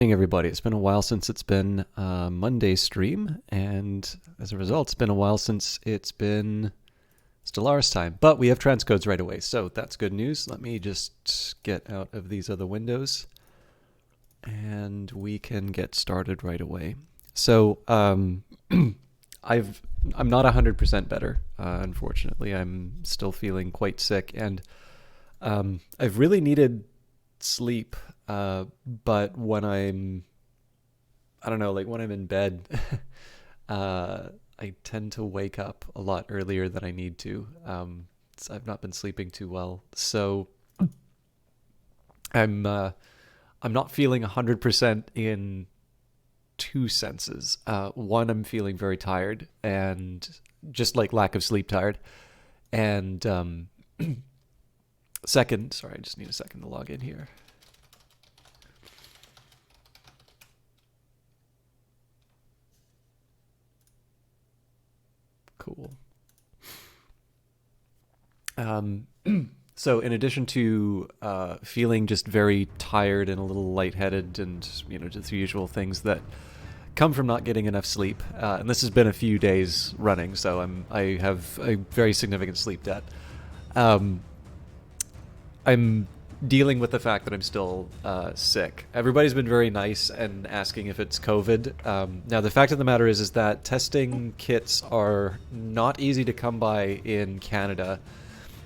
Hey everybody, it's been a while since it's been Monday stream, and as a result, it's been a while since it's been Stellaris time. But we have transcodes right away, so that's good news. Let me just get out of these other windows, and we can get started right away. So I'm not 100% better. Unfortunately, I'm still feeling quite sick, and I've really needed sleep. But when I don't know, like when I'm in bed, I tend to wake up a lot earlier than I need to. I've not been sleeping too well, so I'm not feeling 100% in two senses. One, I'm feeling very tired and just like lack of sleep tired, and second, sorry, I just need a second to log in here. Cool. So in addition to feeling just very tired and a little lightheaded and, just the usual things that come from not getting enough sleep, and this has been a few days running, so I have a very significant sleep debt. I'm dealing with the fact that I'm still sick. Everybody's been very nice and asking if it's COVID. Now, the fact of the matter is that testing kits are not easy to come by in Canada,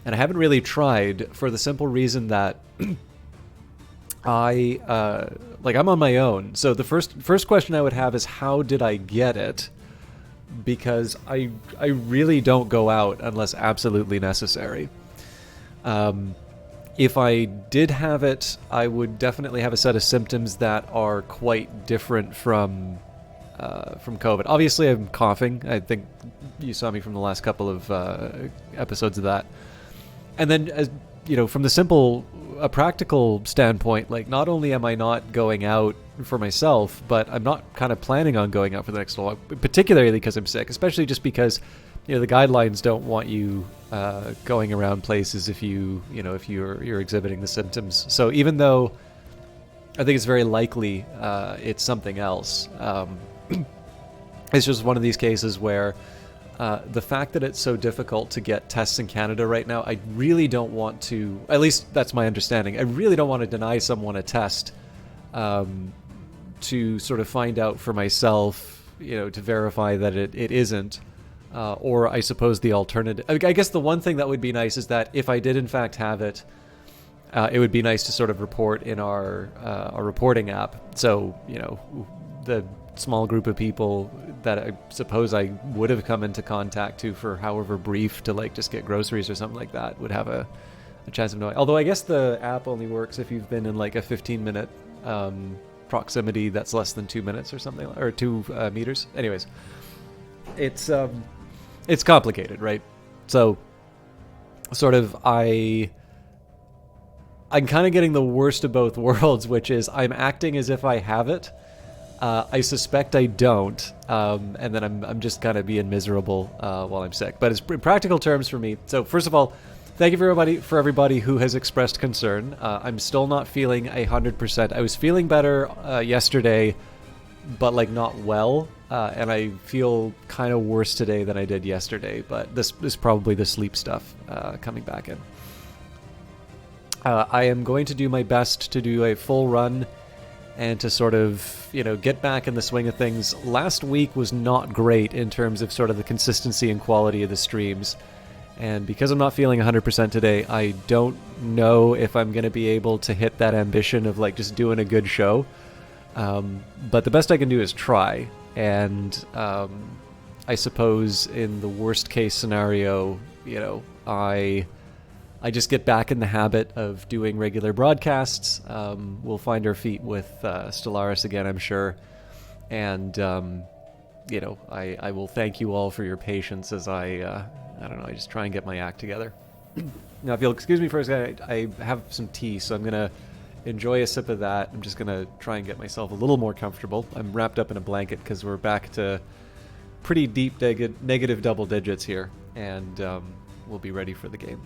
and I haven't really tried for the simple reason that I'm on my own. So the first question I would have is, how did I get it? Because I really don't go out unless absolutely necessary. If I did have it, I would definitely have a set of symptoms that are quite different from COVID. Obviously, I'm coughing. I think you saw me from the last couple of episodes of that. And then, as from a practical standpoint, like, not only am I not going out for myself, but I'm not kind of planning on going out for the next little while, particularly because I'm sick, especially just because the guidelines don't want you going around places if you're exhibiting the symptoms. So even though I think it's very likely it's something else, it's just one of these cases where the fact that it's so difficult to get tests in Canada right now, I really don't want to, at least that's my understanding, I really don't want to deny someone a test to sort of find out for myself, to verify that it isn't. Or I suppose the alternative, I guess the one thing that would be nice is that if I did in fact have it, it would be nice to sort of report in our reporting app. So, the small group of people that I suppose I would have come into contact to for however brief to like just get groceries or something like that would have a chance of knowing. Although I guess the app only works if you've been in like a 15-minute proximity that's less than 2 minutes or something, or 2 meters. Anyways, it's complicated, right? So sort of I'm kind of getting the worst of both worlds, which is I'm acting as if I have it. I suspect I don't, and then I'm just kind of being miserable while I'm sick. But it's in practical terms for me. So first of all, thank you for everybody who has expressed concern. I'm still not feeling 100%. I was feeling better yesterday, but like not well, and I feel kind of worse today than I did yesterday. But this is probably the sleep stuff coming back in. I am going to do my best to do a full run and to sort of, get back in the swing of things. Last week was not great in terms of sort of the consistency and quality of the streams. And because I'm not feeling 100% today, I don't know if I'm going to be able to hit that ambition of like just doing a good show. But the best I can do is try. And I suppose in the worst case scenario, I just get back in the habit of doing regular broadcasts. We'll find our feet with Stellaris again, I'm sure. And, I will thank you all for your patience as I just try and get my act together. Now, if you'll excuse me for a second, I have some tea, so I'm going to enjoy a sip of that. I'm just going to try and get myself a little more comfortable. I'm wrapped up in a blanket because we're back to pretty deep negative double digits here, and we'll be ready for the game.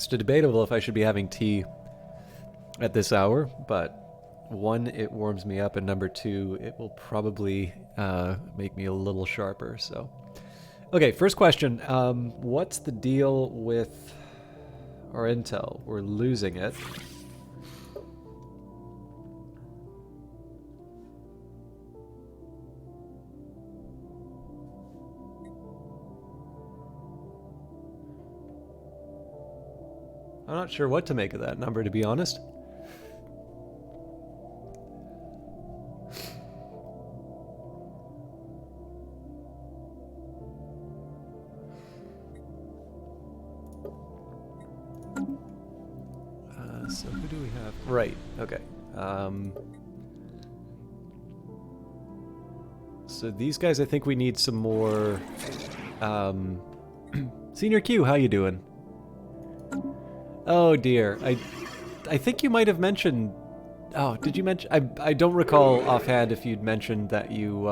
It's debatable if I should be having tea at this hour, but one, it warms me up, and number two, it will probably make me a little sharper. So, okay, first question. What's the deal with our intel? We're losing it. I'm not sure what to make of that number, to be honest. So who do we have? Right, okay. So these guys, I think we need some more... Senior Q, how you doing? Oh dear, I think you might have mentioned... Oh, did you mention... I don't recall offhand if you'd mentioned that you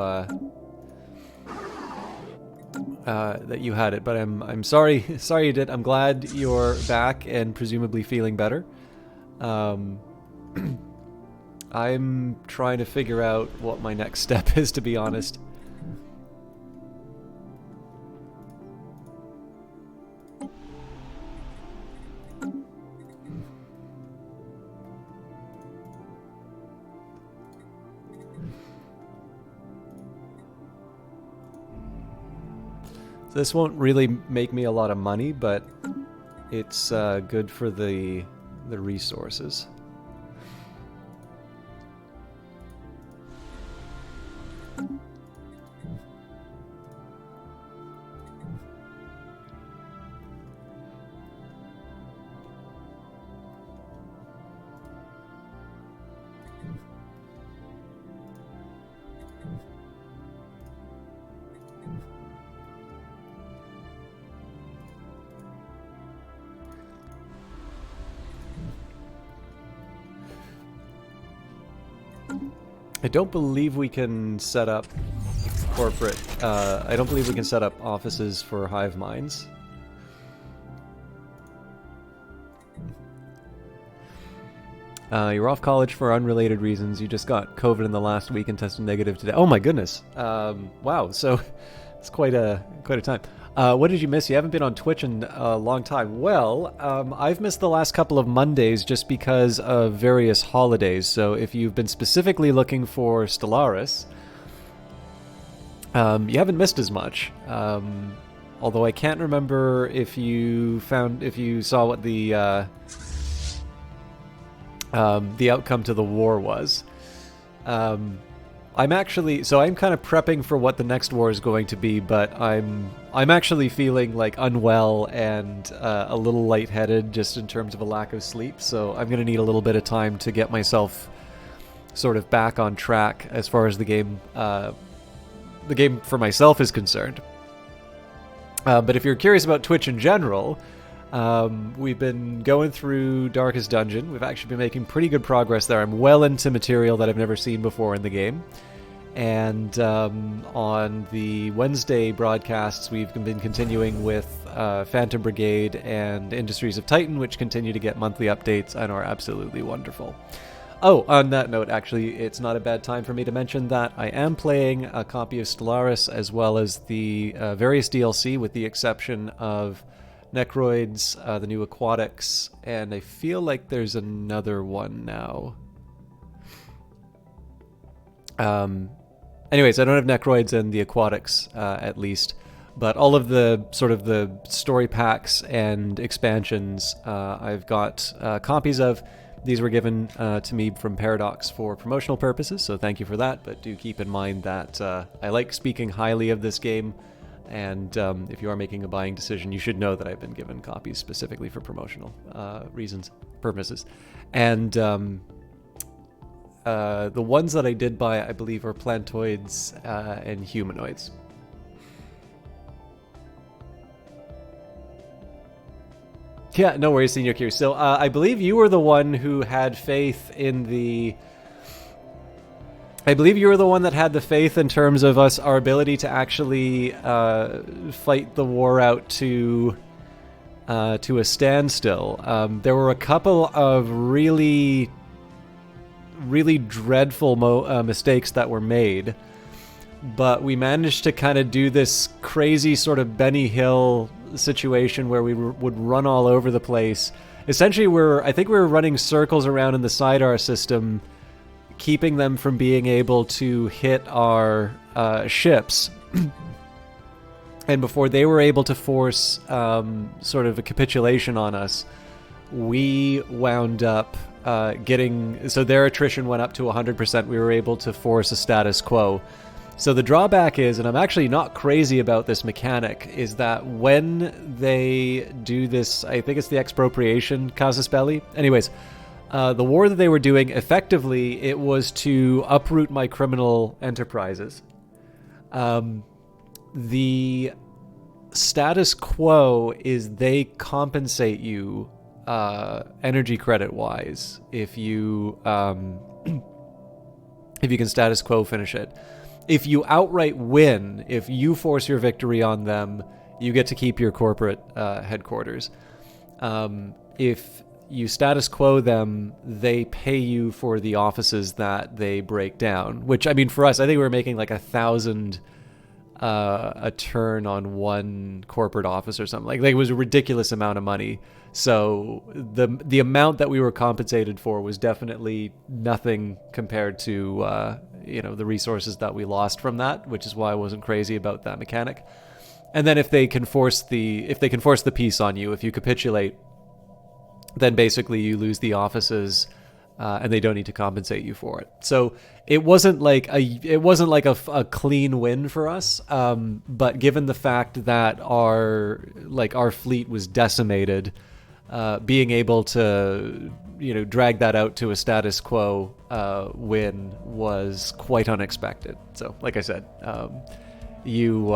had it, but I'm sorry you did. I'm glad you're back and presumably feeling better. I'm trying to figure out what my next step is, to be honest. This won't really make me a lot of money, but it's good for the resources. I don't believe we can set up corporate... I don't believe we can set up offices for hive minds. You're off college for unrelated reasons. You just got COVID in the last week and tested negative today. Oh my goodness. Wow, so it's quite a time. What did you miss? You haven't been on Twitch in a long time. Well, I've missed the last couple of Mondays just because of various holidays. So if you've been specifically looking for Stellaris, you haven't missed as much. Although I can't remember if you saw what the outcome to the war was. I'm kind of prepping for what the next war is going to be, but I'm actually feeling like unwell and a little lightheaded just in terms of a lack of sleep. So I'm going to need a little bit of time to get myself sort of back on track as far as the game for myself is concerned. But if you're curious about Twitch in general, we've been going through Darkest Dungeon. We've actually been making pretty good progress there. I'm well into material that I've never seen before in the game. And on the Wednesday broadcasts, we've been continuing with Phantom Brigade and Industries of Titan, which continue to get monthly updates and are absolutely wonderful. Oh, on that note, actually, it's not a bad time for me to mention that I am playing a copy of Stellaris as well as the various DLC, with the exception of Necroids, the new Aquatics, and I feel like there's another one now. Anyways, I don't have Necroids and the Aquatics, at least, but all of the sort of the story packs and expansions I've got copies of. These were given to me from Paradox for promotional purposes, so thank you for that, but do keep in mind that I like speaking highly of this game. And if you are making a buying decision, you should know that I've been given copies specifically for promotional purposes. And the ones that I did buy, I believe, are plantoids and humanoids. Yeah, no worries, Senior Q. So I believe you were the one who had faith in the... I believe you were the one that had the faith in terms of our ability to actually fight the war out to to a standstill. There were a couple of really dreadful mistakes that were made, but we managed to kind of do this crazy sort of Benny Hill situation where we would run all over the place. Essentially, I think we were running circles around in the Sidar system, keeping them from being able to hit our ships. And before they were able to force sort of a capitulation on us, we wound up so their attrition went up to 100%. We were able to force a status quo. So the drawback is, and I'm actually not crazy about this mechanic, is that when they do this, I think it's the expropriation casus belli. Anyways, the war that they were doing, effectively, it was to uproot my criminal enterprises. The status quo is they compensate you energy credit wise if you can status quo finish it. If you outright win, if you force your victory on them, you get to keep your corporate headquarters. If you status quo them, they pay you for the offices that they break down, which, I mean, for us, I think we were making like 1,000 a turn on one corporate office or something. Like it was a ridiculous amount of money. So the amount that we were compensated for was definitely nothing compared to the resources that we lost from that, which is why I wasn't crazy about that mechanic. And then if they can force the peace on you, if you capitulate, then basically you lose the offices, and they don't need to compensate you for it. So it wasn't like a clean win for us. But given the fact that our fleet was decimated, being able to drag that out to a status quo win was quite unexpected. So, like I said, you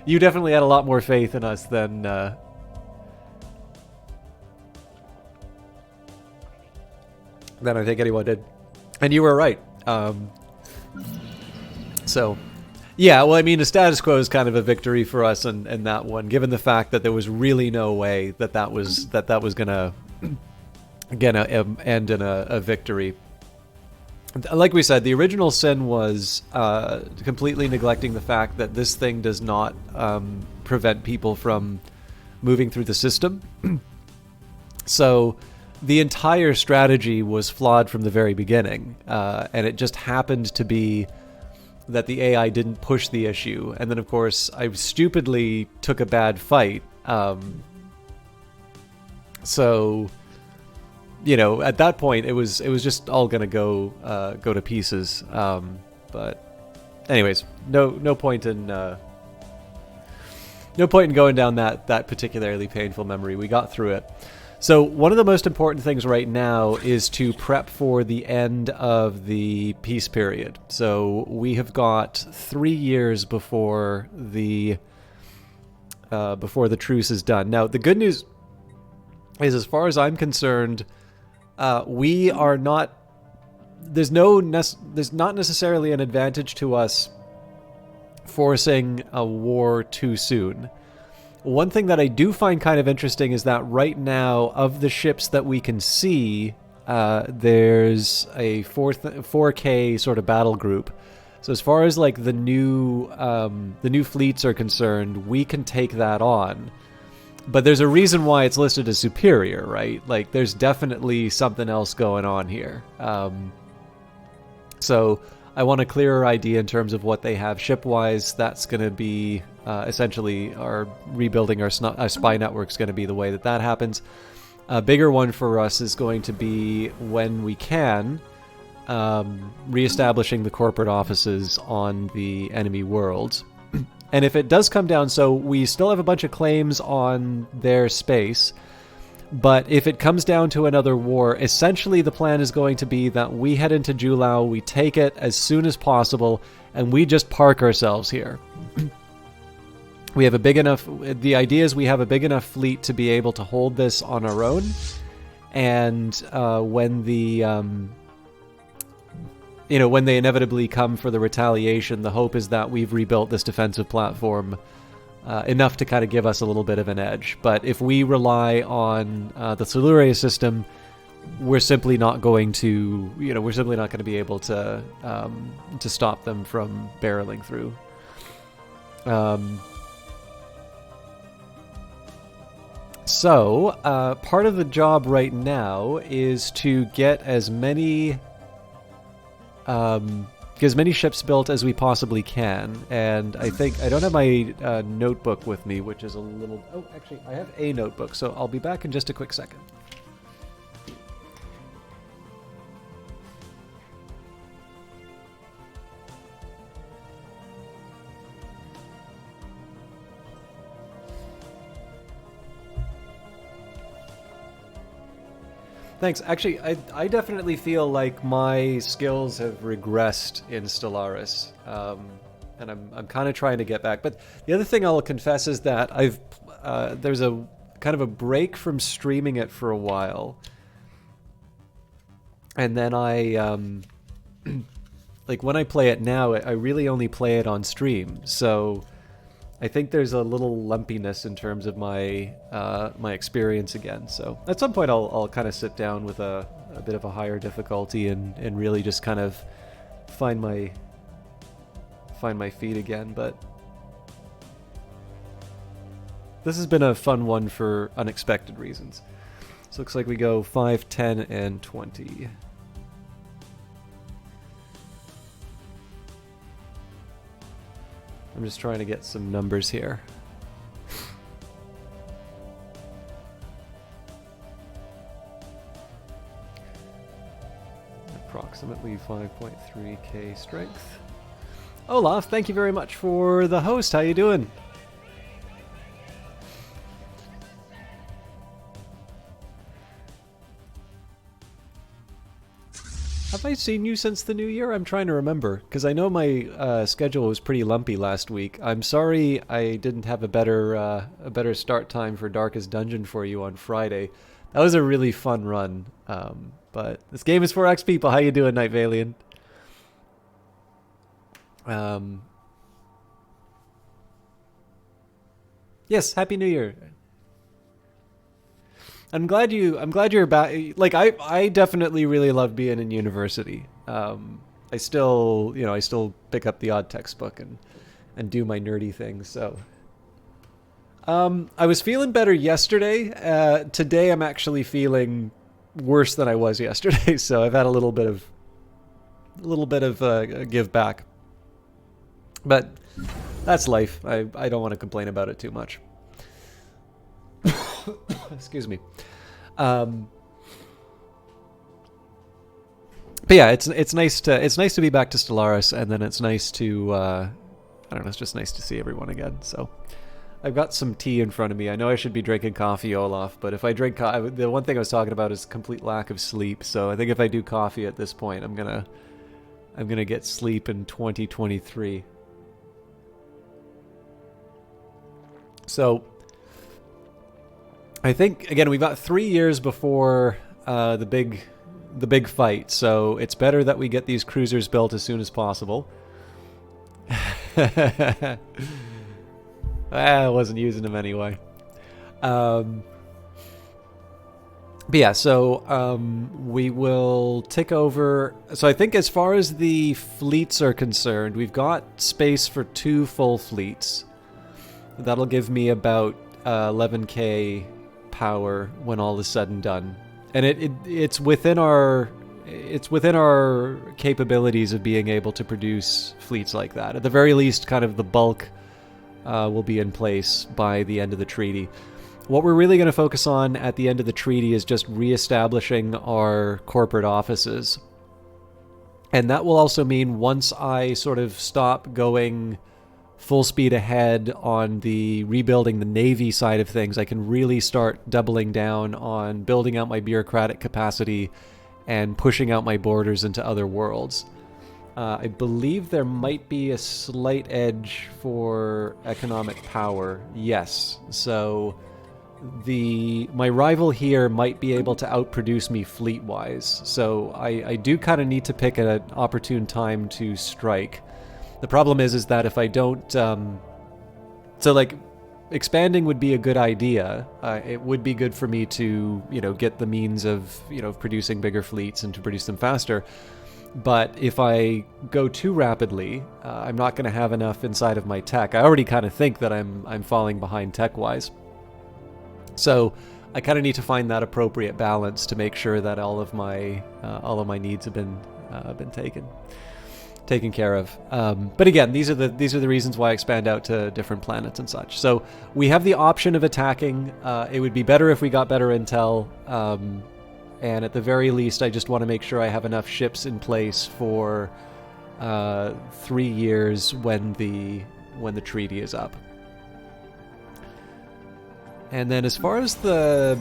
you definitely had a lot more faith in us than I think anyone did. And you were right. So, yeah, well, I mean, the status quo is kind of a victory for us in that one, given the fact that there was really no way that was gonna end in a victory. Like we said, the original sin was completely neglecting the fact that this thing does not prevent people from moving through the system. So the entire strategy was flawed from the very beginning, and it just happened to be that the AI didn't push the issue. And then, of course, I stupidly took a bad fight. So, at that point, it was just all gonna go to pieces. But, anyways, no point in going down that particularly painful memory. We got through it. So one of the most important things right now is to prep for the end of the peace period. So we have got 3 years before the truce is done. Now, the good news is, as far as I'm concerned, we are not. There's not necessarily an advantage to us forcing a war too soon. One thing that I do find kind of interesting is that right now, of the ships that we can see, there's a 4K sort of battle group. So as far as like the new fleets are concerned, we can take that on. But there's a reason why it's listed as superior, right? Like there's definitely something else going on here. So I want a clearer idea in terms of what they have ship-wise. That's going to be essentially our rebuilding our spy network is going to be the way that happens. A bigger one for us is going to be, when we can, reestablishing the corporate offices on the enemy worlds. And if it does come down, so we still have a bunch of claims on their space, but if it comes down to another war, essentially the plan is going to be that we head into Julau, we take it as soon as possible, and we just park ourselves here. We have a big enough. The idea is we have a big enough fleet to be able to hold this on our own, and when they inevitably come for the retaliation, the hope is that we've rebuilt this defensive platform enough to kind of give us a little bit of an edge. But if we rely on the Stellaris system, we're simply not going to, we're simply not going to be able to stop them from barreling through. So part of the job right now is to get as many ships built as we possibly can, and I think I don't have my notebook with me, which is a little... Oh, actually, I have a notebook, so I'll be back in just a quick second. Thanks. Actually, I definitely feel like my skills have regressed in Stellaris, and I'm kind of trying to get back. But the other thing I'll confess is that there's a kind of a break from streaming it for a while, and then like when I play it now, I really only play it on stream. So I think there's a little lumpiness in terms of my my experience again. So at some point I'll kind of sit down with a bit of a higher difficulty and really just kind of find my feet again. But this has been a fun one for unexpected reasons. So it looks like we go 5, 10, and 20. I'm just trying to get some numbers here. Approximately 5.3k strength. Olaf, thank you very much for the host. How you doing? Have I seen you since the new year? I'm trying to remember, because I know my schedule was pretty lumpy last week. I'm sorry I didn't have a better start time for Darkest Dungeon for you on Friday. That was a really fun run. But this game is for X people. How you doing, Night Valian? Yes, Happy New Year. I'm glad you're back. Like I definitely really love being in university. I still pick up the odd textbook and do my nerdy things. So I was feeling better yesterday. Today I'm actually feeling worse than I was yesterday. So I've had a little bit of a give back. But that's life. I don't want to complain about it too much. Excuse me. But yeah, it's nice to be back to Stellaris, and then it's nice to I don't know, it's just nice to see everyone again. So I've got some tea in front of me. I know I should be drinking coffee, Olaf, but if I drink coffee, the one thing I was talking about is complete lack of sleep. So I think if I do coffee at this point, I'm gonna get sleep in 2023. So I think, again, we've got 3 years before the big fight, so it's better that we get these cruisers built as soon as possible. I wasn't using them anyway. But yeah, so we will tick over. So I think as far as the fleets are concerned, we've got space for 2 full fleets. That'll give me about 11k power when all is said and done, and it's within our capabilities of being able to produce fleets like that. At the very least, kind of the bulk will be in place by the end of the treaty. What we're really going to focus on at the end of the treaty is just reestablishing our corporate offices, and that will also mean once I sort of stop going full speed ahead on the rebuilding the Navy side of things, I can really start doubling down on building out my bureaucratic capacity and pushing out my borders into other worlds. I believe there might be a slight edge for economic power. Yes. So my rival here might be able to outproduce me fleet-wise. So I do kind of need to pick an opportune time to strike. The problem is that if I don't... so, like, expanding would be a good idea. It would be good for me to, get the means of, producing bigger fleets and to produce them faster. But if I go too rapidly, I'm not going to have enough inside of my tech. I already kind of think that I'm falling behind tech-wise. So I kind of need to find that appropriate balance to make sure that all of my needs have been taken care of. But again, these are the reasons why I expand out to different planets and such. So we have the option of attacking. It would be better if we got better intel. And at the very least, I just want to make sure I have enough ships in place for 3 years when the treaty is up. And then as far as the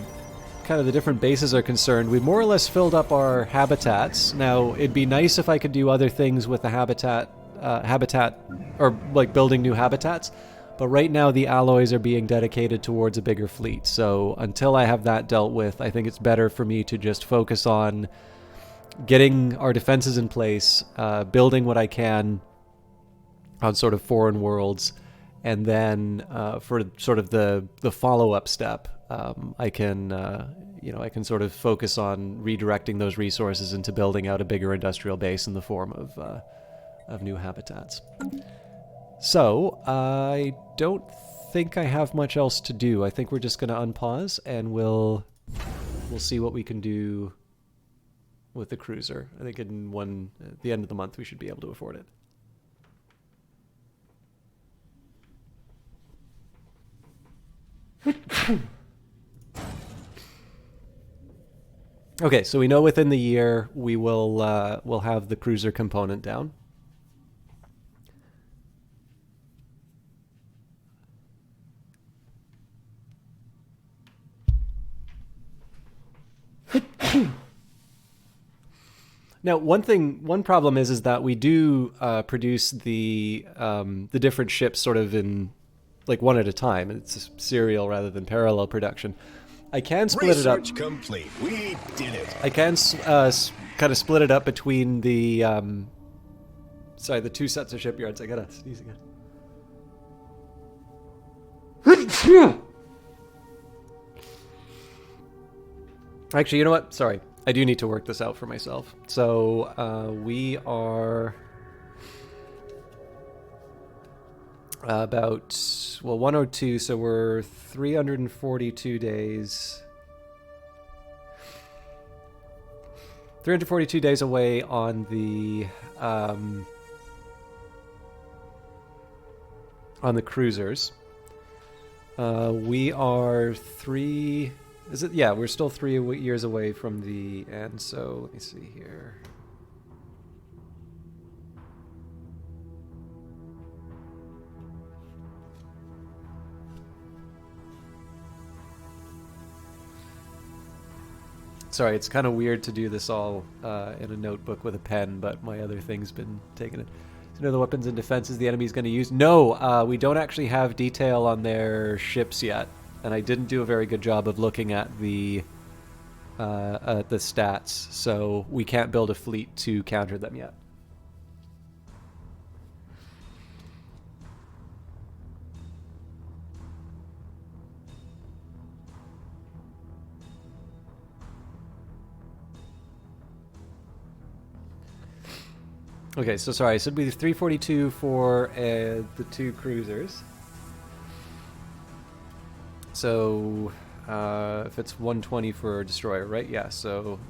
kind of the different bases are concerned, we've more or less filled up our habitats. Now, it'd be nice if I could do other things with the habitat, or like building new habitats. But right now the alloys are being dedicated towards a bigger fleet. So until I have that dealt with, I think it's better for me to just focus on getting our defenses in place, building what I can on sort of foreign worlds, and then for sort of the follow-up step, I can sort of focus on redirecting those resources into building out a bigger industrial base in the form of new habitats. So, I don't think I have much else to do. I think we're just going to unpause, and we'll see what we can do with the cruiser. I think at the end of the month we should be able to afford it. Okay, so we know within the year we'll have the cruiser component down. Now, one problem is that we do produce the different ships sort of in like one at a time. It's a serial rather than parallel production. I can split it up. Research complete. We did it. I can kind of split it up between the the two sets of shipyards. I gotta sneeze again. Actually, you know what? Sorry. I do need to work this out for myself. So we are about 102, so we're 342 days. 342 days away on the cruisers. We are we're still 3 years away from the end, so let me see here. Sorry, it's kind of weird to do this all in a notebook with a pen, but my other thing's been taking it. So, know the weapons and defenses the enemy's going to use? No, we don't actually have detail on their ships yet. And I didn't do a very good job of looking at the stats, so we can't build a fleet to counter them yet. Okay, so sorry, so it'd be 342 for the two cruisers. So, if it's 120 for a destroyer, right? Yeah, so...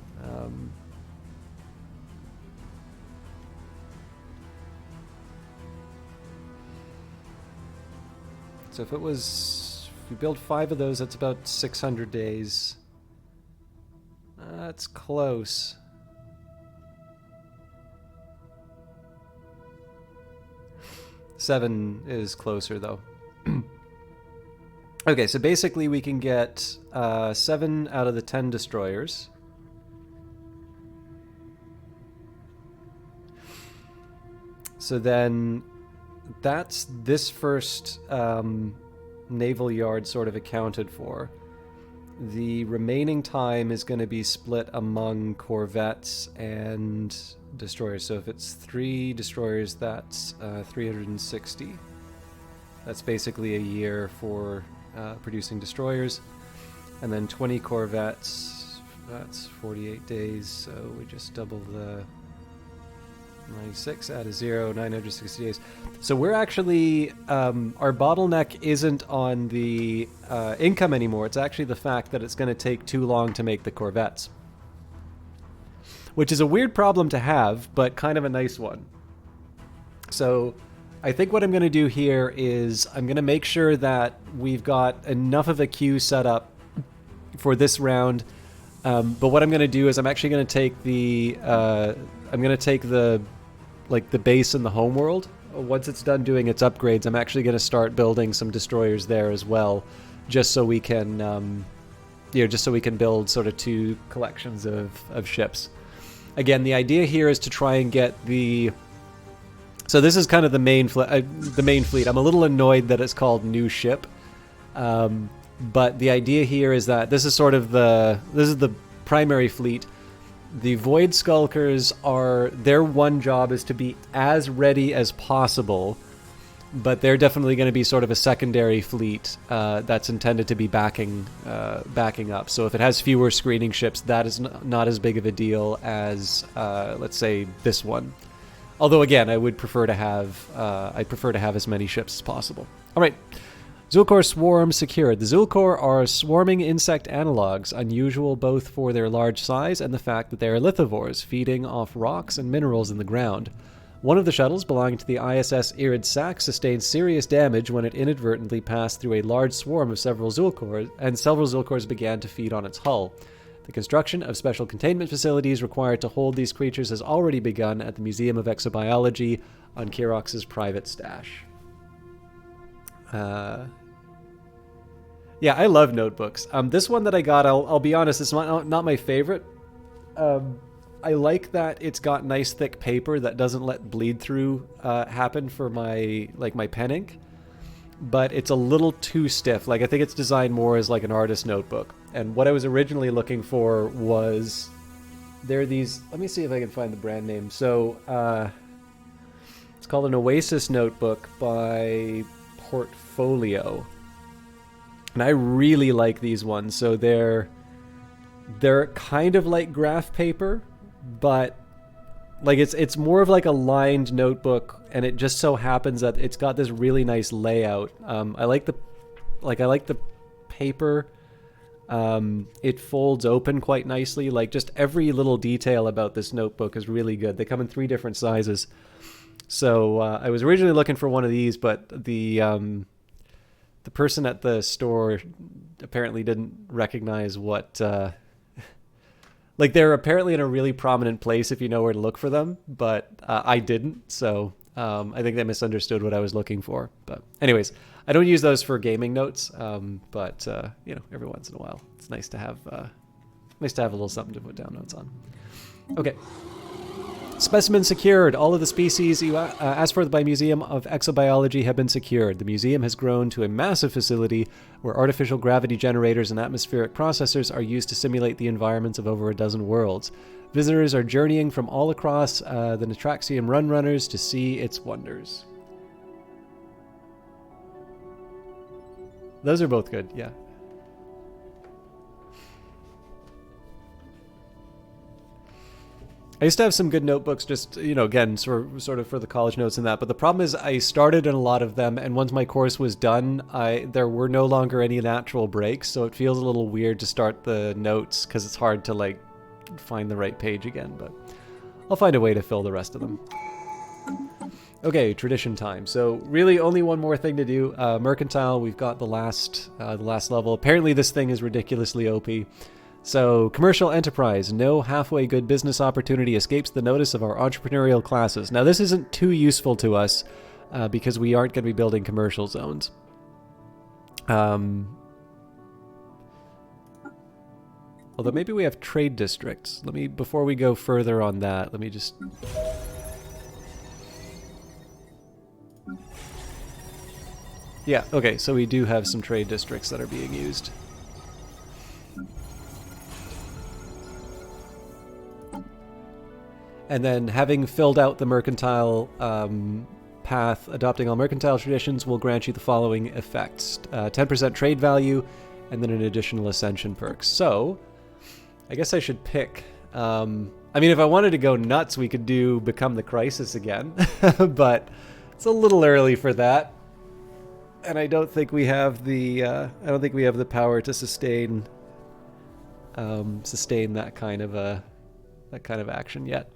so if we build 5 of those, that's about 600 days. That's close. Seven is closer, though. Okay, so basically we can get 7 out of the 10 destroyers. So then that's this first naval yard sort of accounted for. The remaining time is going to be split among corvettes and destroyers. So if it's 3 destroyers, that's 360. That's basically a year for producing destroyers. And then 20 corvettes, that's 48 days, so we just double the 96, add a 0, 960 days. So we're actually, our bottleneck isn't on the income anymore, it's actually the fact that it's going to take too long to make the corvettes. Which is a weird problem to have, but kind of a nice one. So I think what I'm going to do here is I'm going to make sure that we've got enough of a queue set up for this round. But what I'm going to do is I'm actually going to take the the base in the homeworld. Once it's done doing its upgrades, I'm actually going to start building some destroyers there as well, just so we can build sort of 2 collections of ships. Again, the idea here is to try and get the... So this is kind of the main fleet. I'm a little annoyed that it's called New Ship. But the idea here is that this is sort of the primary fleet. The Void Skulkers their one job is to be as ready as possible, but they're definitely going to be sort of a secondary fleet that's intended to be backing up. So if it has fewer screening ships, that is not as big of a deal as let's say this one. Although again, I would prefer to have as many ships as possible. All right. Zulkor Swarm secured. The Zulkor are swarming insect analogs, unusual both for their large size and the fact that they are lithivores, feeding off rocks and minerals in the ground. One of the shuttles belonging to the ISS Irid Sac sustained serious damage when it inadvertently passed through a large swarm of several Zulkors, and several Zulkors began to feed on its hull. The construction of special containment facilities required to hold these creatures has already begun at the Museum of Exobiology on Kirox's private stash. Yeah, I love notebooks. This one that I got, I'll be honest, it's not my favorite. I like that it's got nice thick paper that doesn't let bleed through happen for my pen ink. But it's a little too stiff. I think it's designed more as like an artist notebook. And what I was originally looking for was there are these. Let me see if I can find the brand name. So it's called an Oasis notebook by Portfolio. And I really like these ones. So they're kind of like graph paper, but it's more of like a lined notebook, and it just so happens that it's got this really nice layout. I like the paper. It folds open quite nicely. Just every little detail about this notebook is really good. They come in 3 different sizes. So I was originally looking for one of these, but the person at the store apparently didn't recognize what... they're apparently in a really prominent place if you know where to look for them, but I didn't, so I think they misunderstood what I was looking for. But anyways, I don't use those for gaming notes, but every once in a while, it's nice to have a little something to put down notes on. Okay. Specimen secured. All of the species you asked for by Museum of Exobiology have been secured. The museum has grown to a massive facility where artificial gravity generators and atmospheric processors are used to simulate the environments of over a dozen worlds. Visitors are journeying from all across the Natraxium Runrunners to see its wonders. Those are both good, yeah. I used to have some good notebooks just, again, sort of for the college notes and that. But the problem is I started in a lot of them, and once my course was done, there were no longer any natural breaks. So it feels a little weird to start the notes because it's hard to, find the right page again. But I'll find a way to fill the rest of them. Okay, tradition time. So really only one more thing to do. Mercantile, we've got the last level. Apparently this thing is ridiculously OP. So, commercial enterprise. No halfway good business opportunity escapes the notice of our entrepreneurial classes. Now, this isn't too useful to us because we aren't going to be building commercial zones. Although maybe we have trade districts. Before we go further on that, let me just... Yeah, okay, so we do have some trade districts that are being used. And then having filled out the mercantile path. Adopting all mercantile traditions will grant you the following effects. 10% trade value, and then an additional ascension perk. So, I guess I should pick... I mean, if I wanted to go nuts, we could do Become the Crisis again. But it's a little early for that. And I don't think we have the... power to sustain... sustain that kind of action yet.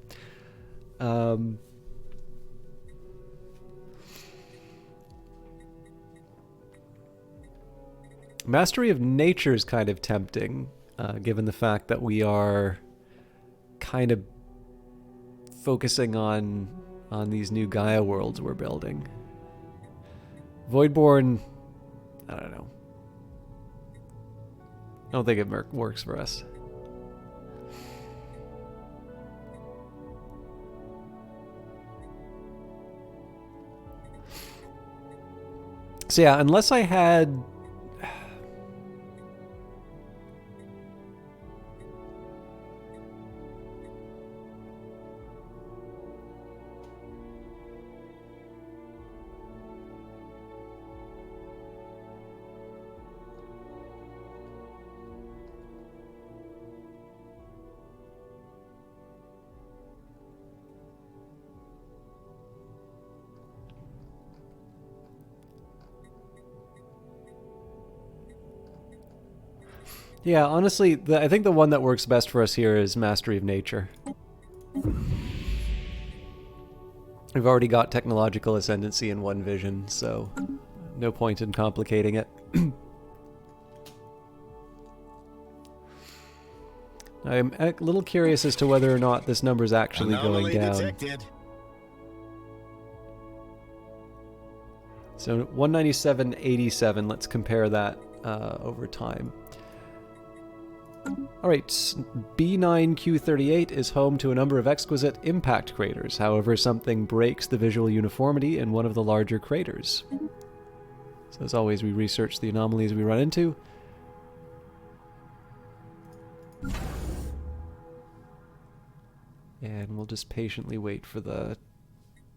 Mastery of Nature is kind of tempting, given the fact that we are kind of focusing on these new Gaia worlds we're building. Voidborn, I don't know. I don't think it works for us. So yeah, unless I had... Yeah, honestly, I think the one that works best for us here is Mastery of Nature. We've already got technological ascendancy in one vision, so no point in complicating it. I'm a little curious as to whether or not this number's actually going down. Detected. So 197.87, let's compare that over time. Alright, B9Q38 is home to a number of exquisite impact craters. However, something breaks the visual uniformity in one of the larger craters. So as always, we research the anomalies we run into. And we'll just patiently wait for the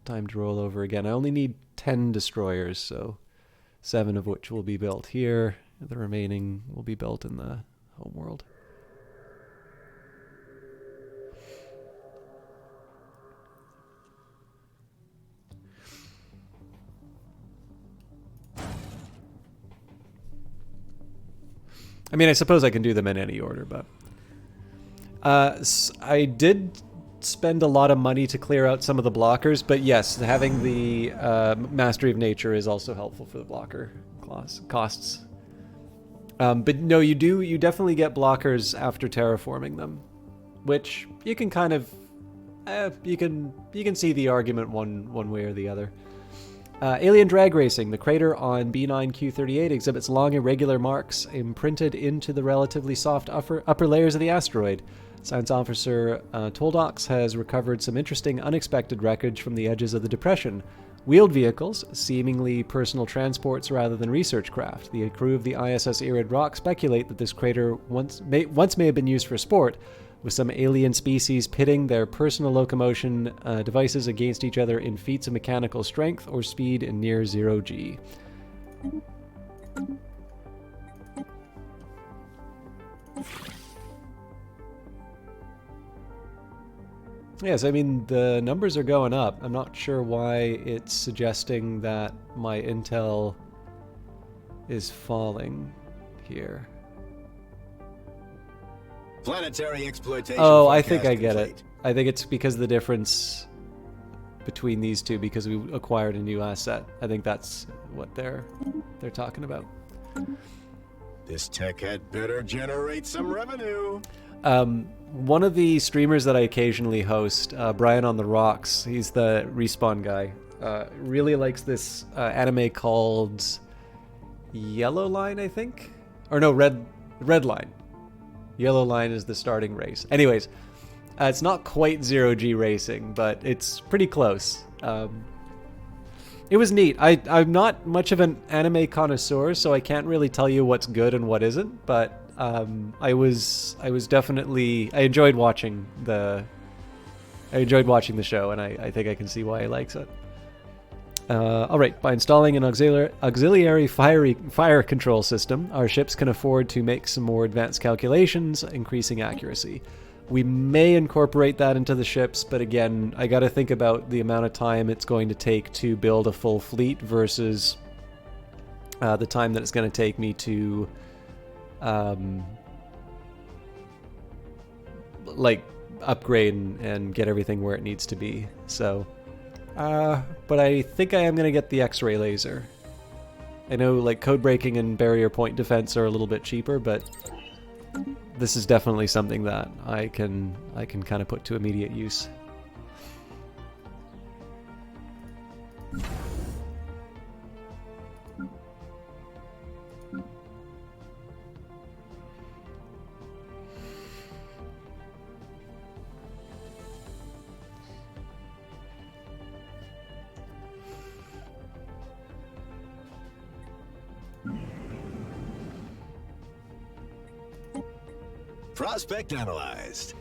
time to roll over again. I only need 10 destroyers, so 7 of which will be built here. The remaining will be built in the homeworld. I mean, I suppose I can do them in any order, but... I did spend a lot of money to clear out some of the blockers, but yes, having the Mastery of Nature is also helpful for the blocker costs. But no, you definitely get blockers after terraforming them, which you can kind of... you can see the argument one way or the other. Alien drag racing. The crater on B9Q38 exhibits long irregular marks imprinted into the relatively soft upper layers of the asteroid. Science officer Toldox has recovered some interesting unexpected wreckage from the edges of the depression. Wheeled vehicles, seemingly personal transports rather than research craft. The crew of the ISS Irid Rock speculate that this crater once may have been used for sport, with some alien species pitting their personal locomotion devices against each other in feats of mechanical strength or speed in near zero G. Yes, I mean, the numbers are going up. I'm not sure why it's suggesting that my intel is falling here. Planetary exploitation. Oh, I think I get complete. it. I think it's because of the difference between these two, because we acquired a new asset. I think that's what they're talking about. This tech had better generate some revenue. One of the streamers that I occasionally host, Brian on the Rocks, he's the Respawn guy, really likes this anime called Yellow Line, I think? Or no, Red Line. Yellow Line is the starting race. Anyways, it's not quite zero-G racing, but it's pretty close. It was neat. I'm not much of an anime connoisseur, so I can't really tell you what's good and what isn't, but I was definitely... I enjoyed watching the show, and I think I can see why he likes it. All right, by installing an auxiliary fire control system, our ships can afford to make some more advanced calculations, increasing accuracy. We may incorporate that into the ships, but again, I got to think about the amount of time it's going to take to build a full fleet versus the time that it's going to take me to, like, upgrade and get everything where it needs to be. So. But I think I am going to get the X-ray laser. I know, like, code breaking and barrier point defense are a little bit cheaper, but this is definitely something that I can kind of put to immediate use. Prospect analyzed.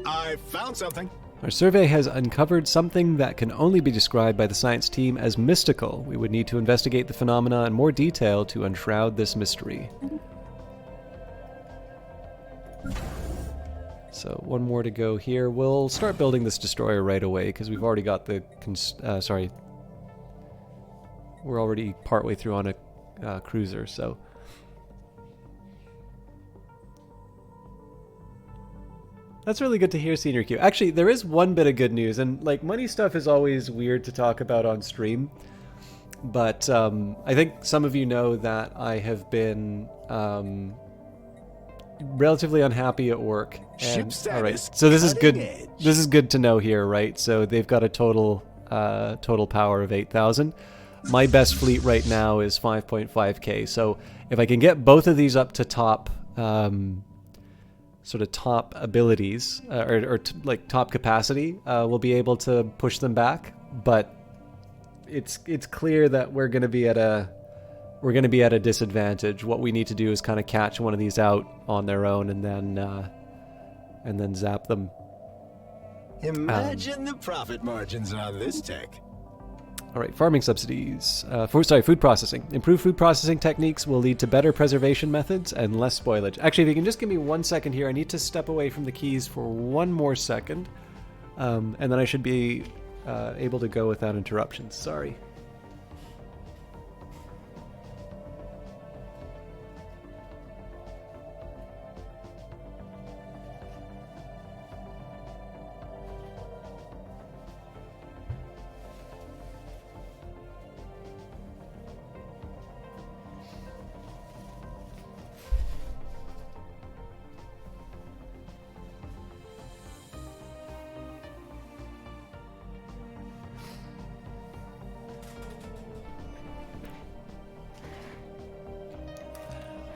I found something. Our survey has uncovered something that can only be described by the science team as mystical. We would need to investigate the phenomena in more detail to unshroud this mystery. So one more to go here. We'll start building this destroyer right away because we've already got the we're already partway through on a cruiser, so. That's really good to hear, Senior Q. Actually, there is one bit of good news, and like money stuff is always weird to talk about on stream, but I think some of you know that I have been relatively unhappy at work. And, all right, so this is good. This is good to know here, right? So they've got a total power of 8,000. My best fleet right now is 5.5k. So if I can get both of these up to top, sort of top abilities like top capacity, we'll be able to push them back. But it's clear that we're going to be at a disadvantage. What we need to do is kind of catch one of these out on their own and then zap them. Imagine the profit margins on this tech. All right, farming subsidies. Food processing. Improved food processing techniques will lead to better preservation methods and less spoilage. Actually, if you can just give me 1 second here, I need to step away from the keys for 1 more second, and then I should be able to go without interruptions. Sorry.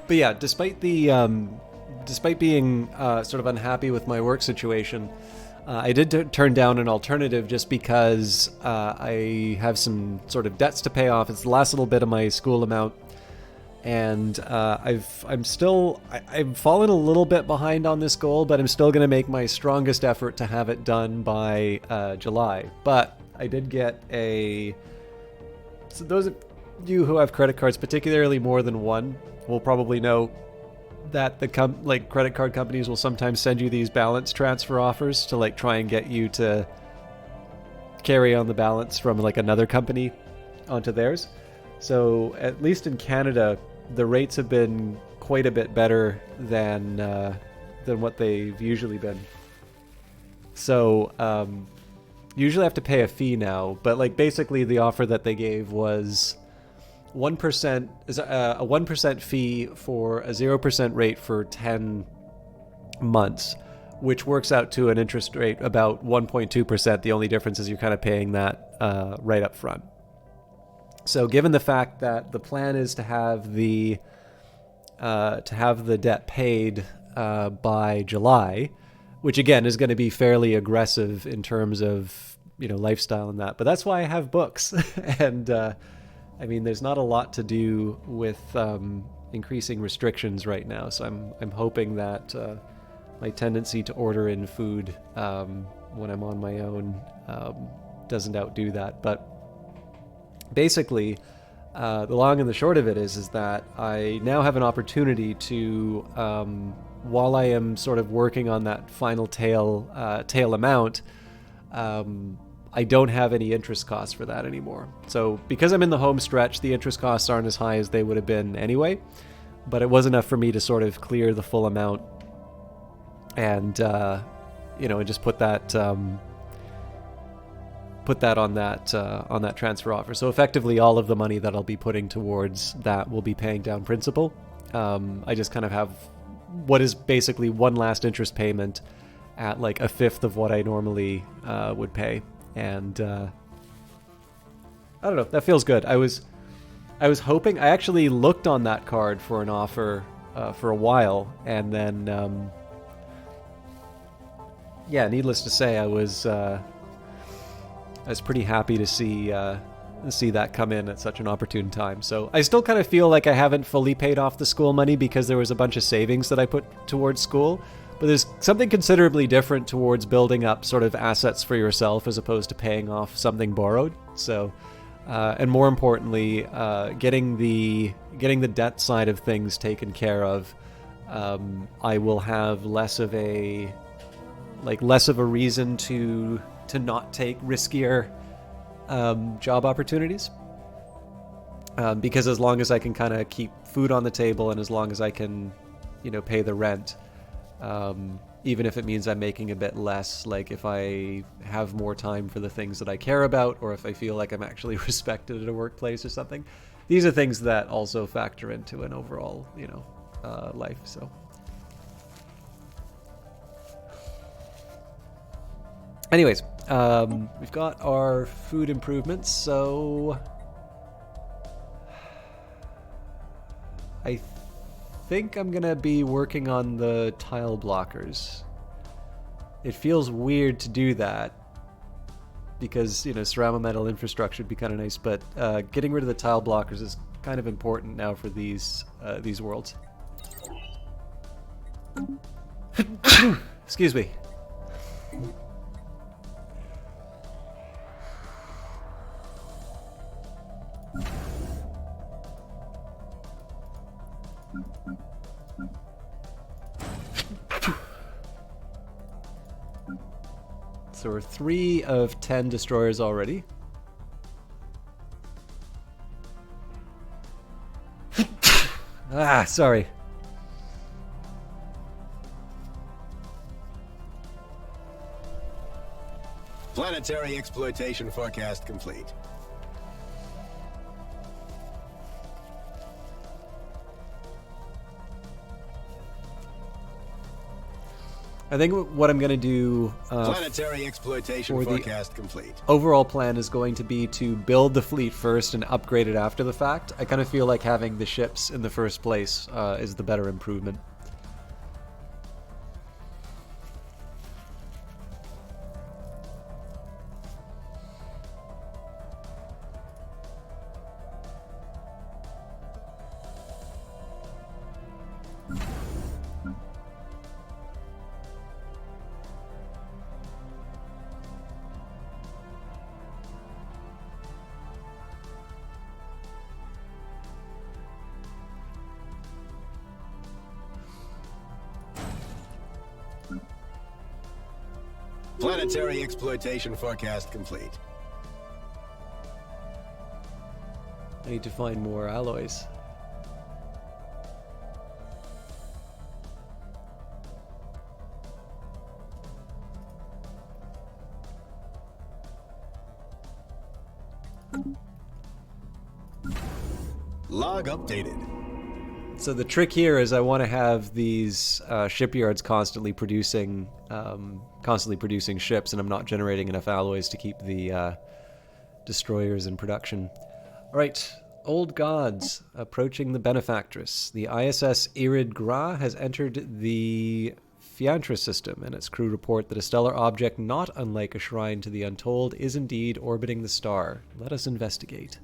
But yeah, despite being sort of unhappy with my work situation, I did turn down an alternative just because I have some sort of debts to pay off. It's the last little bit of my school amount, and I've fallen a little bit behind on this goal, but I'm still going to make my strongest effort to have it done by July. But I did get so those of you who have credit cards, particularly more than one, will probably know that the credit card companies will sometimes send you these balance transfer offers to like try and get you to carry on the balance from like another company onto theirs. So at least in Canada, the rates have been quite a bit better than what they've usually been. So usually I have to pay a fee now, but like basically the offer that they gave was 1% is a 1% fee for a 0% rate for 10 months, which works out to an interest rate about 1.2%. The only difference is you're kind of paying that right up front. So given the fact that the plan is to have the debt paid by July, which again is going to be fairly aggressive in terms of lifestyle and that, but that's why I have books and I mean, there's not a lot to do with increasing restrictions right now, so I'm hoping that my tendency to order in food when I'm on my own doesn't outdo that. But basically, the long and the short of it is that I now have an opportunity to, while I am sort of working on that final tail amount, I don't have any interest costs for that anymore. So because I'm in the home stretch, the interest costs aren't as high as they would have been anyway, but it was enough for me to sort of clear the full amount and, and just put that on that transfer offer. So effectively, all of the money that I'll be putting towards that will be paying down principal. I just kind of have what is basically one last interest payment at like a fifth of what I normally would pay, and I don't know. That feels good. I was hoping. I actually looked on that card for an offer for a while, and then needless to say, I was pretty happy to see that come in at such an opportune time. So I still kind of feel like I haven't fully paid off the school money because there was a bunch of savings that I put towards school. But there's something considerably different towards building up sort of assets for yourself as opposed to paying off something borrowed. So, and more importantly, getting the debt side of things taken care of, I will have less of a reason to not take riskier job opportunities, because as long as I can kind of keep food on the table and as long as I can, pay the rent, even if it means I'm making a bit less, like if I have more time for the things that I care about, or if I feel like I'm actually respected at a workplace or something, these are things that also factor into an overall, life. So. Anyways, we've got our food improvements, so I think I'm gonna be working on the tile blockers. It feels weird to do that because, ceramic metal infrastructure would be kind of nice, but getting rid of the tile blockers is kind of important now for these worlds. Excuse me. So we're 3 of 10 destroyers already. Sorry. Planetary exploitation forecast complete. I think what I'm going to do planetary exploitation forecast complete. Overall plan is going to be to build the fleet first and upgrade it after the fact. I kind of feel like having the ships in the first place is the better improvement. Planetary exploitation forecast complete. I need to find more alloys. Log updated. So the trick here is I want to have these shipyards constantly producing ships, and I'm not generating enough alloys to keep the destroyers in production. All right, old gods approaching the benefactress. The ISS Irid Gra has entered the Fiantra system, and its crew report that a stellar object not unlike a shrine to the untold is indeed orbiting the star. Let us investigate.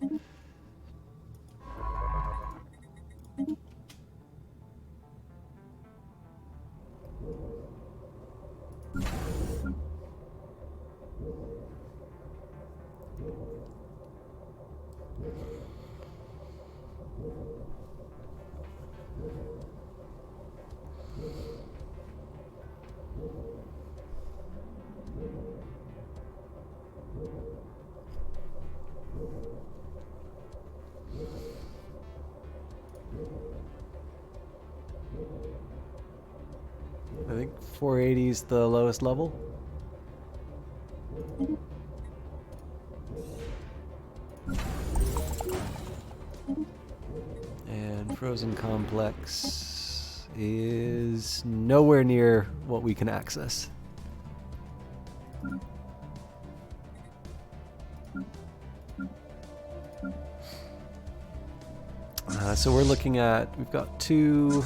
I think 480 is the lowest level. And Frozen Complex is nowhere near what we can access. So we're looking at, we've got two,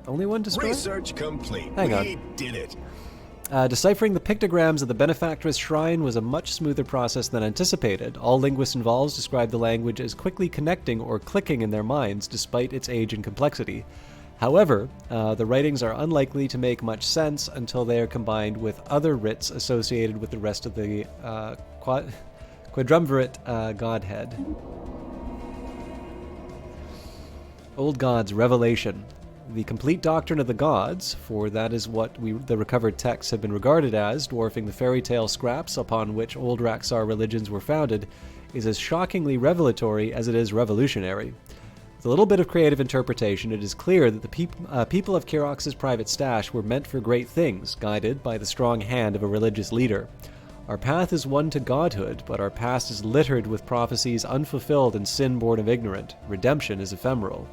only one destroyed? Research complete. Hang on. We did it. Deciphering the pictograms of the Benefactress Shrine was a much smoother process than anticipated. All linguists involved describe the language as quickly connecting or clicking in their minds, despite its age and complexity. However, the writings are unlikely to make much sense until they are combined with other writs associated with the rest of the quadrumvirate godhead. Old Gods Revelation. The complete doctrine of the gods, for that is what the recovered texts have been regarded as, dwarfing the fairy tale scraps upon which old Raxar religions were founded, is as shockingly revelatory as it is revolutionary. With a little bit of creative interpretation, it is clear that the people of Kirox's private stash were meant for great things, guided by the strong hand of a religious leader. Our path is one to godhood, but our past is littered with prophecies unfulfilled and sin born of ignorant. Redemption is ephemeral.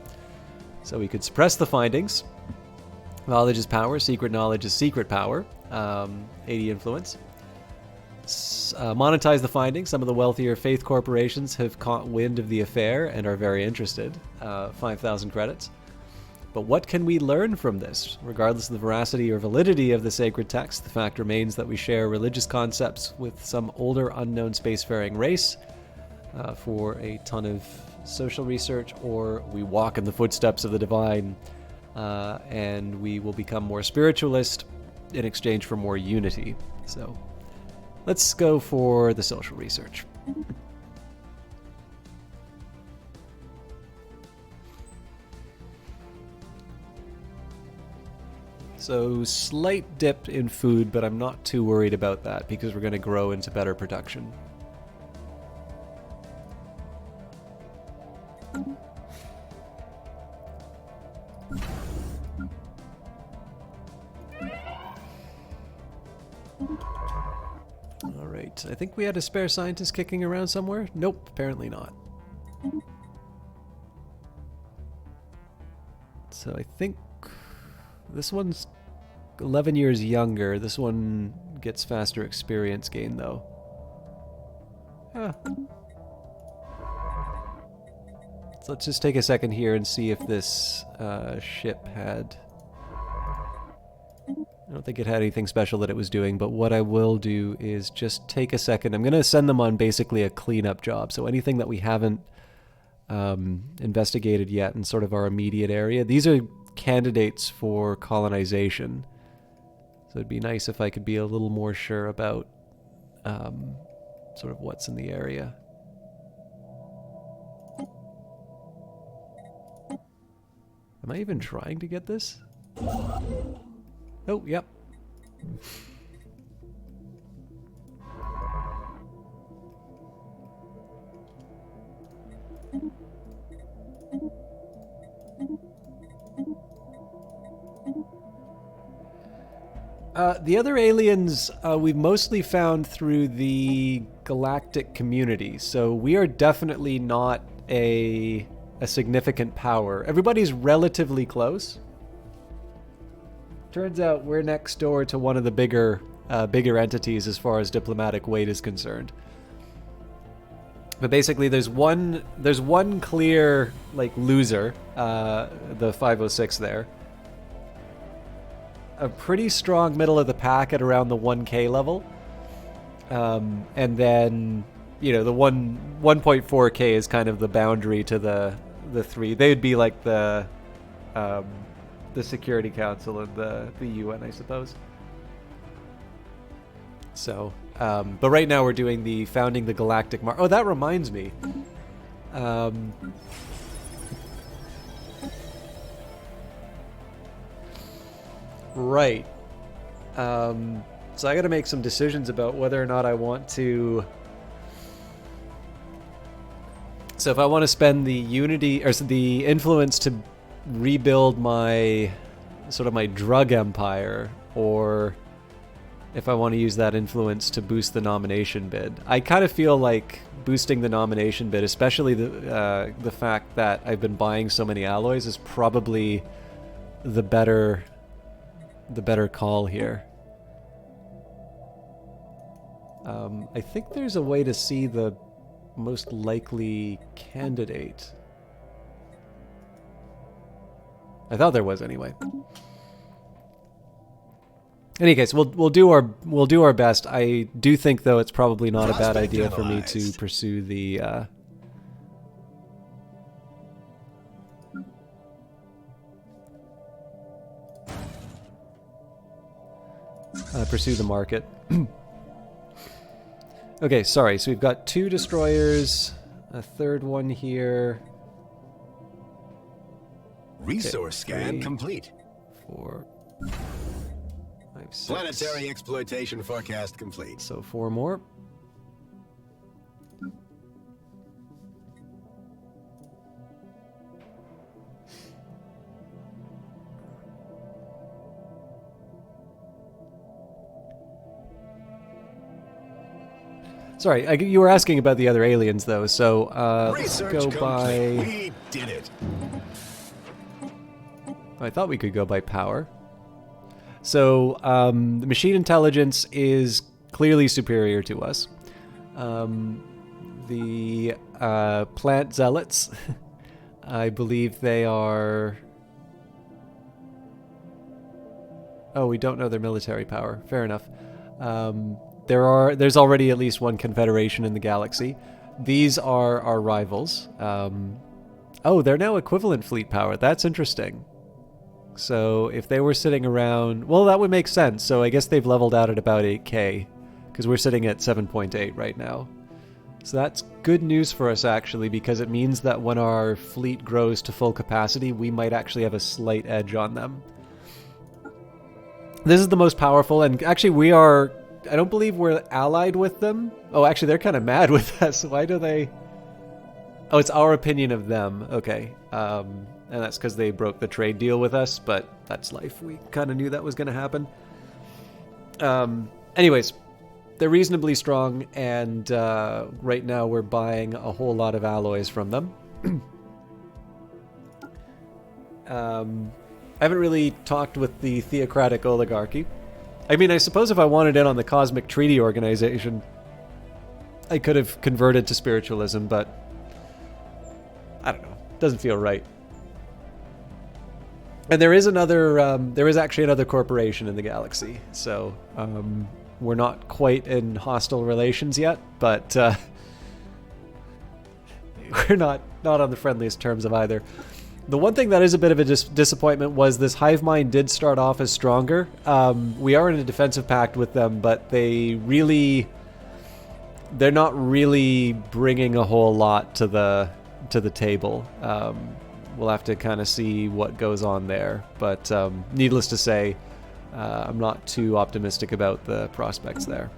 So we could suppress the findings. Knowledge is power, secret knowledge is secret power. 80 influence. Monetize the findings. Some of the wealthier faith corporations have caught wind of the affair and are very interested. 5,000 credits. But what can we learn from this? Regardless of the veracity or validity of the sacred text, the fact remains that we share religious concepts with some older unknown spacefaring race for a ton of social research, or we walk in the footsteps of the divine and we will become more spiritualist in exchange for more unity. So let's go for the social research. So slight dip in food, but I'm not too worried about that because we're going to grow into better production. Alright, I think we had a spare scientist kicking around somewhere. Nope, apparently not. So I think this one's 11 years younger. This one gets faster experience gain, though. Huh. So let's just take a second here and see if this ship had... I don't think it had anything special that it was doing, but what I will do is just take a second. I'm going to send them on basically a cleanup job. So anything that we haven't investigated yet in sort of our immediate area. These are candidates for colonization. So it'd be nice if I could be a little more sure about sort of what's in the area. Am I even trying to get this? Oh, yep. The other aliens we've mostly found through the galactic community, so we are definitely not a significant power. Everybody's relatively close. Turns out we're next door to one of the bigger entities as far as diplomatic weight is concerned. But basically, there's one clear loser, the 506 there. A pretty strong middle of the pack at around the 1K level, and then the 1.4K is kind of the boundary to the 3. They'd be like the Security Council and the UN, I suppose. So, but right now we're doing the founding the galactic Oh, that reminds me. Right. So I got to make some decisions about whether or not I want to. So if I want to spend the unity or the influence to rebuild my sort of my drug empire, or if I want to use that influence to boost the nomination bid, I kind of feel like boosting the nomination bid, especially the fact that I've been buying so many alloys, is probably the better call here. I think there's a way to see the most likely candidate. I thought there was anyway. In any case, we'll do our best. I do think though it's probably not a bad idea for me to pursue the market. Okay, sorry. So we've got 2 destroyers, a third one here. Resource scan complete. 4, 5, 6. Planetary exploitation forecast complete. So 4 more. Sorry, you were asking about the other aliens, though, so let's go by... We did it. I thought we could go by power. So, the machine intelligence is clearly superior to us. The plant zealots, I believe they are... Oh, we don't know their military power. Fair enough. There's already at least one confederation in the galaxy. These are our rivals. Oh, they're now equivalent fleet power. That's interesting. So if they were sitting around... Well, that would make sense. So I guess they've leveled out at about 8k, because we're sitting at 7.8 right now. So that's good news for us, actually, because it means that when our fleet grows to full capacity, we might actually have a slight edge on them. This is the most powerful, and actually we are... I don't believe we're allied with them. Oh, actually, they're kind of mad with us. Why do they... Oh, it's our opinion of them. Okay. And that's because they broke the trade deal with us, but that's life. We kind of knew that was going to happen. Anyways, they're reasonably strong, and right now we're buying a whole lot of alloys from them. I haven't really talked with the theocratic oligarchy. I mean, I suppose if I wanted in on the Cosmic Treaty Organization, I could have converted to spiritualism, but I don't know. Doesn't feel right. And there is actually another corporation in the galaxy, so we're not quite in hostile relations yet, but we're not on the friendliest terms of either. The one thing that is a bit of a disappointment was this hive mind did start off as stronger. We are in a defensive pact with them, but they're not really bringing a whole lot to the table. We'll have to kind of see what goes on there, but needless to say, I'm not too optimistic about the prospects there.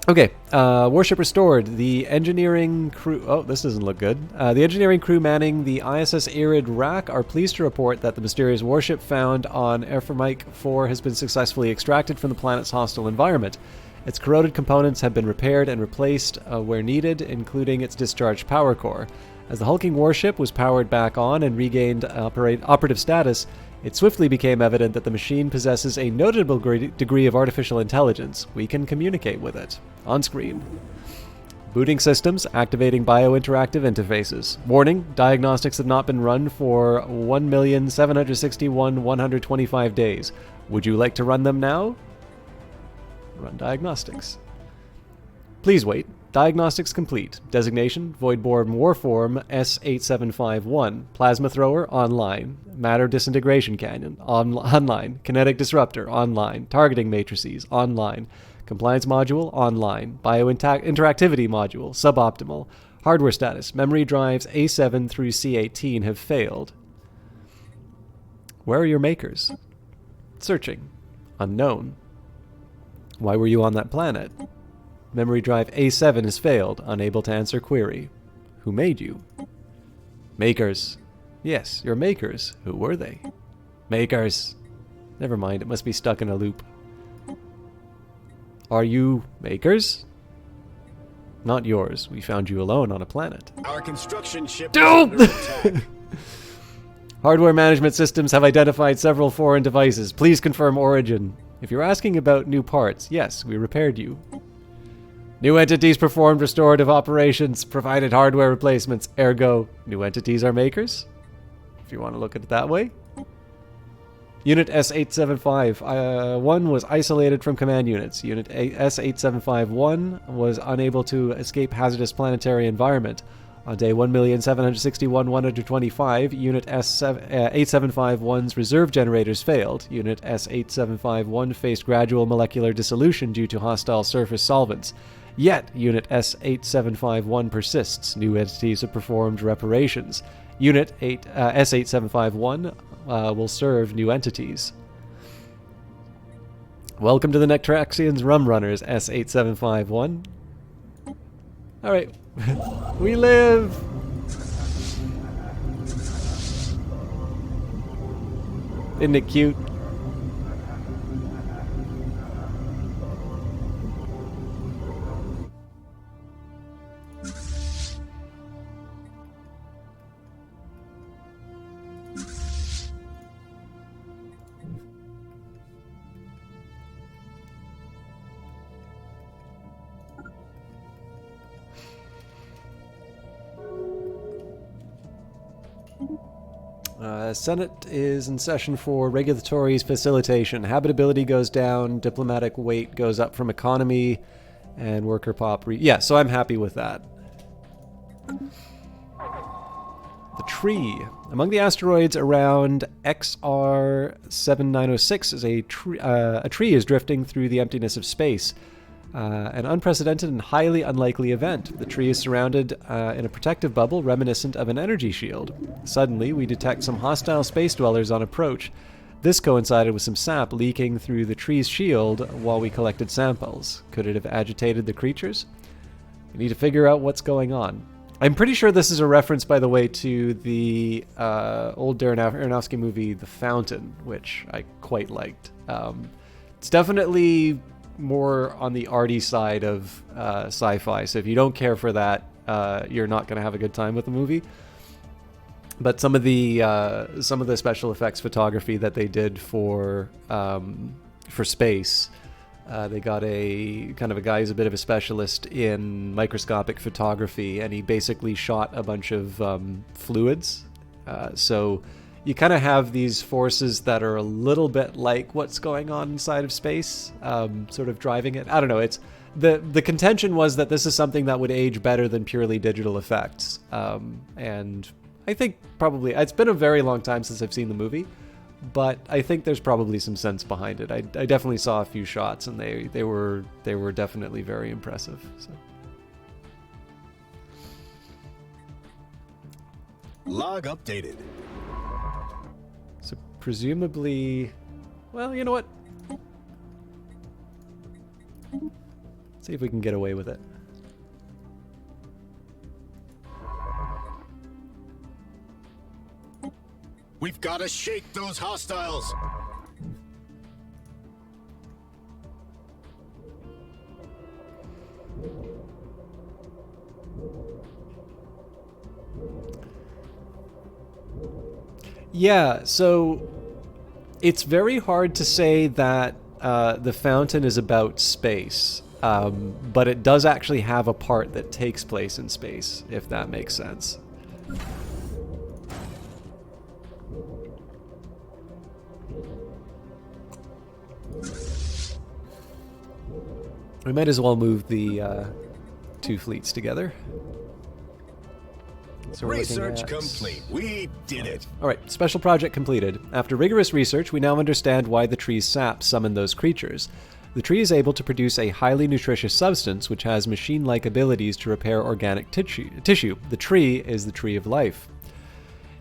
Okay, warship restored. The engineering crew... Oh, this doesn't look good. The engineering crew manning the ISS Irid Rack are pleased to report that the mysterious warship found on Erfamike 4 has been successfully extracted from the planet's hostile environment. Its corroded components have been repaired and replaced where needed, including its discharged power core. As the hulking warship was powered back on and regained operative status, it swiftly became evident that the machine possesses a notable degree of artificial intelligence. We can communicate with it. On screen. Booting systems, activating bio-interactive interfaces. Warning, diagnostics have not been run for 1,761,125 days. Would you like to run them now? Run diagnostics. Please wait. Diagnostics complete. Designation, Voidborn Warform S8751. Plasma Thrower, online. Matter Disintegration Cannon, online. Kinetic Disruptor, online. Targeting Matrices, online. Compliance Module, online. Bio-Interactivity Module, suboptimal. Hardware status, memory drives A7 through C18 have failed. Where are your makers? Searching. Unknown. Why were you on that planet? Memory drive A7 has failed. Unable to answer query. Who made you? Makers. Yes, your makers. Who were they? Makers. Never mind, it must be stuck in a loop. Are you makers? Not yours. We found you alone on a planet. Our construction ship is Doom! under attack. Hardware management systems have identified several foreign devices. Please confirm origin. If you're asking about new parts, yes, we repaired you. New entities performed restorative operations, provided hardware replacements. Ergo, new entities are makers? If you want to look at it that way. Unit S8751 was isolated from command units. Unit S8751 was unable to escape hazardous planetary environment. On day 1,761,125, Unit S8751's reserve generators failed. Unit S8751 faced gradual molecular dissolution due to hostile surface solvents. Yet, Unit S8751 persists. New entities have performed reparations. Unit S8751 will serve new entities. Welcome to the Nectraxians Rum Runners, S8751. Alright. We live! Isn't it cute? Senate is in session for regulatory facilitation. Habitability goes down, diplomatic weight goes up from economy, and worker pop. Yeah, so I'm happy with that. The tree. Among the asteroids around XR 7906 is a tree is drifting through the emptiness of space. An unprecedented and highly unlikely event. The tree is surrounded in a protective bubble reminiscent of an energy shield. Suddenly, we detect some hostile space dwellers on approach. This coincided with some sap leaking through the tree's shield while we collected samples. Could it have agitated the creatures? We need to figure out what's going on. I'm pretty sure this is a reference, by the way, to the old Darren Aronofsky movie, The Fountain, which I quite liked. It's definitely more on the arty side of sci-fi, so if you don't care for that, you're not going to have a good time with the movie. But some of the special effects photography that they did for space, they got a kind of a guy who's a bit of a specialist in microscopic photography, and he basically shot a bunch of fluids. So you kind of have these forces that are a little bit like what's going on inside of space, sort of driving it. I don't know. It's the contention was that this is something that would age better than purely digital effects, and I think probably it's been a very long time since I've seen the movie, but I think there's probably some sense behind it. I definitely saw a few shots, and they were definitely very impressive. So. Log updated. So presumably, well, you know what? See if we can get away with it. We've got to shake those hostiles. Yeah, so it's very hard to say that the Fountain is about space, but it does actually have a part that takes place in space, if that makes sense. We might as well move the two fleets together. So Research complete. We did it. Alright, special project completed. After rigorous research, we now understand why the tree's sap summoned those creatures. The tree is able to produce a highly nutritious substance which has machine-like abilities to repair organic tissue. The tree is the tree of life.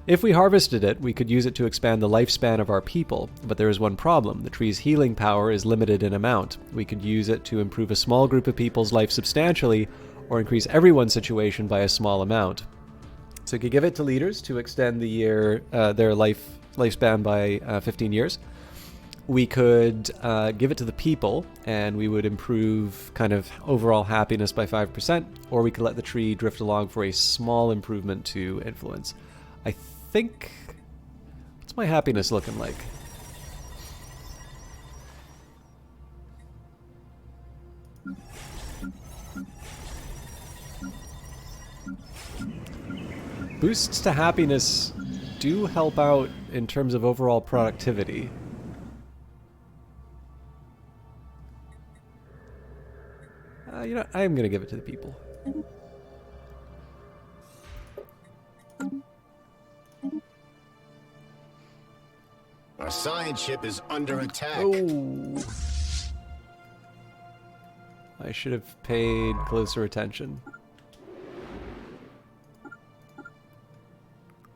If we harvested it, we could use it to expand the lifespan of our people, but there is one problem. The tree's healing power is limited in amount. We could use it to improve a small group of people's life substantially, or increase everyone's situation by a small amount. So we could give it to leaders to extend their lifespan by 15 years. We could give it to the people, and we would improve kind of overall happiness by 5%, or we could let the tree drift along for a small improvement to influence. I think... What's my happiness looking like? Boosts to happiness do help out in terms of overall productivity. You know, I am going to give it to the people. Our science ship is under attack. Oh. I should have paid closer attention.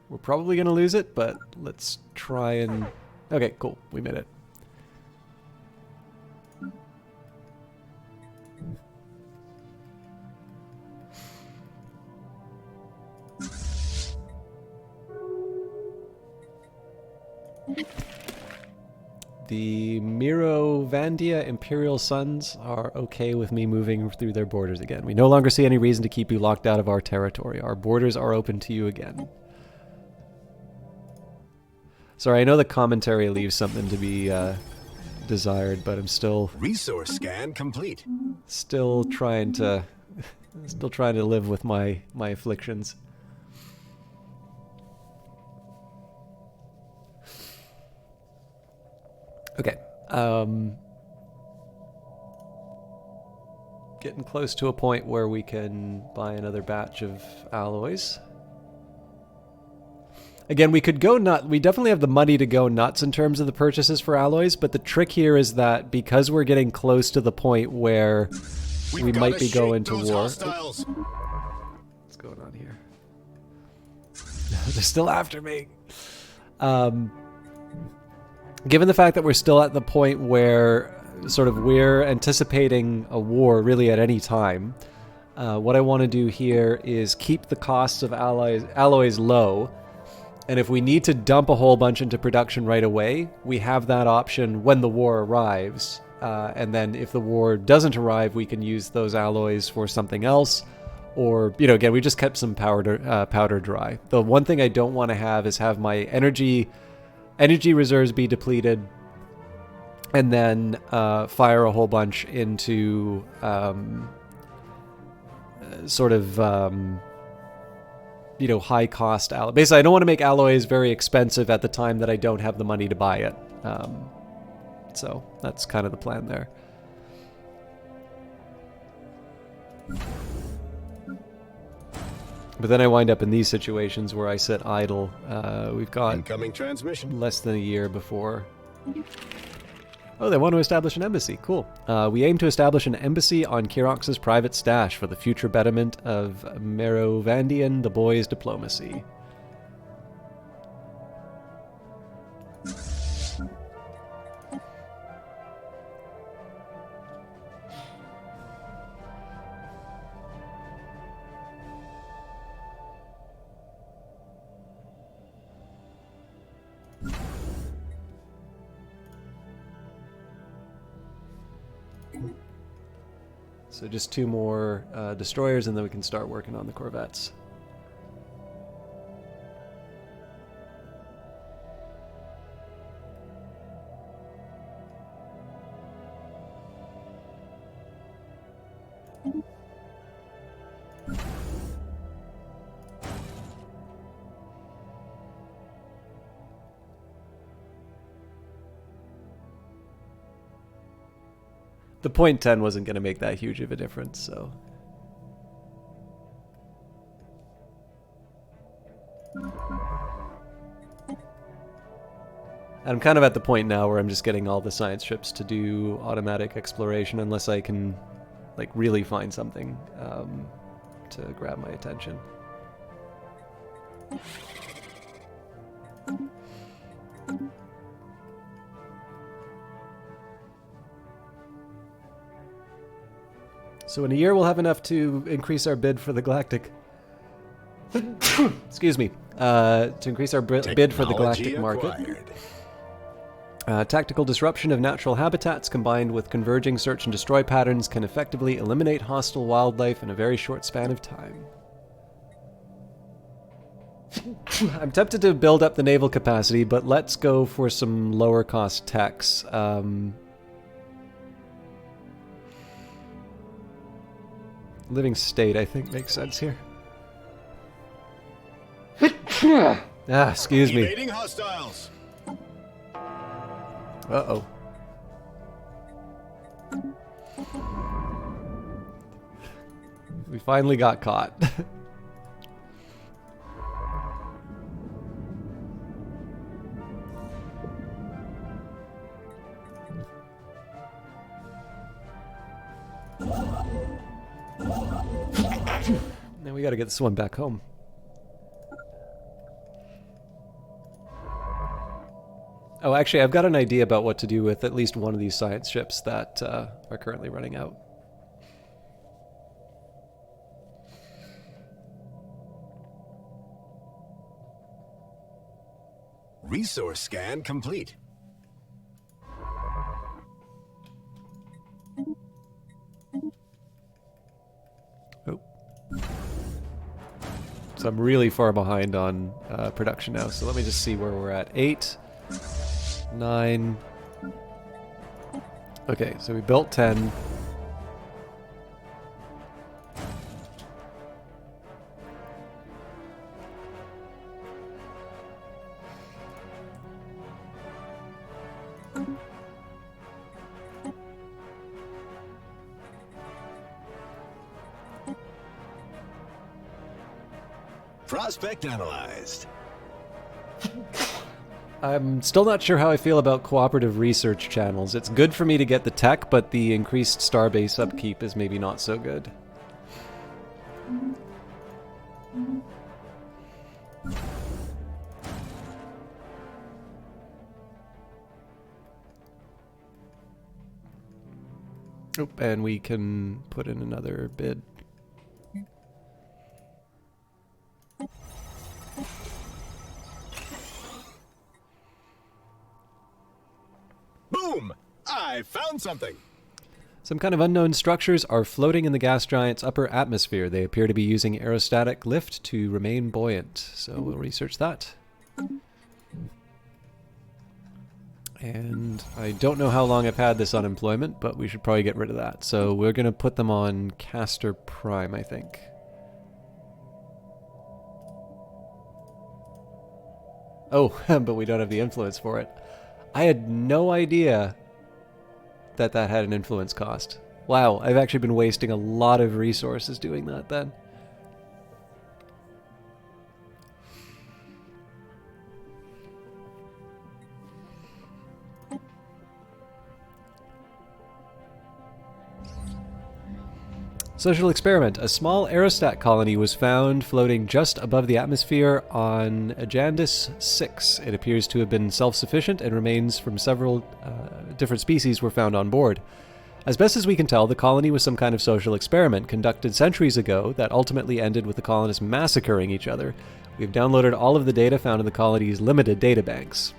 We're probably going to lose it, but let's try and... Okay, cool. We made it. The Mirovandia Imperial Sons are okay with me moving through their borders again. We no longer see any reason to keep you locked out of our territory. Our borders are open to you again. Sorry, I know the commentary leaves something to be desired, but I'm still... Resource scan complete. Still trying to live with my afflictions. Okay. Getting close to a point where we can buy another batch of alloys. Again, we could go nuts. We definitely have the money to go nuts in terms of the purchases for alloys, but the trick here is that because we're getting close to the point where we might be going to war. What's going on here? They're still after me. Given the fact that we're still at the point where sort of we're anticipating a war really at any time, what I want to do here is keep the costs of alloys low. And if we need to dump a whole bunch into production right away, we have that option when the war arrives. And then if the war doesn't arrive, we can use those alloys for something else. Or, you know, again, we just kept some powder dry. The one thing I don't want to have is have my energy reserves be depleted and then fire a whole bunch into you know, high cost alloy. Basically, I don't want to make alloys very expensive at the time that I don't have the money to buy it. So that's kind of the plan there. But then I wind up in these situations where I sit idle. We've got incoming transmission. Less than a year before. Oh, they want to establish an embassy. Cool. We aim to establish an embassy on Kirox's private stash for the future betterment of Merovandian the boys' diplomacy. So just 2 more destroyers, and then we can start working on the corvettes. The .10 wasn't going to make that huge of a difference, so... And I'm kind of at the point now where I'm just getting all the science ships to do automatic exploration unless I can, like, really find something to grab my attention. So in a year, we'll have enough to increase our bid for the galactic... Excuse me. To increase our bid for the galactic market. Tactical disruption of natural habitats combined with converging search and destroy patterns can effectively eliminate hostile wildlife in a very short span of time. I'm tempted to build up the naval capacity, but let's go for some lower cost techs. Living state, I think, makes sense here. Excuse me. Evading hostiles. Uh-oh. We finally got caught. Now we gotta get this one back home. Oh, actually, I've got an idea about what to do with at least one of these science ships that are currently running out. Resource scan complete. Oh. So I'm really far behind on production now, so let me just see where we're at. 8, 9... Okay, so we built 10. Prospect analyzed. I'm still not sure how I feel about cooperative research channels. It's good for me to get the tech, but the increased starbase upkeep is maybe not so good. Oh, and we can put in another bid. Boom! I found something! Some kind of unknown structures are floating in the gas giant's upper atmosphere. They appear to be using aerostatic lift to remain buoyant. So we'll research that. And I don't know how long I've had this unemployment, but we should probably get rid of that. So we're going to put them on Castor Prime, I think. Oh, but we don't have the influence for it. I had no idea that that had an influence cost. Wow, I've actually been wasting a lot of resources doing that then. Social experiment. A small aerostat colony was found floating just above the atmosphere on Ajandis 6. It appears to have been self-sufficient, and remains from several different species were found on board. As best as we can tell, the colony was some kind of social experiment conducted centuries ago that ultimately ended with the colonists massacring each other. We've downloaded all of the data found in the colony's limited databanks.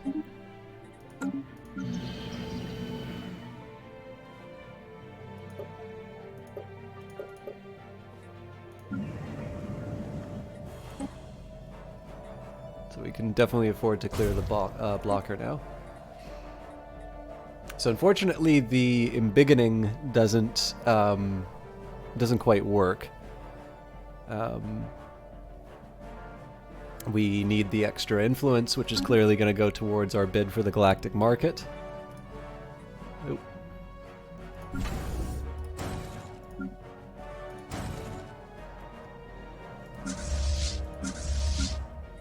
So we can definitely afford to clear the blocker now. So unfortunately, the embiggening doesn't quite work. We need the extra influence, which is clearly going to go towards our bid for the galactic market. Oop.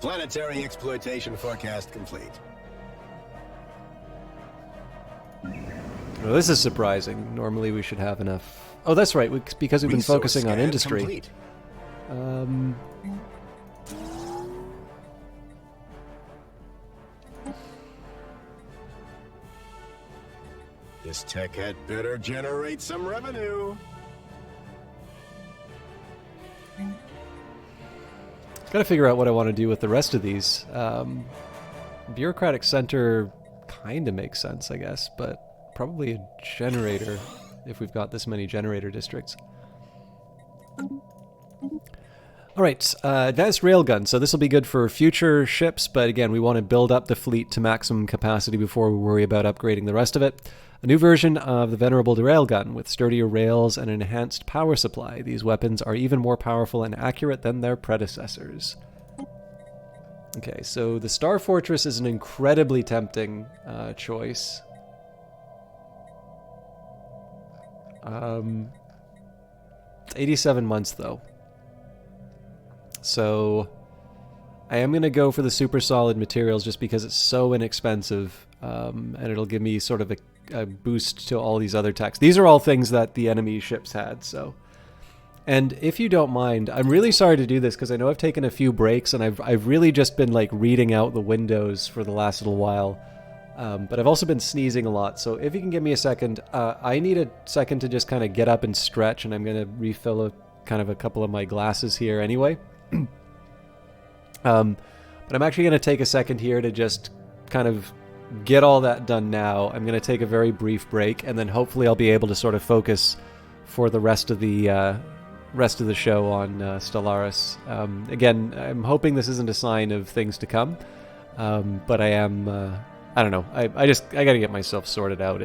Planetary exploitation forecast complete. Well, this is surprising. Normally we should have enough... Oh, that's right, because we've been focusing on industry. Complete. This tech had better generate some revenue. Gotta figure out what I want to do with the rest of these. Bureaucratic center kind of makes sense, I guess, but probably a generator if we've got this many generator districts. Alright, advanced railgun. So this will be good for future ships, but again, we want to build up the fleet to maximum capacity before we worry about upgrading the rest of it. A new version of the venerable railgun with sturdier rails and an enhanced power supply. These weapons are even more powerful and accurate than their predecessors. Okay, so the Star Fortress is an incredibly tempting choice. 87 months though. So I am going to go for the super solid materials just because it's so inexpensive, and it'll give me sort of a boost to all these other techs. These are all things that the enemy ships had, so. And if you don't mind, I'm really sorry to do this because I know I've taken a few breaks and I've really just been like reading out the windows for the last little while. But I've also been sneezing a lot, so if you can give me a second, I need a second to just kind of get up and stretch, and I'm going to refill a couple of my glasses here anyway. But I'm actually going to take a second here to just kind of get all that done now. I'm going to take a very brief break, and then hopefully I'll be able to sort of focus for the rest of the show on Stellaris. Again, I'm hoping this isn't a sign of things to come, but I am... I don't know. I gotta get myself sorted out.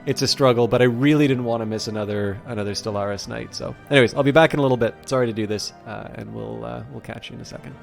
It's a struggle, but I really didn't want to miss another Stellaris night. So, anyways, I'll be back in a little bit. Sorry to do this, and we'll catch you in a second.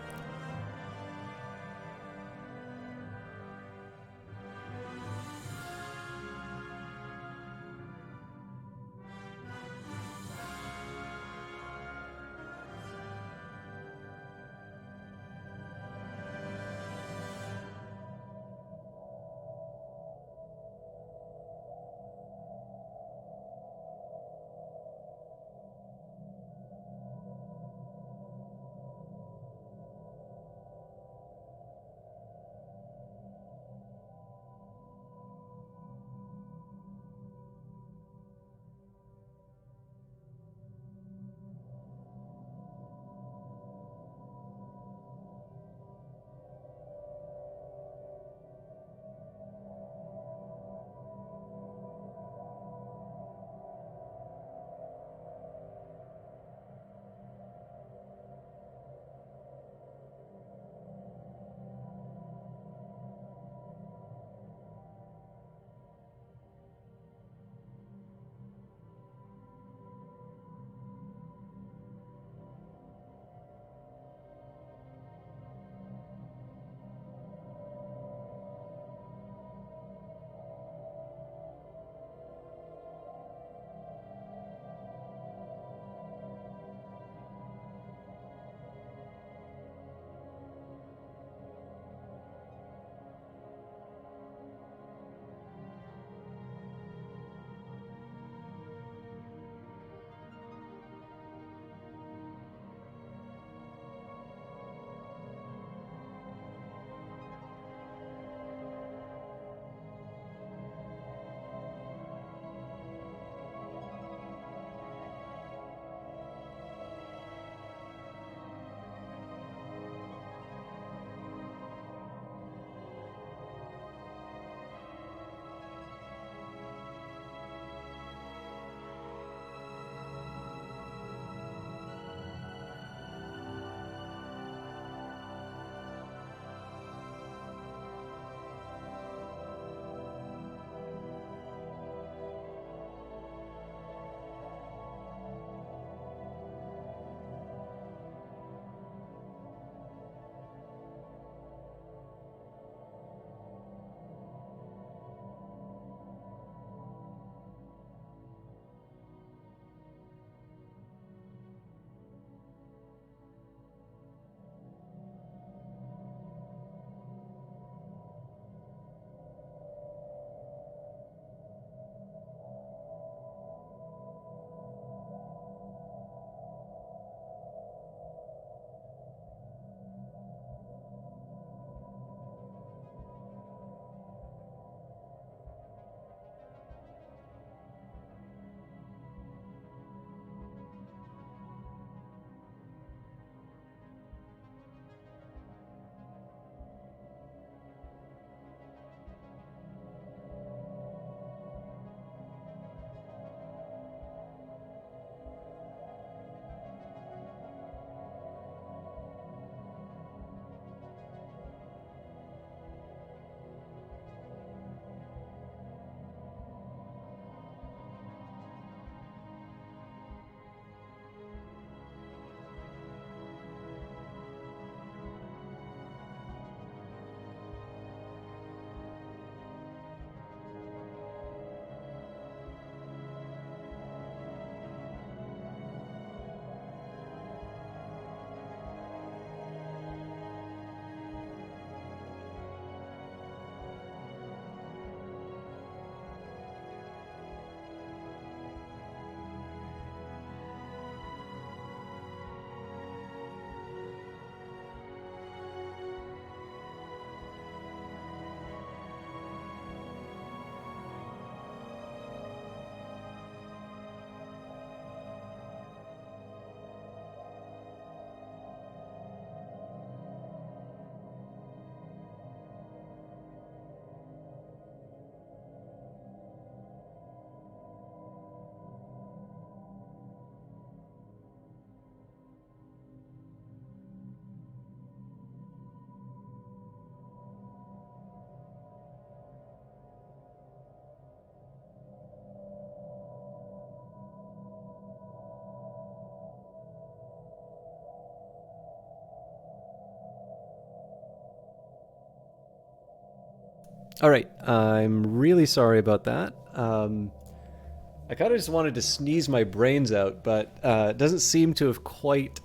All right, I'm really sorry about that. I kind of just wanted to sneeze my brains out, but it doesn't seem to have quite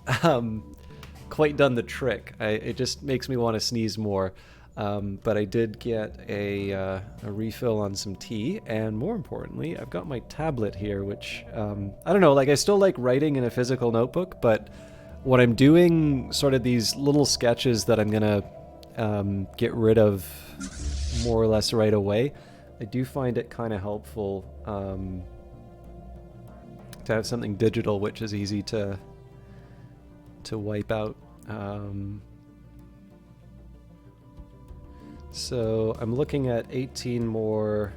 quite done the trick. It just makes me want to sneeze more. But I did get a refill on some tea, and more importantly, I've got my tablet here, which I don't know. Like, I still like writing in a physical notebook, but when I'm doing sort of these little sketches that I'm gonna get rid of more or less right away, I do find it kind of helpful to have something digital, which is easy to wipe out. So I'm looking at 18 more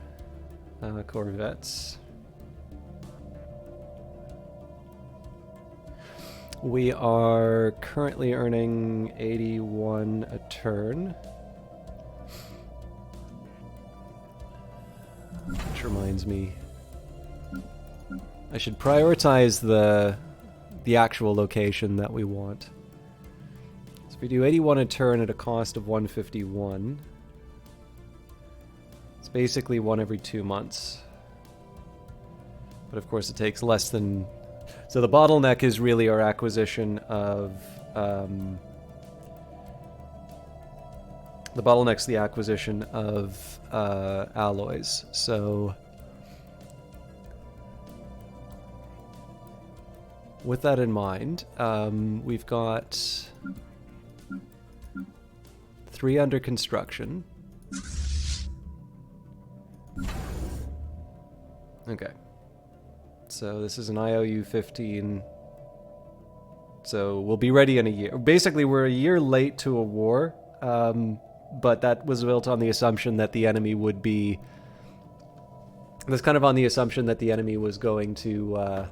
Corvettes. We are currently earning 81 a turn. Which reminds me, I should prioritize the actual location that we want. So if we do 81 a turn at a cost of 151, it's basically one every 2 months. But of course it takes less than... So the bottleneck is really our acquisition of... the bottleneck's the acquisition of alloys. So with that in mind, we've got 3 under construction. Okay. So this is an IOU 15. So we'll be ready in a year. Basically, we're a year late to a war, but that was built on the assumption that the enemy would be... That's kind of on the assumption that the enemy was going to...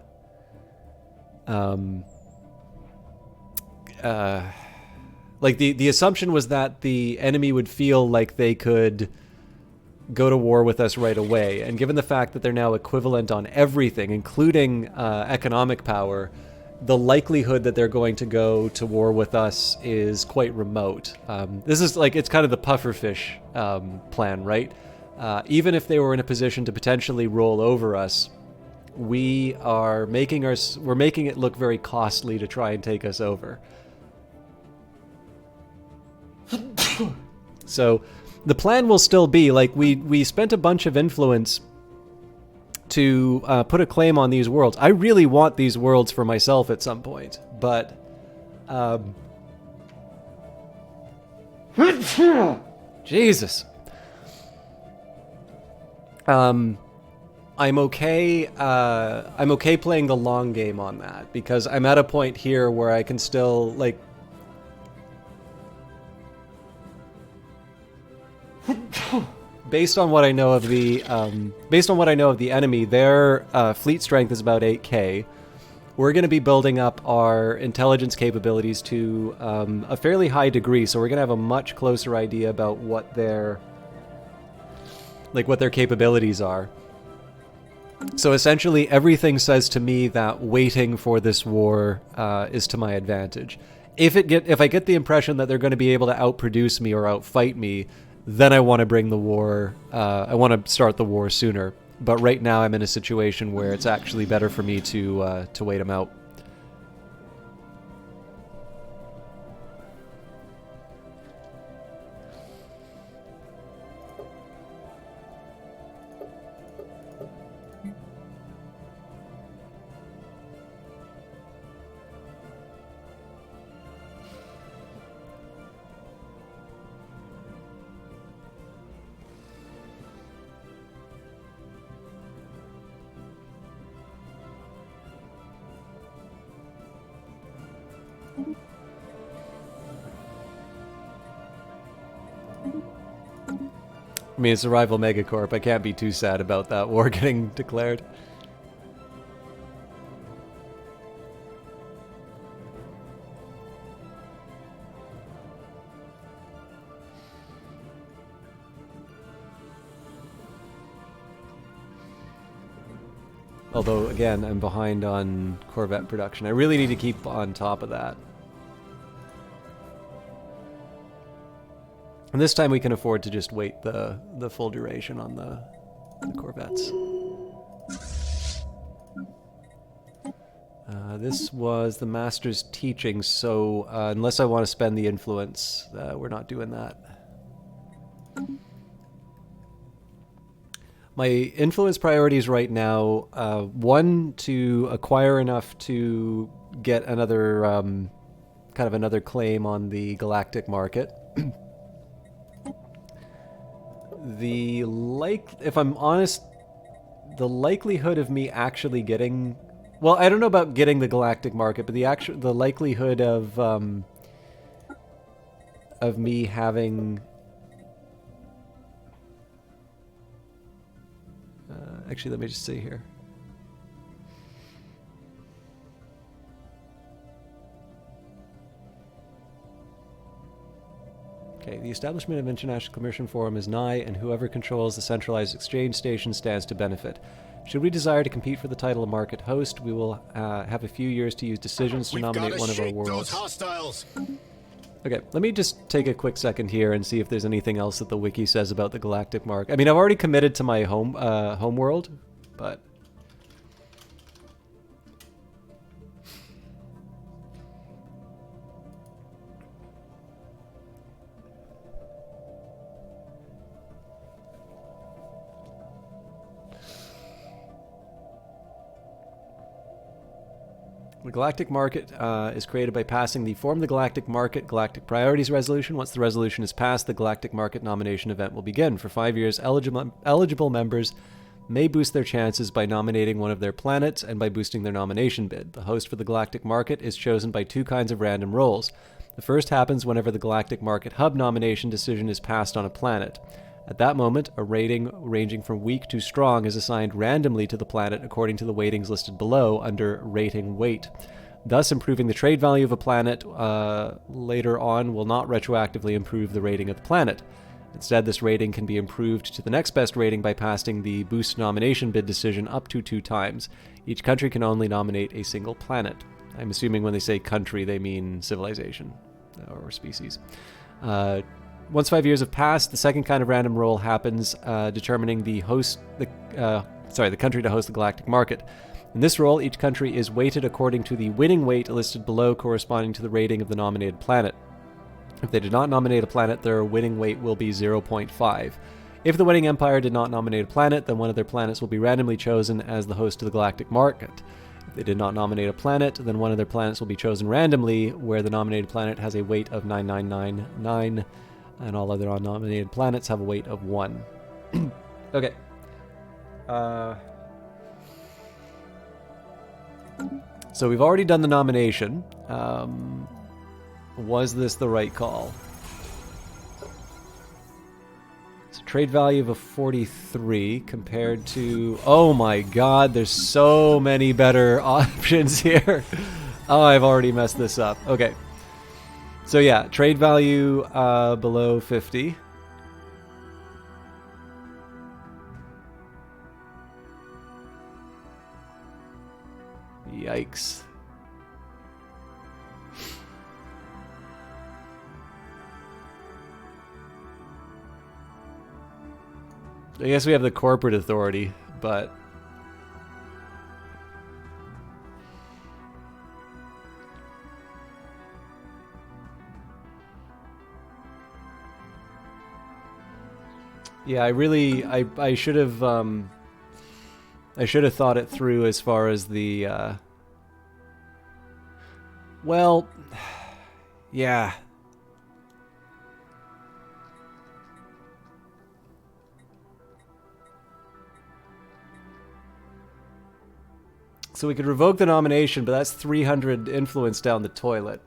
like the assumption was that the enemy would feel like they could go to war with us right away, and given the fact that they're now equivalent on everything, including economic power, the likelihood that they're going to go to war with us is quite remote. This is like, it's kind of the pufferfish plan, right? Even if they were in a position to potentially roll over us, we're making it look very costly to try and take us over. So the plan will still be, like, we spent a bunch of influence to put a claim on these worlds. I really want these worlds for myself at some point, but Jesus. I'm okay playing the long game on that, because I'm at a point here where I can still, like, based on what I know of the enemy, their fleet strength is about 8K. We're going to be building up our intelligence capabilities to a fairly high degree, so we're going to have a much closer idea about what their capabilities are. So essentially, everything says to me that waiting for this war is to my advantage. If I get the impression that they're going to be able to outproduce me or outfight me, then I want to bring the war, I want to start the war sooner. But right now I'm in a situation where it's actually better for me to wait them out. I mean, it's a rival megacorp. I can't be too sad about that war getting declared. Although, again, I'm behind on Corvette production. I really need to keep on top of that. And this time we can afford to just wait the full duration on the corvettes. This was the master's teaching, so unless I want to spend the influence, we're not doing that. My influence priorities right now, one, to acquire enough to get another, kind of another claim on the galactic market. If I'm honest, the likelihood of me actually getting, well, I don't know about getting the galactic market, but the likelihood of me having, actually, let me just see here. Okay, the establishment of International Commercial Forum is nigh, and whoever controls the centralized exchange station stands to benefit. Should we desire to compete for the title of market host, we will have a few years to use decisions to nominate one of our worlds. Those hostiles. Okay, let me just take a quick second here and see if there's anything else that the wiki says about the galactic market. I mean, I've already committed to my home world, but the galactic market is created by passing the Form the Galactic Market Galactic Priorities Resolution. Once the resolution is passed, the galactic market nomination event will begin. For 5 years, eligible members may boost their chances by nominating one of their planets and by boosting their nomination bid. The host for the galactic market is chosen by two kinds of random rolls. The first happens whenever the galactic market hub nomination decision is passed on a planet. At that moment, a rating ranging from weak to strong is assigned randomly to the planet according to the weightings listed below under rating weight. Thus, improving the trade value of a planet later on will not retroactively improve the rating of the planet. Instead, this rating can be improved to the next best rating by passing the boost nomination bid decision up to 2 times. Each country can only nominate a single planet. I'm assuming when they say country, they mean civilization or species. Once 5 years have passed, the second kind of random roll happens, determining the country to host the galactic market. In this roll, each country is weighted according to the winning weight listed below, corresponding to the rating of the nominated planet. If they did not nominate a planet, their winning weight will be 0.5. If the winning empire did not nominate a planet, then one of their planets will be randomly chosen as the host of the galactic market. If they did not nominate a planet, then one of their planets will be chosen randomly, where the nominated planet has a weight of 9999. And all other unnominated planets have a weight of 1. Okay. So we've already done the nomination. Was this the right call? So trade value of a 43 compared to... Oh my god, there's so many better options here. Oh, I've already messed this up. Okay. So yeah, trade value below 50. Yikes. I guess we have the corporate authority, but... Yeah, I should have thought it through as far as the well, yeah. So we could revoke the nomination, but that's 300 influence down the toilet.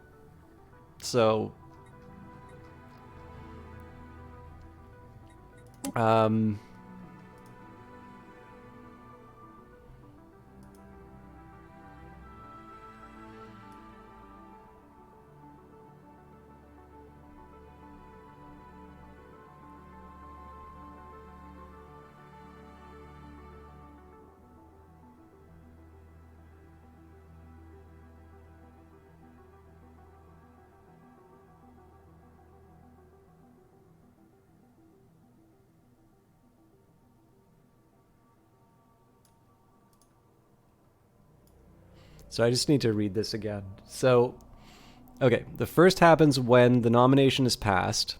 So So I just need to read this again. So, okay, the first happens when the nomination is passed.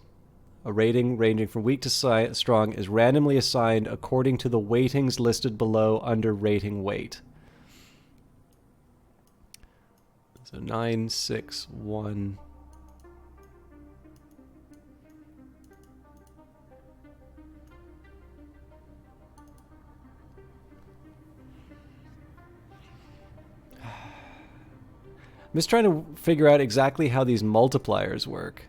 A rating ranging from weak to strong is randomly assigned according to the weightings listed below under rating weight. So 9, 6, 1. I'm just trying to figure out exactly how these multipliers work.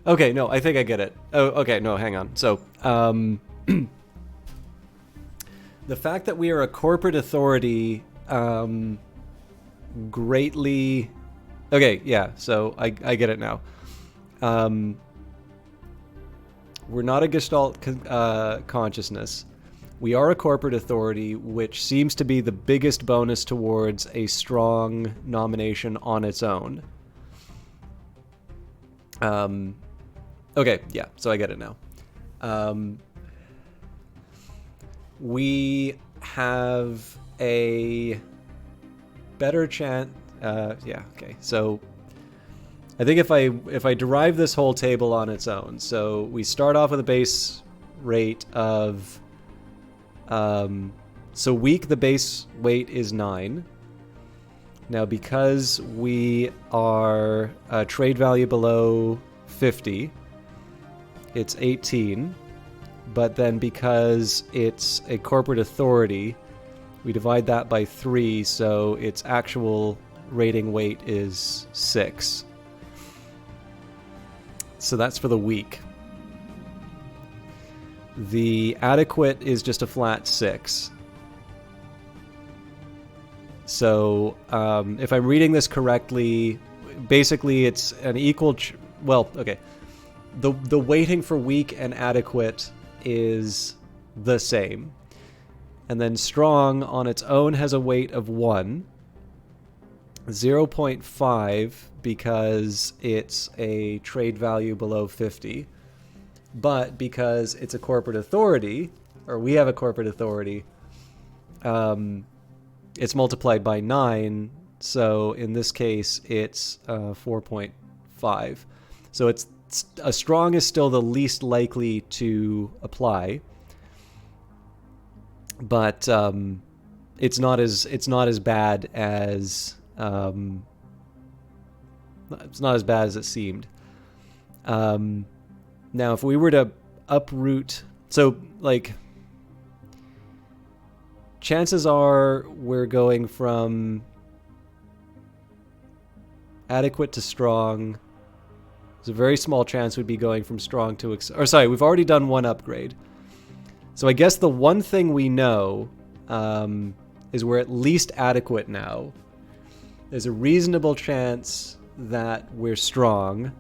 Okay, no, I think I get it. Oh, okay, no, hang on. So, the fact that we are a corporate authority greatly... Okay, yeah, so I get it now. We're not a Gestalt consciousness. We are a corporate authority, which seems to be the biggest bonus towards a strong nomination on its own. Okay, yeah, so I get it now. We have a better chance. Yeah, okay. So I think if I derive this whole table on its own, so we start off with a base rate of, so weak, the base weight is 9. Now, because we are a trade value below 50, it's 18. But then because it's a corporate authority, we divide that by 3, so its actual rating weight is 6. So that's for the weak. The adequate is just a flat 6. So if I'm reading this correctly, basically it's an equal... well, okay. The weighting for weak and adequate is the same. And then strong on its own has a weight of 1. 0.5 because it's a trade value below 50. But because it's a corporate authority, or we have a corporate authority, it's multiplied by 9. So in this case, it's 4.5. So it's a strong is still the least likely to apply, but it's not as bad as it's not as bad as it seemed. Now, if we were to uproot, so like, chances are we're going from adequate to strong. There's a very small chance we'd be going from strong to... we've already done one upgrade. So I guess the one thing we know is we're at least adequate now. There's a reasonable chance that we're strong,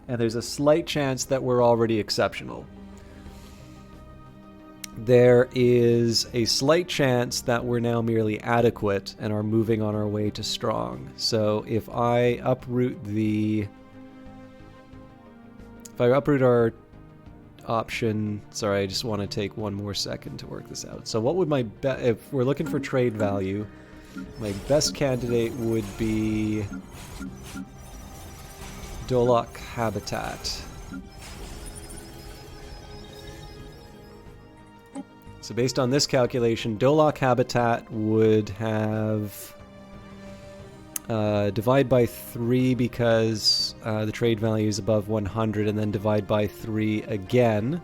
and there's a slight chance that we're already exceptional. There is a slight chance that we're now merely adequate and are moving on our way to strong. So if I uproot our option... Sorry, I just want to take one more second to work this out. So what would my... if we're looking for trade value, my best candidate would be Dolok Habitat. So based on this calculation, Dolok Habitat would have... divide by 3 because the trade value is above 100, and then divide by 3 again.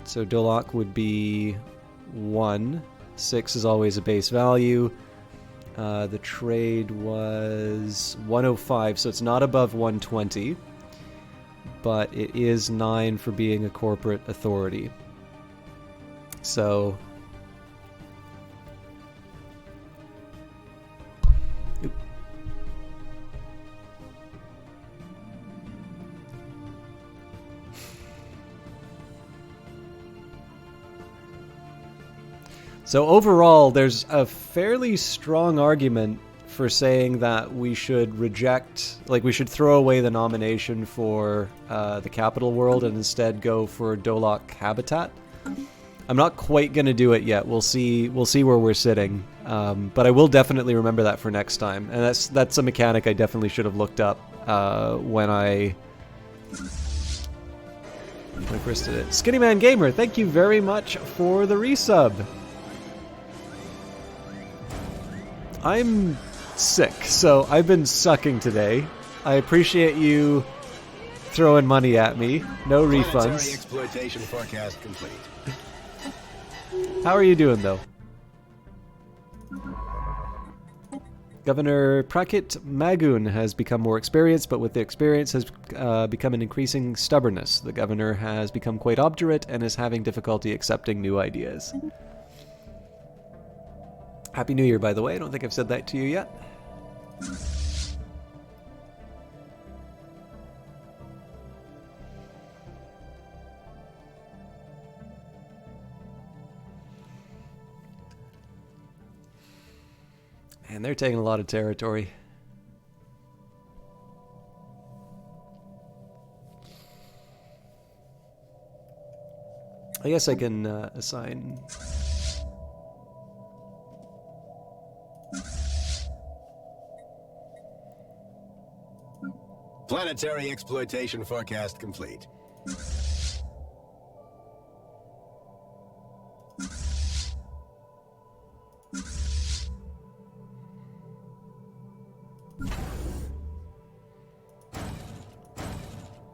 So Dolok would be 1. 6 is always a base value. The trade was 105, so it's not above 120. But it is 9 for being a corporate authority. So... So overall, there's a fairly strong argument for saying that we should reject, like we should throw away the nomination for the capital world and instead go for Dolok Habitat. I'm not quite gonna do it yet. We'll see where we're sitting, but I will definitely remember that for next time. And that's a mechanic I definitely should have looked up when I first did it. Skinny Man Gamer, thank you very much for the resub. I'm sick, so I've been sucking today. I appreciate you throwing money at me. No refunds. Planetary exploitation forecast complete. How are you doing, though? Governor Prakit Magoon has become more experienced, but with the experience has become an increasing stubbornness. The governor has become quite obdurate and is having difficulty accepting new ideas. Happy New Year, by the way. I don't think I've said that to you yet. And they're taking a lot of territory. I guess I can assign... Planetary exploitation forecast complete.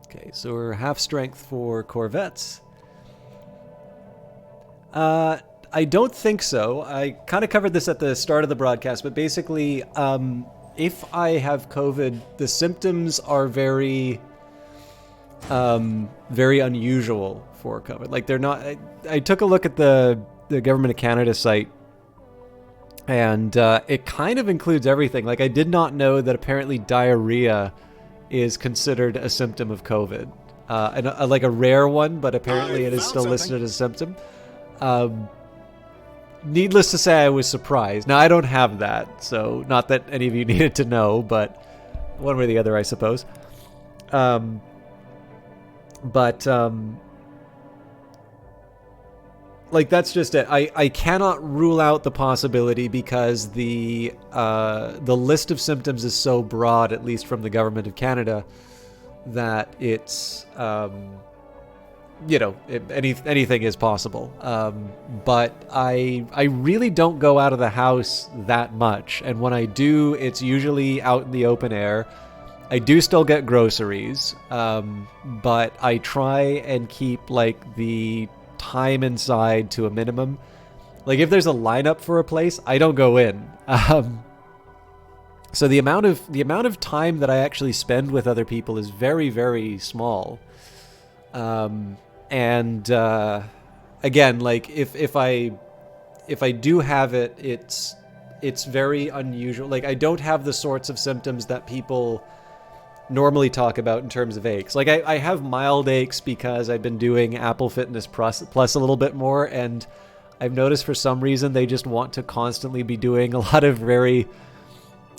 Okay, so we're half strength for corvettes. I don't think so. I kind of covered this at the start of the broadcast, but basically, if I have COVID, the symptoms are very unusual for COVID. Like they're not. I took a look at the Government of Canada site, and it kind of includes everything. Like I did not know that apparently diarrhea is considered a symptom of COVID, and like a rare one, but apparently it is still listed as a symptom. Needless to say, I was surprised. Now, I don't have that, so not that any of you needed to know, but one way or the other, I suppose. Like, that's just it. I cannot rule out the possibility because the list of symptoms is so broad, at least from the Government of Canada, that it's... you know, anything is possible. But I really don't go out of the house that much. And when I do, it's usually out in the open air. I do still get groceries, but I try and keep, like, the time inside to a minimum. Like, if there's a lineup for a place, I don't go in. So the amount of time that I actually spend with other people is very, very small. And again, like if I do have it, it's very unusual. Like I don't have the sorts of symptoms that people normally talk about in terms of aches. Like I have mild aches because I've been doing Apple Fitness Plus a little bit more, and I've noticed for some reason they just want to constantly be doing a lot of very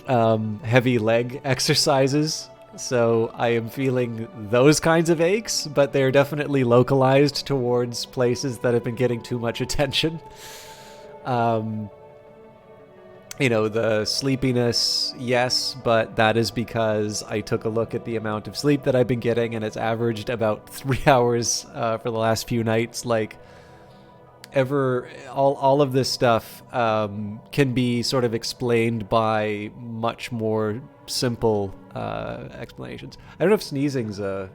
heavy leg exercises. So I am feeling those kinds of aches, but they're definitely localized towards places that have been getting too much attention. You know, the sleepiness, yes, but that is because I took a look at the amount of sleep that I've been getting, and it's averaged about 3 hours for the last few nights. Like, all of this stuff can be sort of explained by much more simple explanations. I don't know if sneezing's a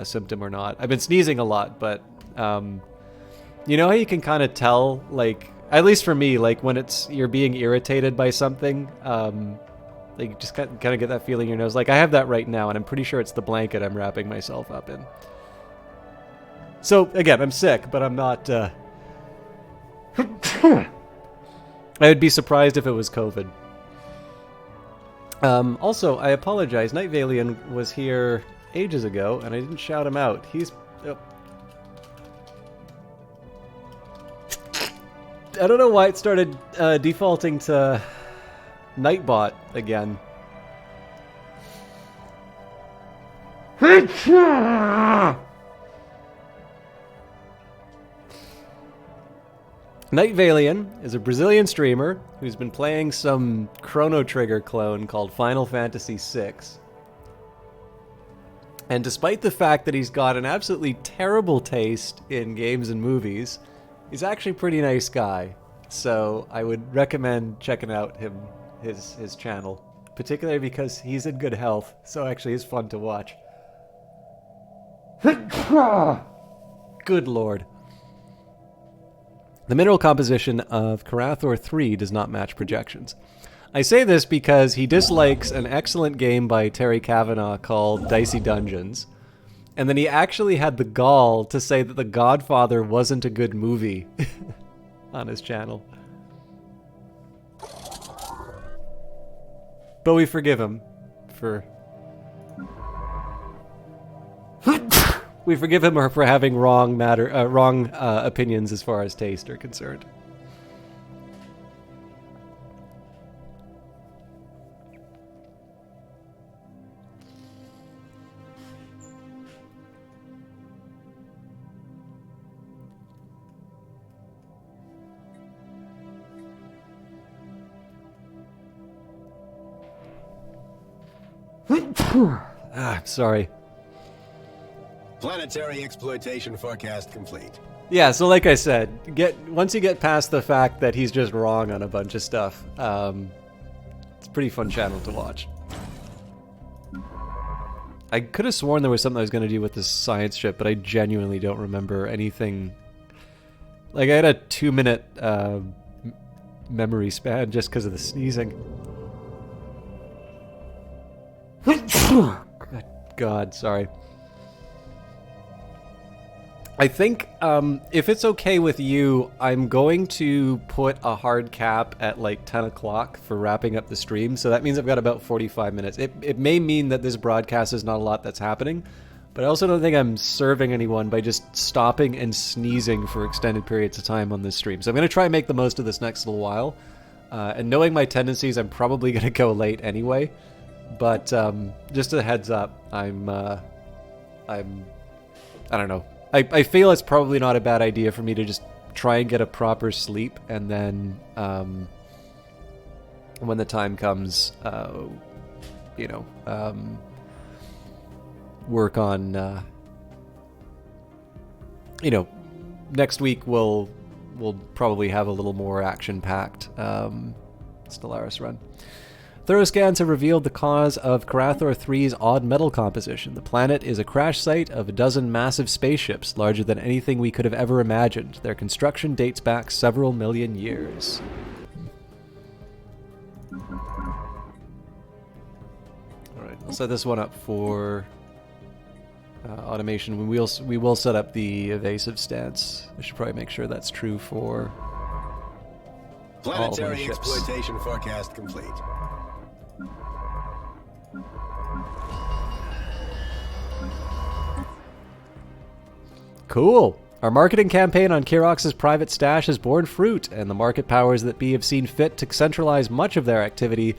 symptom or not. I've been sneezing a lot, but you know how you can kind of tell, like, at least for me, like when you're being irritated by something, like you just kind of get that feeling in your nose. Like I have that right now, and I'm pretty sure it's the blanket I'm wrapping myself up in. So again, I'm sick, but I'm not. I would be surprised if it was COVID. Also, I apologize. Night Valen was here ages ago, and I didn't shout him out. He's... Oh. I don't know why it started defaulting to Nightbot again. Night Valen is a Brazilian streamer who's been playing some Chrono Trigger clone called Final Fantasy VI. And despite the fact that he's got an absolutely terrible taste in games and movies, he's actually a pretty nice guy. So I would recommend checking out his channel, particularly because he's in good health, so actually it's fun to watch. Good lord. The mineral composition of Carathor 3 does not match projections. I say this because he dislikes an excellent game by Terry Kavanagh called Dicey Dungeons, and then he actually had the gall to say that The Godfather wasn't a good movie on his channel. But we forgive him for... We forgive him for having wrong opinions as far as taste are concerned. Sorry. Planetary exploitation forecast complete. Yeah, so like I said, once you get past the fact that he's just wrong on a bunch of stuff, it's a pretty fun channel to watch. I could have sworn there was something I was going to do with this science ship, but I genuinely don't remember anything. Like, I had a 2-minute memory span just because of the sneezing. God, sorry. I think, if it's okay with you, I'm going to put a hard cap at like 10 o'clock for wrapping up the stream. So that means I've got about 45 minutes. It may mean that this broadcast is not a lot that's happening, but I also don't think I'm serving anyone by just stopping and sneezing for extended periods of time on this stream. So I'm going to try and make the most of this next little while. And knowing my tendencies, I'm probably going to go late anyway. But just a heads up, I don't know. I feel it's probably not a bad idea for me to just try and get a proper sleep, and then when the time comes, work on, next week we'll probably have a little more action-packed Stellaris run. Thorough scans have revealed the cause of Carathor 3's odd metal composition. The planet is a crash site of a dozen massive spaceships, larger than anything we could have ever imagined. Their construction dates back several million years. Alright, I'll set this one up for automation. We will set up the evasive stance. I should probably make sure that's true for planetary exploitation forecast complete. Cool. Our marketing campaign on Kirox's private stash has borne fruit, and the market powers that be have seen fit to centralize much of their activity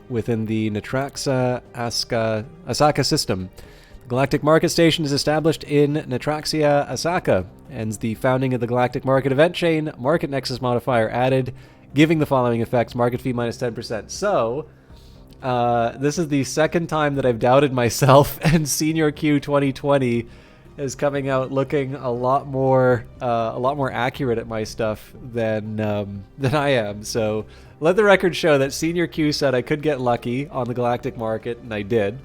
within the Natraxa Asaka system. The Galactic Market Station is established in Natraxia Asaka, and the founding of the Galactic Market event chain, Market Nexus modifier added, giving the following effects: market fee minus 10%. So, this is the second time that I've doubted myself, and Senior Q 2020 is coming out looking a lot more accurate at my stuff than I am. So let the record show that Senior Q said I could get lucky on the Galactic Market, and I did.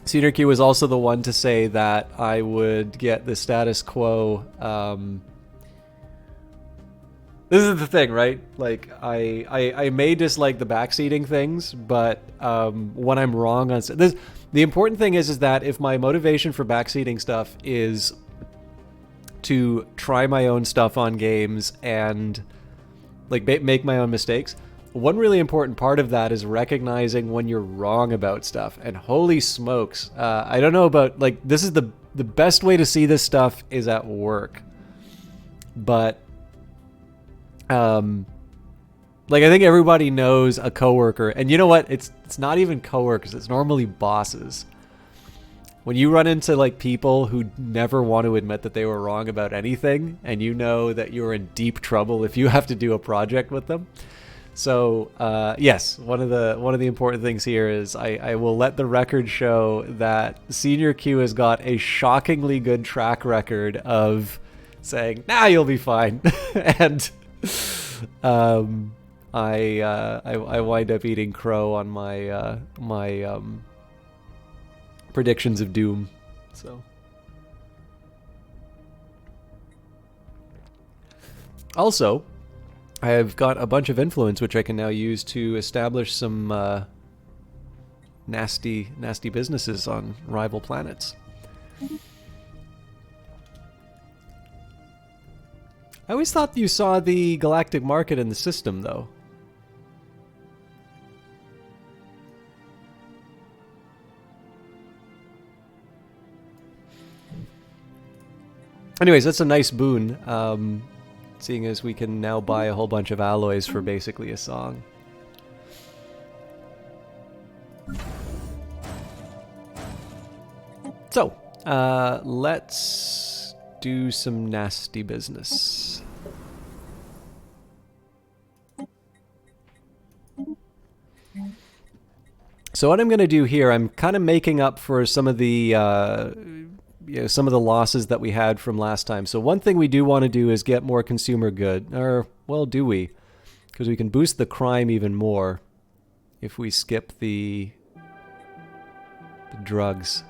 Senior Q was also the one to say that I would get the Status Quo. This is the thing, right? Like, I may dislike the backseating things, but when I'm wrong on this, the important thing is that if my motivation for backseating stuff is to try my own stuff on games and like make my own mistakes, one really important part of that is recognizing when you're wrong about stuff. And holy smokes, I don't know about, like, this is the best way to see this stuff is at work. but like I think everybody knows a coworker, and you know what? It's not even coworkers. It's normally bosses. When you run into like people who never want to admit that they were wrong about anything, and you know that you're in deep trouble if you have to do a project with them. So yes, one of the important things here is I will let the record show that Senior Q has got a shockingly good track record of saying, "Nah, you'll be fine," and I wind up eating crow on my my predictions of doom. So also, I have got a bunch of influence which I can now use to establish some nasty businesses on rival planets. I always thought you saw the galactic market in the system, though. Anyways, that's a nice boon, seeing as we can now buy a whole bunch of alloys for basically a song. So, let's do some nasty business. So what I'm going to do here, I'm kind of making up for some of the some of the losses that we had from last time. So one thing we do want to do is get more consumer good. Or, well, do we? Because we can boost the crime even more if we skip the drugs.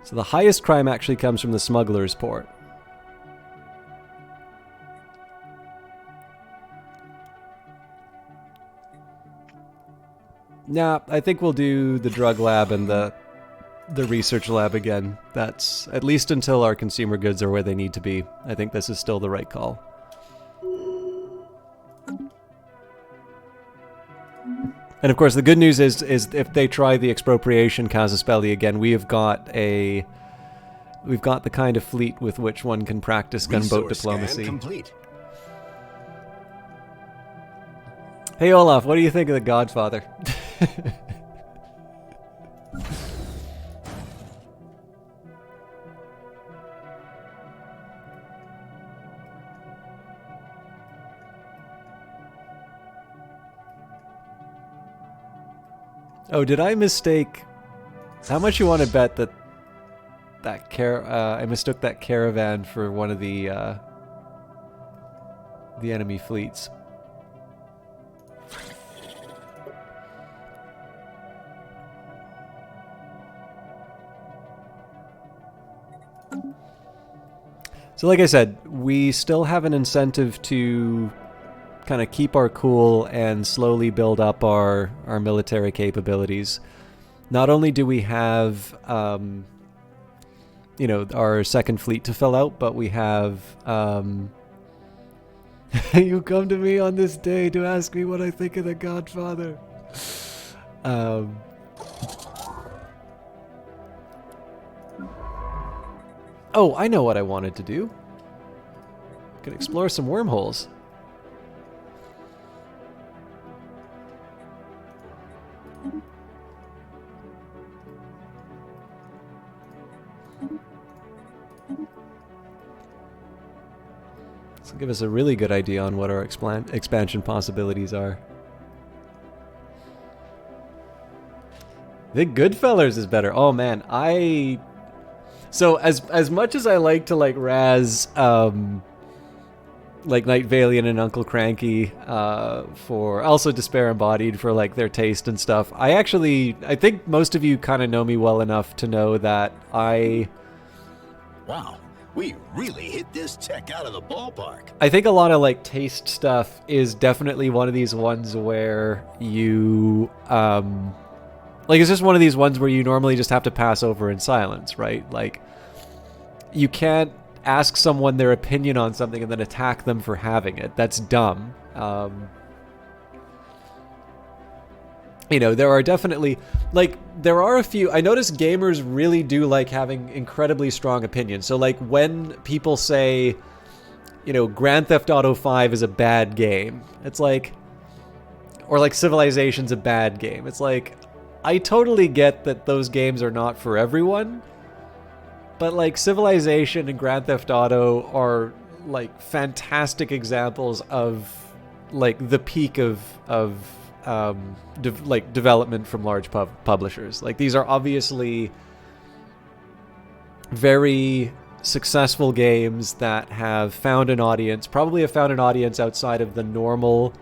So the highest crime actually comes from the smuggler's port. Nah, I think we'll do the drug lab and the research lab again. That's at least until our consumer goods are where they need to be. I think this is still the right call. And of course, the good news is if they try the expropriation casus belli again, we've got the kind of fleet with which one can practice gunboat diplomacy. Complete. Hey Olaf, what do you think of The Godfather? Oh, did I mistake? How much you want to bet that I mistook that caravan for one of the enemy fleets? So like I said, we still have an incentive to kind of keep our cool and slowly build up our military capabilities. Not only do we have, our second fleet to fill out, but we have, you come to me on this day to ask me what I think of The Godfather. Oh, I know what I wanted to do. Could explore some wormholes. This will give us a really good idea on what our expansion possibilities are. I think Goodfellas is better. Oh man, So as much as I like to like razz like Night Valiant and Uncle Cranky for also Despair Embodied for like their taste and stuff, I think most of you kind of know me well enough to know that Wow, we really hit this tech out of the ballpark. I think a lot of like taste stuff is definitely one of these ones where you like it's just one of these ones where you normally just have to pass over in silence, right? Like you can't ask someone their opinion on something and then attack them for having it. That's dumb. You know, there are definitely, like, there are a few, I notice gamers really do like having incredibly strong opinions. So, like, when people say, you know, Grand Theft Auto 5 is a bad game, it's like, or like Civilization's a bad game. It's like, I totally get that those games are not for everyone, but like Civilization and Grand Theft Auto are like fantastic examples of like the peak of development from large publishers. Like, these are obviously very successful games that have found an audience, probably have found an audience outside of the normal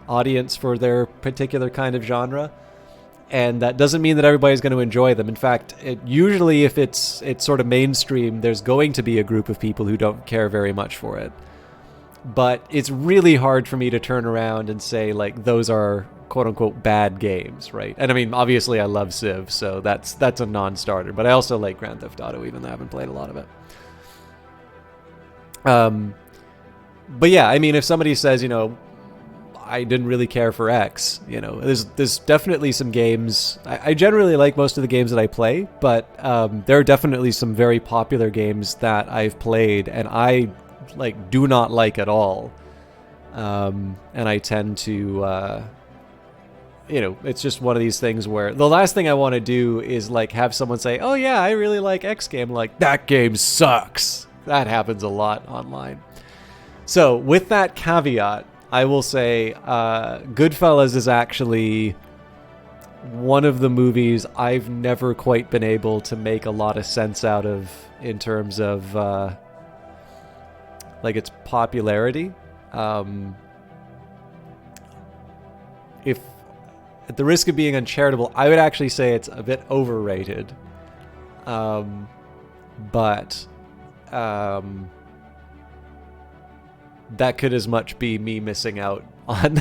audience for their particular kind of genre. And that doesn't mean that everybody's going to enjoy them. In fact, usually if it's sort of mainstream, there's going to be a group of people who don't care very much for it. But it's really hard for me to turn around and say, like, those are quote-unquote bad games, right? And I mean, obviously I love Civ, so that's a non-starter. But I also like Grand Theft Auto, even though I haven't played a lot of it. But yeah, I mean, if somebody says, you know, I didn't really care for X, you know, there's definitely some games. I generally like most of the games that I play, but there are definitely some very popular games that I've played and I like do not like at all. And I tend to, you know, it's just one of these things where the last thing I want to do is like have someone say, oh yeah, I really like X game. Like, that game sucks. That happens a lot online. So with that caveat, I will say Goodfellas is actually one of the movies I've never quite been able to make a lot of sense out of in terms of like its popularity. If at the risk of being uncharitable, I would actually say it's a bit overrated. But that could as much be me missing out on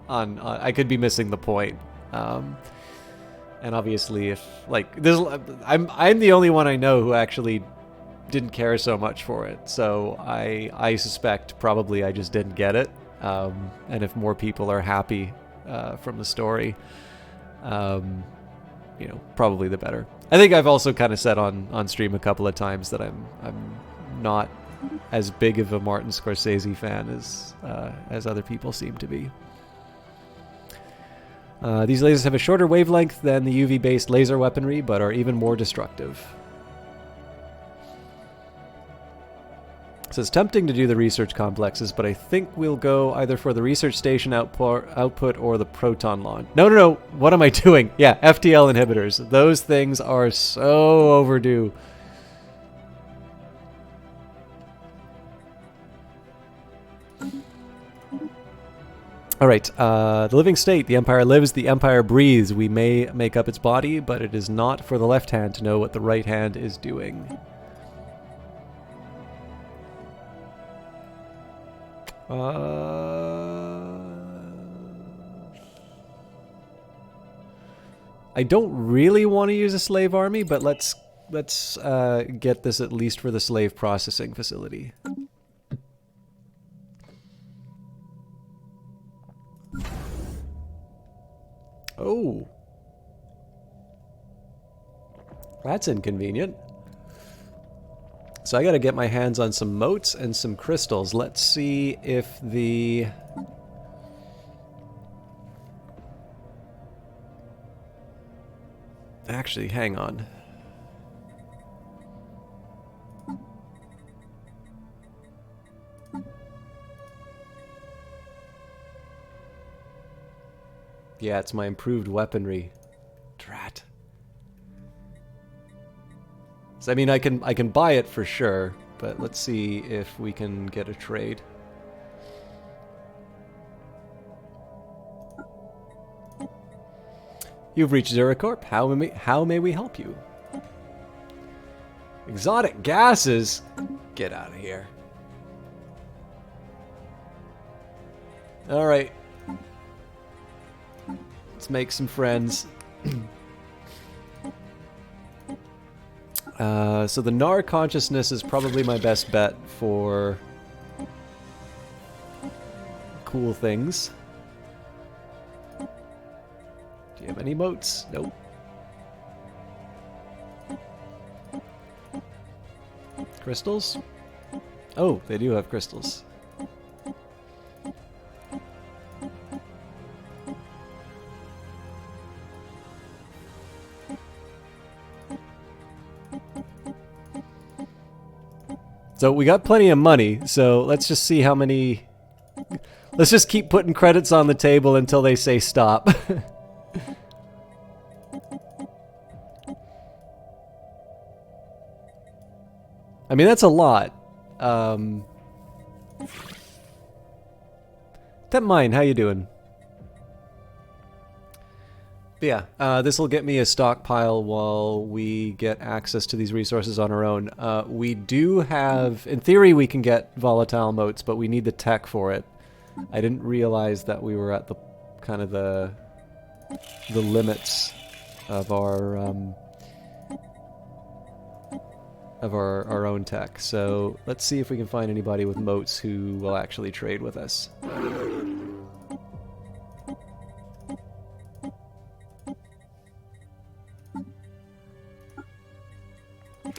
I could be missing the point. And obviously if like this, I'm the only one I know who actually didn't care so much for it. So I suspect probably I just didn't get it. And if more people are happy from the story, you know, probably the better. I think I've also kind of said on stream a couple of times that I'm not as big of a Martin Scorsese fan as other people seem to be. These lasers have a shorter wavelength than the UV-based laser weaponry, but are even more destructive. So it's tempting to do the research complexes, but I think we'll go either for the research station output or the proton launch. No. What am I doing? Yeah, FTL inhibitors. Those things are so overdue. All right, the living state. The Empire lives, the Empire breathes. We may make up its body, but it is not for the left hand to know what the right hand is doing. I don't really want to use a slave army, but let's get this at least for the slave processing facility. Oh. That's inconvenient. So I gotta get my hands on some motes and some crystals. Let's see if the... Actually, hang on. Yeah, it's my improved weaponry. Drat. So, I mean, I can buy it for sure, but let's see if we can get a trade. You've reached Zeracorp. How may we help you? Exotic gases? Get out of here. All right. Let's make some friends. So the Nar consciousness is probably my best bet for cool things. Do you any moats? Nope. Crystals? Oh, they do have crystals. So we got plenty of money, so let's just see how many... Let's just keep putting credits on the table until they say stop. I mean, that's a lot. That mine, how you doing? But yeah, this will get me a stockpile while we get access to these resources on our own. We do have, in theory, we can get volatile motes, but we need the tech for it. I didn't realize that we were at the kind of the limits of our own tech. So let's see if we can find anybody with motes who will actually trade with us.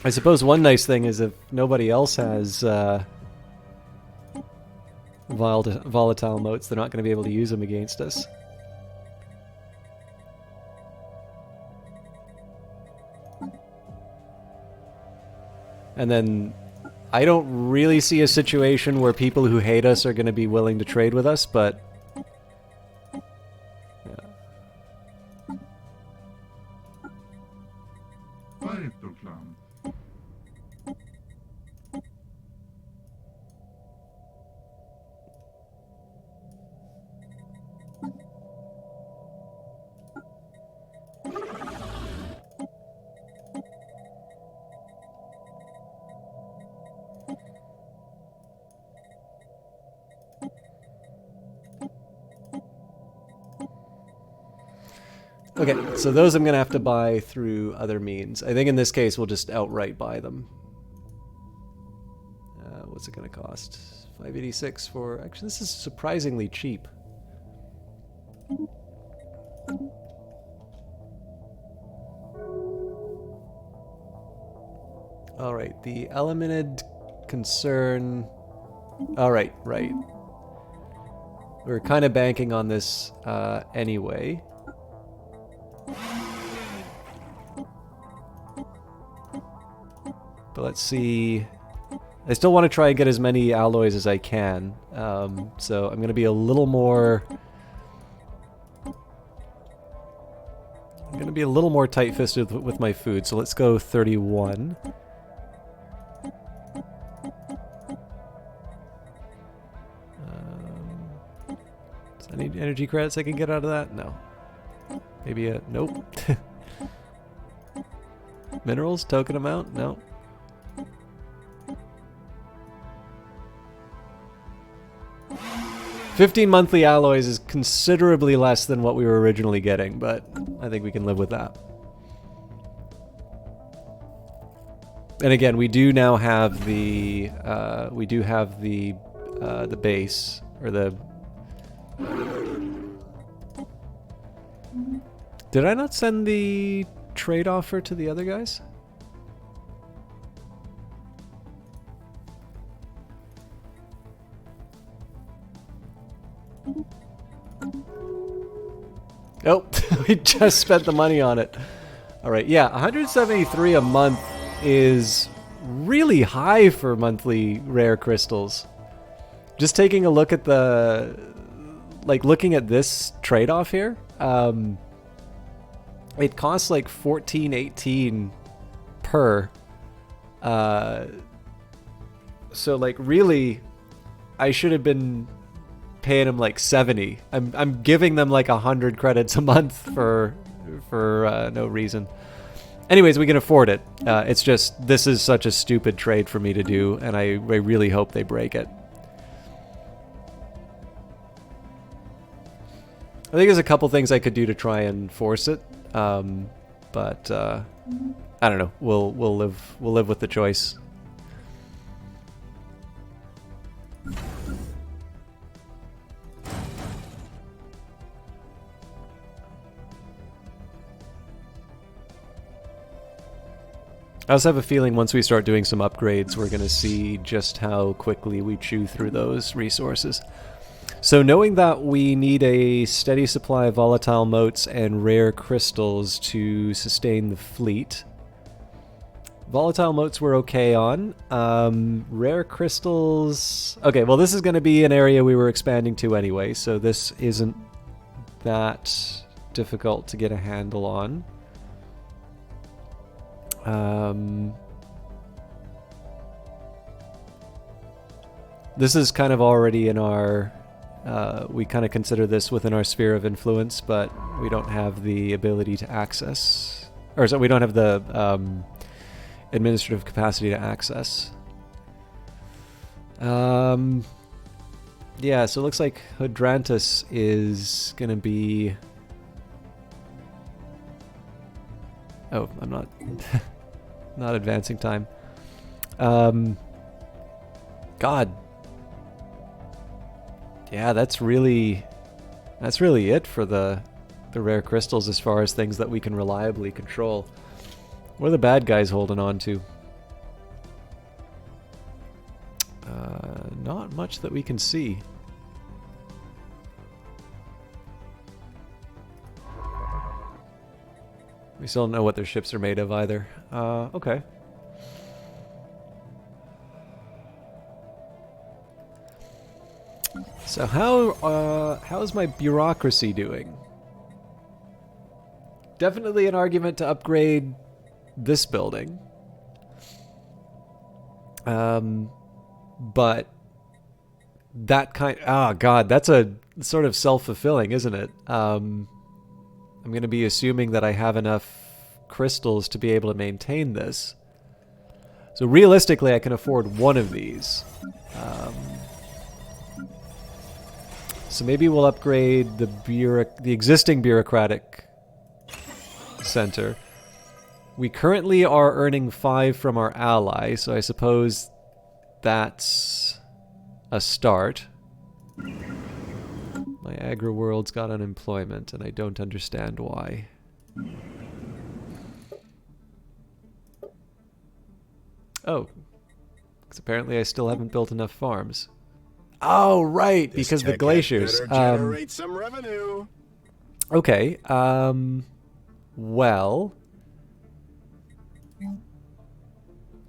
I suppose one nice thing is if nobody else has volatile motes, they're not going to be able to use them against us. And then I don't really see a situation where people who hate us are going to be willing to trade with us, but... Okay, so those I'm going to have to buy through other means. I think in this case we'll just outright buy them. What's it going to cost? 586 for... Actually, this is surprisingly cheap. Alright, the elemented concern... Alright, right. We're kind of banking on this anyway. But let's see. I still want to try and get as many alloys as I can. So I'm going to be a little more... I'm going to be a little more tight-fisted with my food. So let's go 31. Is there any energy credits I can get out of that? No. Maybe a... Nope. Minerals? Token amount? No. $15 monthly alloys is considerably less than what we were originally getting, but I think we can live with that. And again, we do now have the base, or the... Did I not send the trade offer to the other guys? Nope, we just spent the money on it. Alright, yeah, 173 a month is really high for monthly rare crystals. Just taking a look at the... Like, looking at this trade-off here, it costs like 14.18 per. So like really, I should have been paying them like 70. I'm giving them like 100 credits a month for no reason. Anyways, we can afford it. It's just this is such a stupid trade for me to do, and I really hope they break it. I think there's a couple things I could do to try and force it, but I don't know. We'll live with the choice. I also have a feeling once we start doing some upgrades, we're going to see just how quickly we chew through those resources. So knowing that we need a steady supply of volatile motes and rare crystals to sustain the fleet. Volatile motes we're okay on. Rare crystals... Okay, well this is going to be an area we were expanding to anyway, so this isn't that difficult to get a handle on. This is kind of already in our... we kind of consider this within our sphere of influence, but we don't have the ability to access... Or so we don't have the administrative capacity to access. Yeah, so it looks like Hydrantis is going to be... Oh, I'm not... not advancing time. God. Yeah, that's really it for the rare crystals as far as things that we can reliably control. What are the bad guys holding on to? Not much that we can see. We still don't know what their ships are made of either. Okay. So how's my bureaucracy doing? Definitely an argument to upgrade this building. But that kind... Oh god, that's a sort of self-fulfilling, isn't it? I'm going to be assuming that I have enough crystals to be able to maintain this. So realistically, I can afford one of these. So maybe we'll upgrade the existing bureaucratic center. We currently are earning 5 from our ally, so I suppose that's a start. My agri-world's got unemployment, and I don't understand why. Oh. Because apparently I still haven't built enough farms. Oh, right, because the glaciers. Generate some revenue. Okay, well...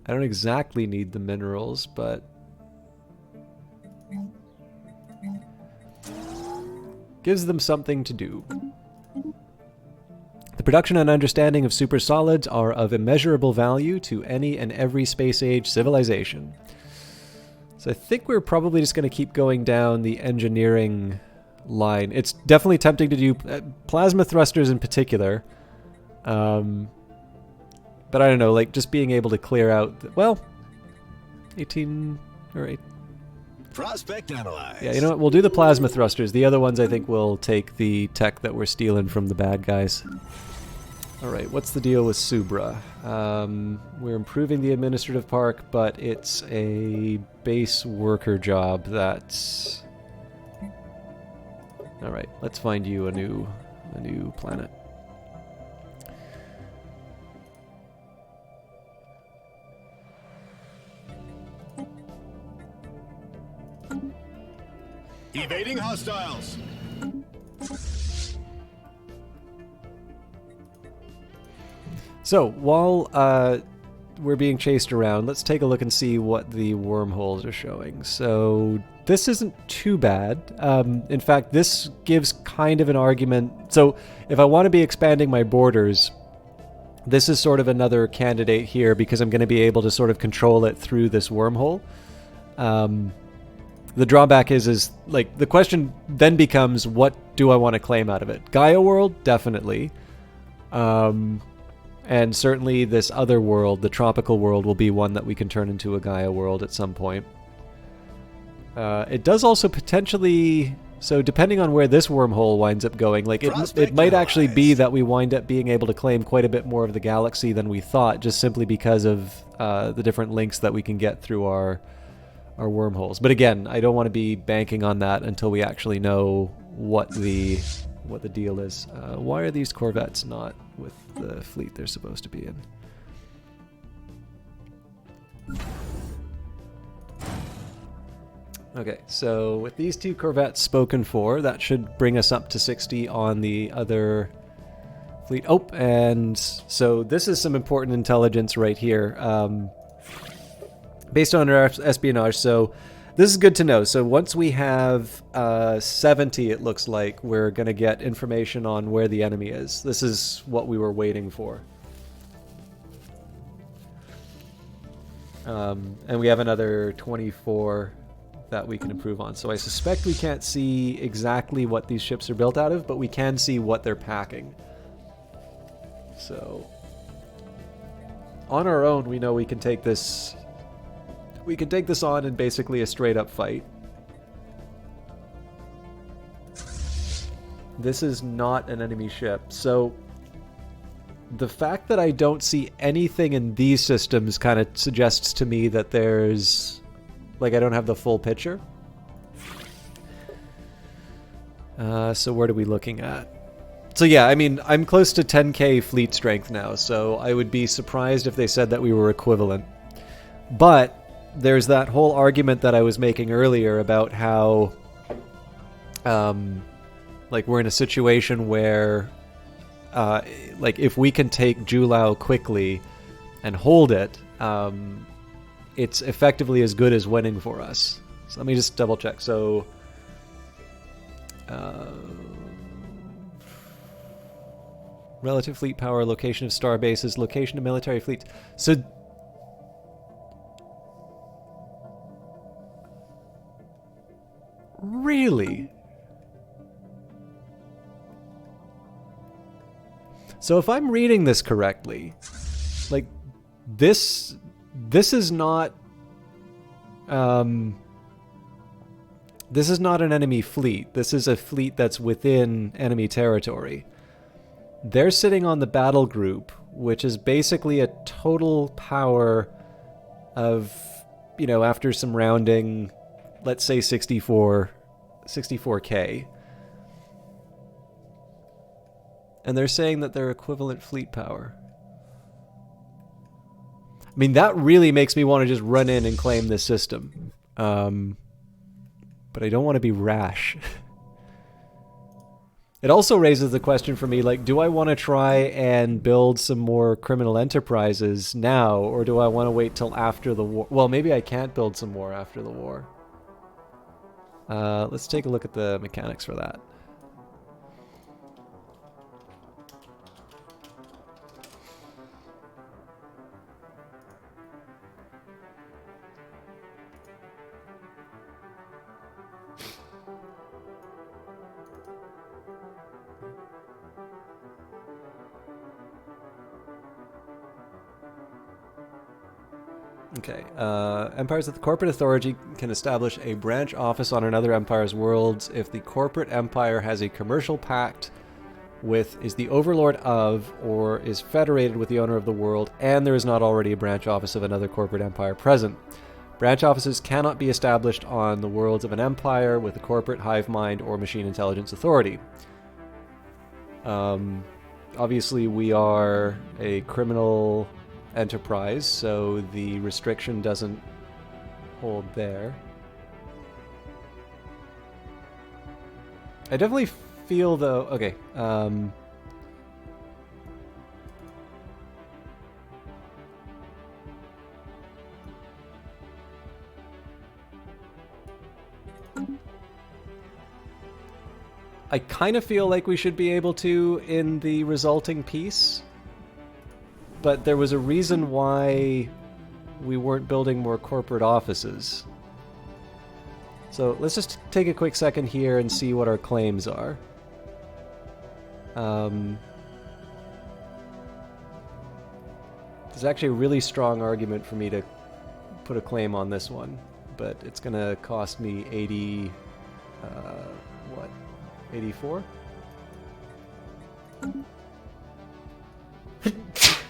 I don't exactly need the minerals, but... gives them something to do. The production and understanding of supersolids are of immeasurable value to any and every space-age civilization. So I think we're probably just going to keep going down the engineering line. It's definitely tempting to do plasma thrusters in particular. But I don't know, like just being able to clear out, well, 18 or 8. Prospect analyzed. Yeah, you know what? We'll do the plasma thrusters. The other ones I think we'll take the tech that we're stealing from the bad guys. Alright, what's the deal with Subra? We're improving the administrative park, but it's a base worker job that's... Alright, let's find you a new planet. Evading hostiles. So, while we're being chased around, let's take a look and see what the wormholes are showing. So, this isn't too bad. In fact, this gives kind of an argument. So, if I want to be expanding my borders, this is sort of another candidate here because I'm going to be able to sort of control it through this wormhole. The drawback is like, the question then becomes, what do I want to claim out of it? Gaia world? Definitely. And certainly this other world, the tropical world, will be one that we can turn into a Gaia world at some point. It does also potentially... So depending on where this wormhole winds up going, like it might actually be that we wind up being able to claim quite a bit more of the galaxy than we thought, just simply because of the different links that we can get through our wormholes. But again, I don't want to be banking on that until we actually know what the deal is. Why are these corvettes not with the fleet they're supposed to be in? Okay, so with these 2 corvettes spoken for, that should bring us up to 60 on the other fleet. Oh, and so this is some important intelligence right here. Based on our espionage, so this is good to know. So once we have 70, it looks like, we're going to get information on where the enemy is. This is what we were waiting for. And we have another 24 that we can improve on. So I suspect we can't see exactly what these ships are built out of, but we can see what they're packing. So on our own, we know we can take this. We can take this on in basically a straight up fight. This is not an enemy ship. So the fact that I don't see anything in these systems kind of suggests to me that there's, like, I don't have the full picture. So what are we looking at? So yeah, I mean, I'm close to 10k fleet strength now, so I would be surprised if they said that we were equivalent. But there's that whole argument that I was making earlier about how, like, we're in a situation where, like, if we can take Julau quickly and hold it, it's effectively as good as winning for us. So let me just double check. So, relative fleet power, location of star bases, location of military fleets. So, really? So if I'm reading this correctly, like, this is not this is not an enemy fleet. This is a fleet that's within enemy territory. They're sitting on the battle group, which is basically a total power of, you know, after some rounding, let's say 64k. And they're saying that they're equivalent fleet power. I mean, that really makes me want to just run in and claim this system. But I don't want to be rash. It also raises the question for me, like, do I want to try and build some more criminal enterprises now, or do I want to wait till after the war? Well, maybe I can't build some more after the war. Let's take a look at the mechanics for that. Okay, empires with the corporate authority can establish a branch office on another empire's worlds if the corporate empire has a commercial pact with, is the overlord of, or is federated with the owner of the world, and there is not already a branch office of another corporate empire present. Branch offices cannot be established on the worlds of an empire with a corporate hive mind or machine intelligence authority. Obviously, we are a criminal enterprise, so the restriction doesn't hold there. I definitely feel, though, okay, I kind of feel like we should be able to in the resulting piece. But there was a reason why we weren't building more corporate offices. So let's just take a quick second here and see what our claims are. There's actually a really strong argument for me to put a claim on this one, but it's going to cost me 80... what? 84?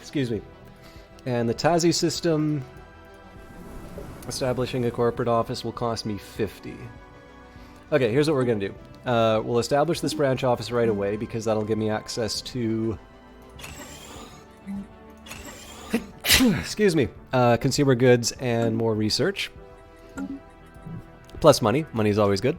Excuse me. And the Tazi system, establishing a corporate office will cost me 50. Okay, here's what we're going to do. We'll establish this branch office right away because that'll give me access to... excuse me. Consumer goods and more research. Plus money. Money is always good.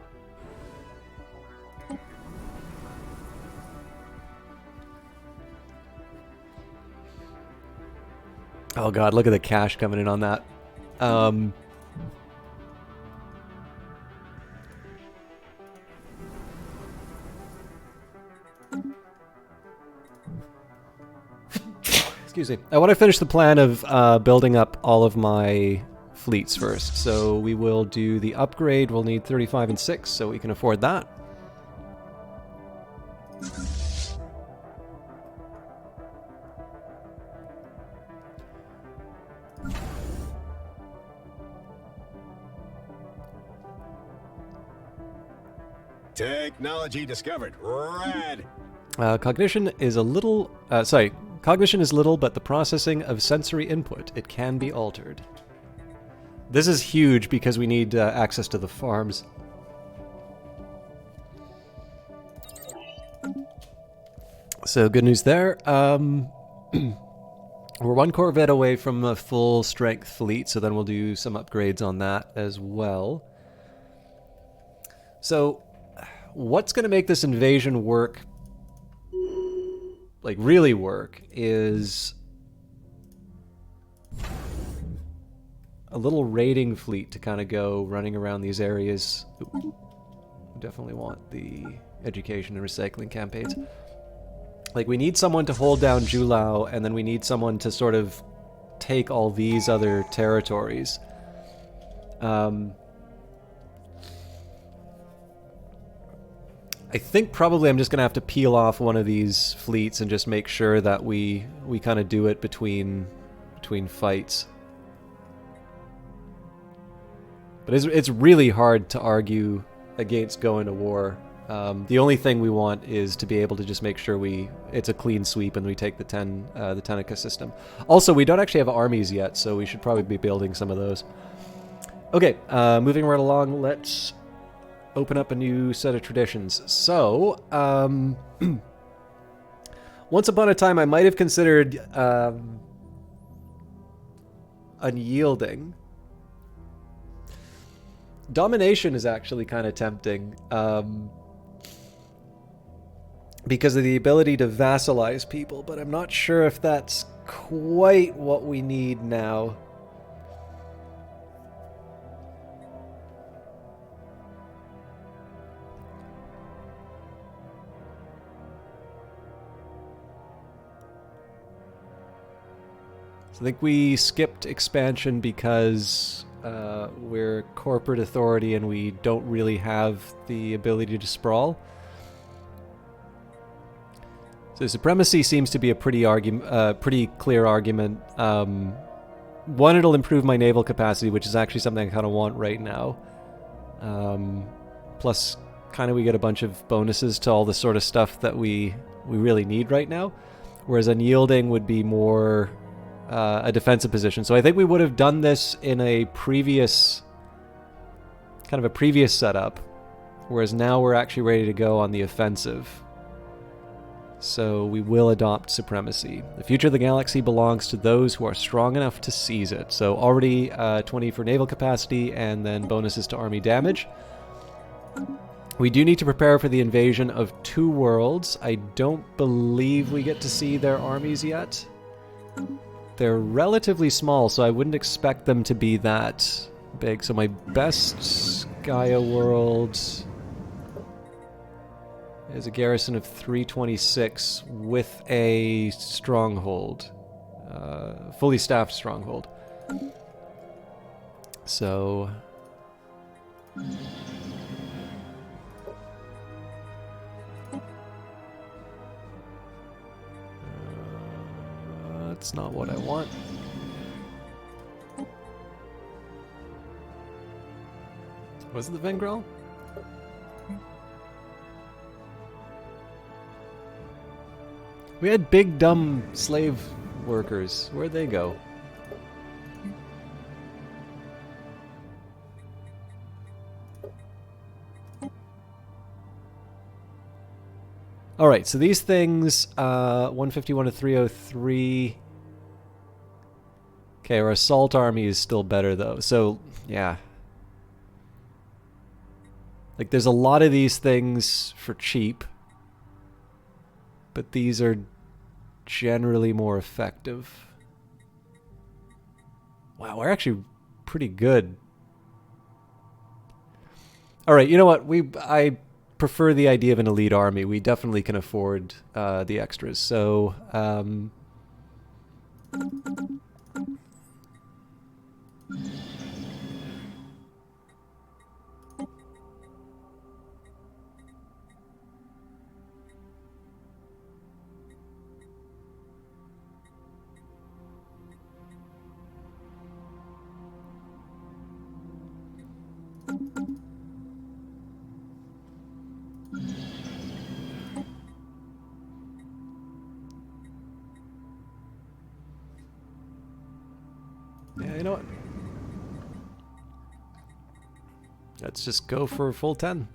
Oh god, look at the cash coming in on that. Excuse me. I want to finish the plan of building up all of my fleets first. So we will do the upgrade. We'll need 35 and 6, so we can afford that. Technology discovered. Rad. Cognition is a little... Cognition is little, but the processing of sensory input, it can be altered. This is huge because we need access to the farms. So good news there. We're one Corvette away from a full strength fleet, so then we'll do some upgrades on that as well. So what's going to make this invasion work, like really work, is a little raiding fleet to kind of go running around these areas. Ooh, definitely want the education and recycling campaigns. Like, we need someone to hold down Julao, and then we need someone to sort of take all these other territories. I think probably I'm just going to have to peel off one of these fleets and just make sure that we kind of do it between fights. But it's really hard to argue against going to war. The only thing we want is to be able to just make sure it's a clean sweep and we take the Tenica system. Also, we don't actually have armies yet, so we should probably be building some of those. Okay, moving right along, let's open up a new set of traditions. So, once upon a time I might have considered unyielding. Domination is actually kind of tempting, because of the ability to vassalize people, but I'm not sure if that's quite what we need now. So I think we skipped expansion because we're corporate authority and we don't really have the ability to sprawl. So supremacy seems to be a pretty clear argument. One, it'll improve my naval capacity, which is actually something I kind of want right now. Plus, kind of we get a bunch of bonuses to all the sort of stuff that we really need right now. Whereas unyielding would be more a defensive position. So I think we would have done this in a previous setup, whereas now we're actually ready to go on the offensive. So we will adopt supremacy. The future of the galaxy belongs to those who are strong enough to seize it. So already 20 for naval capacity and then bonuses to army damage. We do need to prepare for the invasion of 2 worlds. I don't believe we get to see their armies yet. They're relatively small, so I wouldn't expect them to be that big. So my best Gaia world is a garrison of 326 with a stronghold. Fully staffed stronghold. So... that's not what I want. Was it the Vengrel? We had big dumb slave workers. Where'd they go? Alright, so these things, 151 to 303. Okay, our assault army is still better though. So, yeah. Like, there's a lot of these things for cheap, but these are generally more effective. Wow, we're actually pretty good. All right, you know what? I prefer the idea of an elite army. We definitely can afford the extras. So, yeah, you know what? Let's just go for full 10.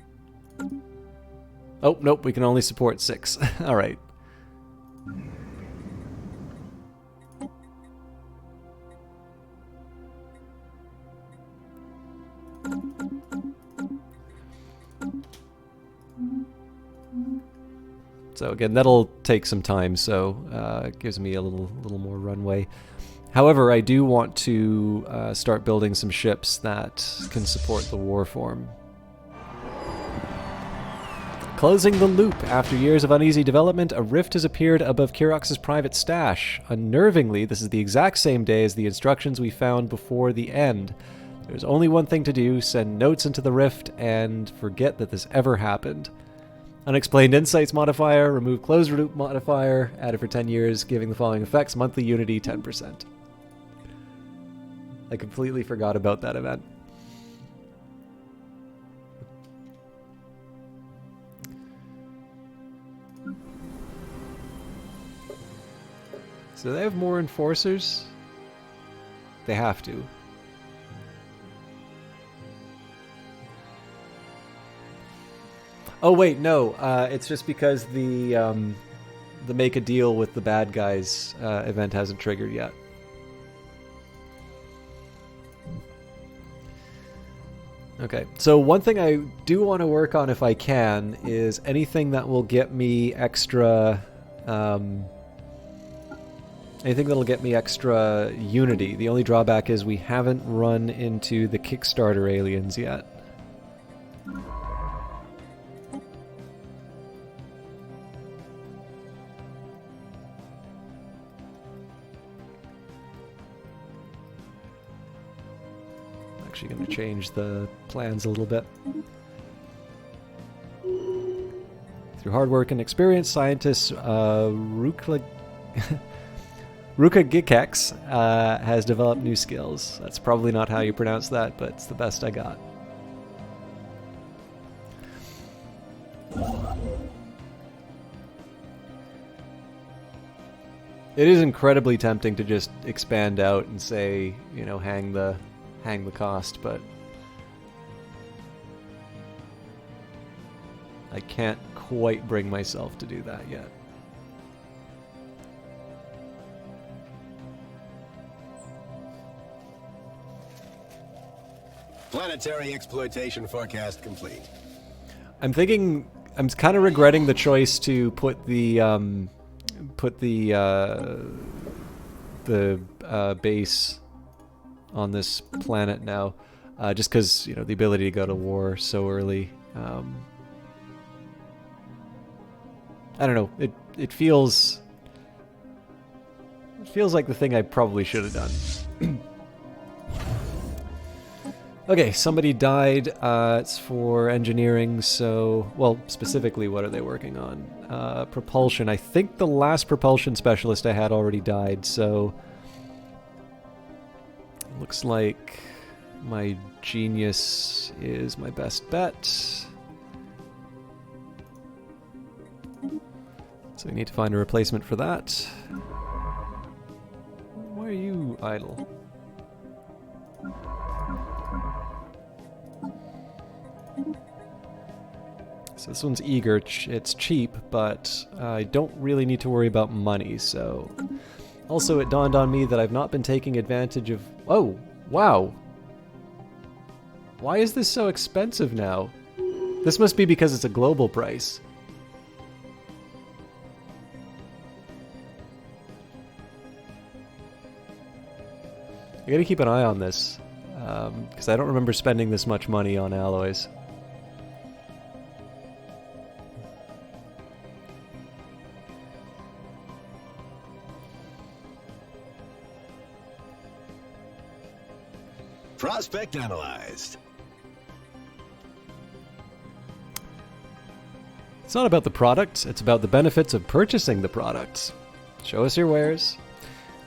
Oh, nope, we can only support 6. All right. So again, that'll take some time, so it gives me a little more runway. However, I do want to start building some ships that can support the war form. Closing the loop. After years of uneasy development, a rift has appeared above Kirox's private stash. Unnervingly, this is the exact same day as the instructions we found before the end. There's only one thing to do: send notes into the rift and forget that this ever happened. Unexplained insights modifier, remove closed loop modifier, added for 10 years, giving the following effects: monthly unity 10%. I completely forgot about that event. So they have more enforcers? They have to. Oh wait, no. It's just because the make a deal with the bad guys event hasn't triggered yet. Okay, so one thing I do want to work on if I can is anything that will get me extra... anything that'll get me extra unity. The only drawback is we haven't run into the Kickstarter aliens yet. Actually going to change the plans a little bit. Through hard work and experience, scientist Ruka Gikex has developed new skills. That's probably not how you pronounce that, but it's the best I got. It is incredibly tempting to just expand out and say, you know, hang the cost, but I can't quite bring myself to do that yet. Planetary exploitation forecast complete. I'm thinking, I'm kind of regretting the choice to put the base on this planet now, just because, you know, the ability to go to war so early. I don't know. It feels like the thing I probably should have done. Okay, somebody died. It's for engineering, so... Well, specifically, what are they working on? Propulsion. I think the last propulsion specialist I had already died, so... Looks like my genius is my best bet. So we need to find a replacement for that. Why are you idle? So this one's eager. It's cheap, but I don't really need to worry about money, so... Also, it dawned on me that I've not been taking advantage of... Oh, wow. Why is this so expensive now? This must be because it's a global price. I gotta keep an eye on this, because I don't remember spending this much money on alloys. Prospect analyzed. It's not about the product, it's about the benefits of purchasing the products. Show us your wares.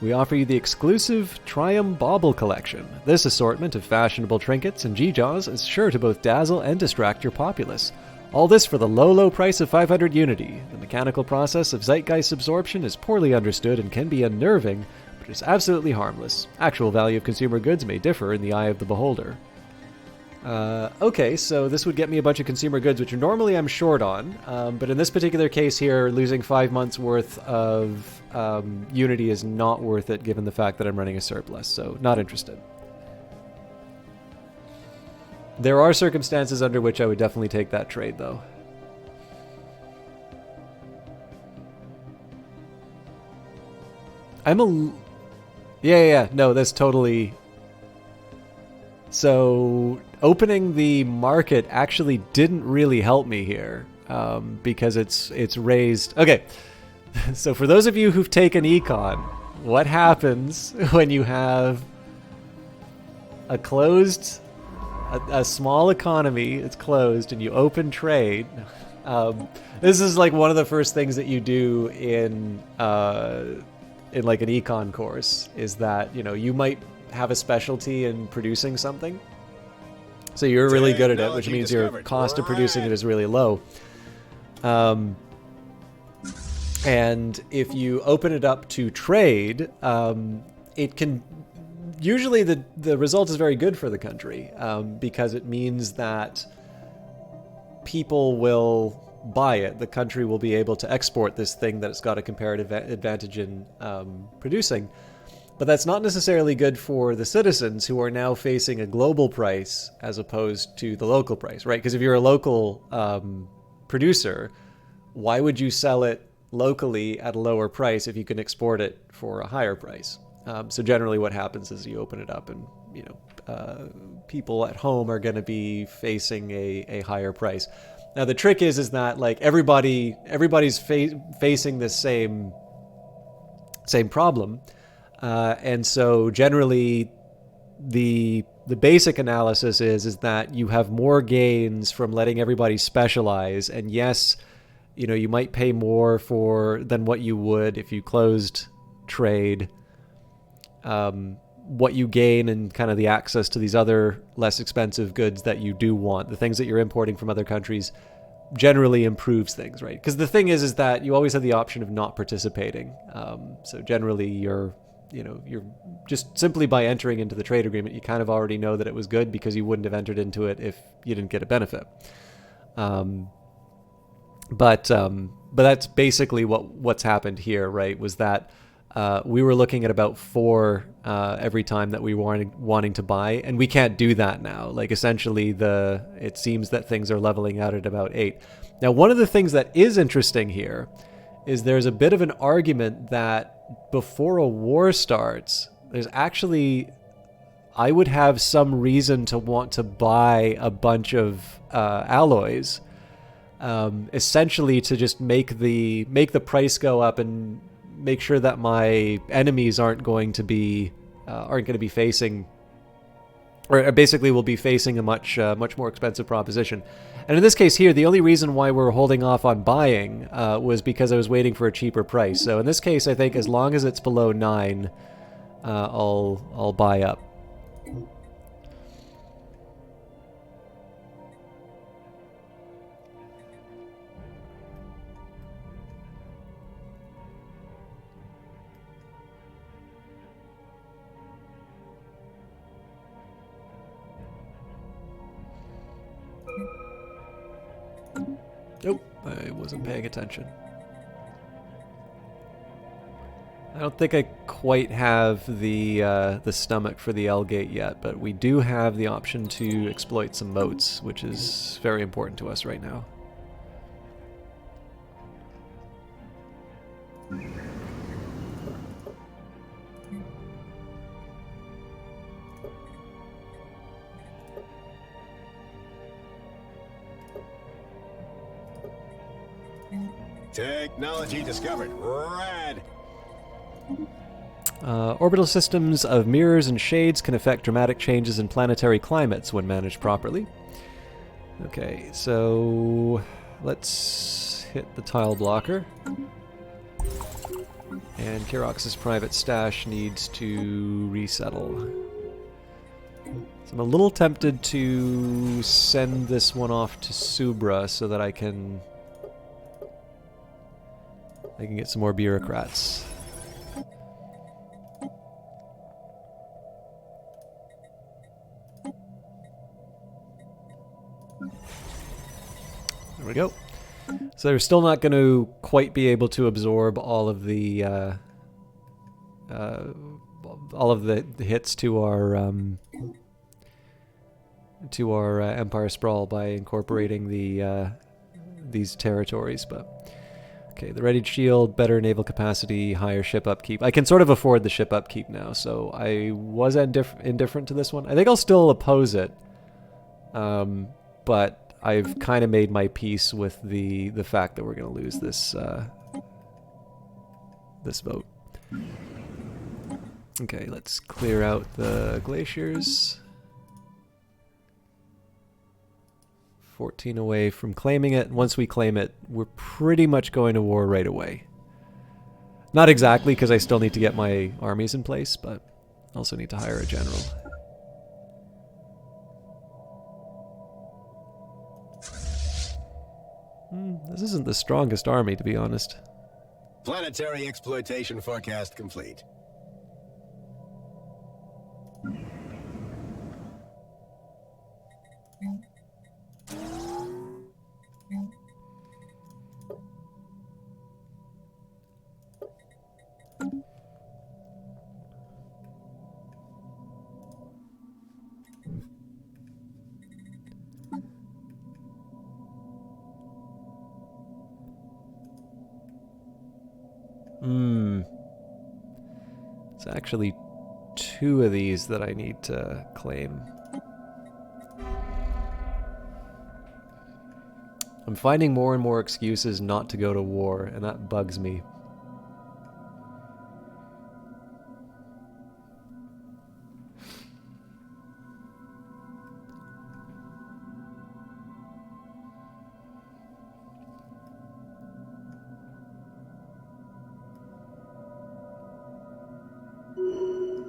We offer you the exclusive Triumph Bauble collection. This assortment of fashionable trinkets and gewgaws is sure to both dazzle and distract your populace. All this for the low, low price of 500 unity. The mechanical process of zeitgeist absorption is poorly understood and can be unnerving, but is absolutely harmless. Actual value of consumer goods may differ in the eye of the beholder. Okay, so this would get me a bunch of consumer goods, which normally I'm short on, but in this particular case here, losing 5 months worth of Unity is not worth it given the fact that I'm running a surplus, so not interested. There are circumstances under which I would definitely take that trade, though. Yeah, no, that's totally... So, opening the market actually didn't really help me here, because it's raised... Okay, so for those of you who've taken econ, what happens when you have a closed... A small economy, it's closed, and you open trade? This is like one of the first things that you do in like an econ course, is that, you know, you might have a specialty in producing something, so you're really good at it, which means your cost of producing it is really low. And if you open it up to trade, it can... Usually the result is very good for the country, because it means that people will buy it. The country will be able to export this thing that it's got a comparative advantage in producing. But that's not necessarily good for the citizens, who are now facing a global price as opposed to the local price, right? Because if you're a local producer, why would you sell it locally at a lower price if you can export it for a higher price? So generally what happens is you open it up and, you know, people at home are going to be facing a higher price. Now the trick is that, like, everybody's facing this same problem. And so generally the basic analysis is that you have more gains from letting everybody specialize. And yes, you know, you might pay more than what you would if you closed trade. What you gain and kind of the access to these other less expensive goods that you do want, the things that you're importing from other countries, generally improves things, right? Because the thing is that you always have the option of not participating. So generally you're just simply by entering into the trade agreement, you kind of already know that it was good, because you wouldn't have entered into it if you didn't get a benefit. But that's basically what's happened here, right? Was that we were looking at about 4 every time that we were wanting to buy, and we can't do that now. Like, essentially, it seems that things are leveling out at about 8. Now, one of the things that is interesting here is there's a bit of an argument that before a war starts, there's actually... I would have some reason to want to buy a bunch of alloys, essentially to just make the price go up and make sure that my enemies aren't going to be facing, or basically will be facing a much more expensive proposition. And in this case here, the only reason why we're holding off on buying was because I was waiting for a cheaper price. So in this case, I think as long as it's below 9, I'll buy up. Nope, I wasn't paying attention. I don't think I quite have the stomach for the L gate yet, but we do have the option to exploit some moats, which is very important to us right now. Technology discovered. Rad. Orbital systems of mirrors and shades can affect dramatic changes in planetary climates when managed properly. Okay, so let's hit the tile blocker. And Kirox's private stash needs to resettle. So I'm a little tempted to send this one off to Subra so that I can get some more bureaucrats. There we go. So they're still not going to quite be able to absorb all of the hits to our Empire Sprawl by incorporating these territories, but okay, the readied shield, better naval capacity, higher ship upkeep. I can sort of afford the ship upkeep now, so I was indifferent to this one. I think I'll still oppose it, but I've kind of made my peace with the fact that we're going to lose this this vote. Okay, let's clear out the glaciers. 14 away from claiming it. Once we claim it, we're pretty much going to war right away. Not exactly, because I still need to get my armies in place, but I also need to hire a general. This isn't the strongest army, to be honest. Planetary exploitation forecast complete. It's actually 2 of these that I need to claim. I'm finding more and more excuses not to go to war, and that bugs me.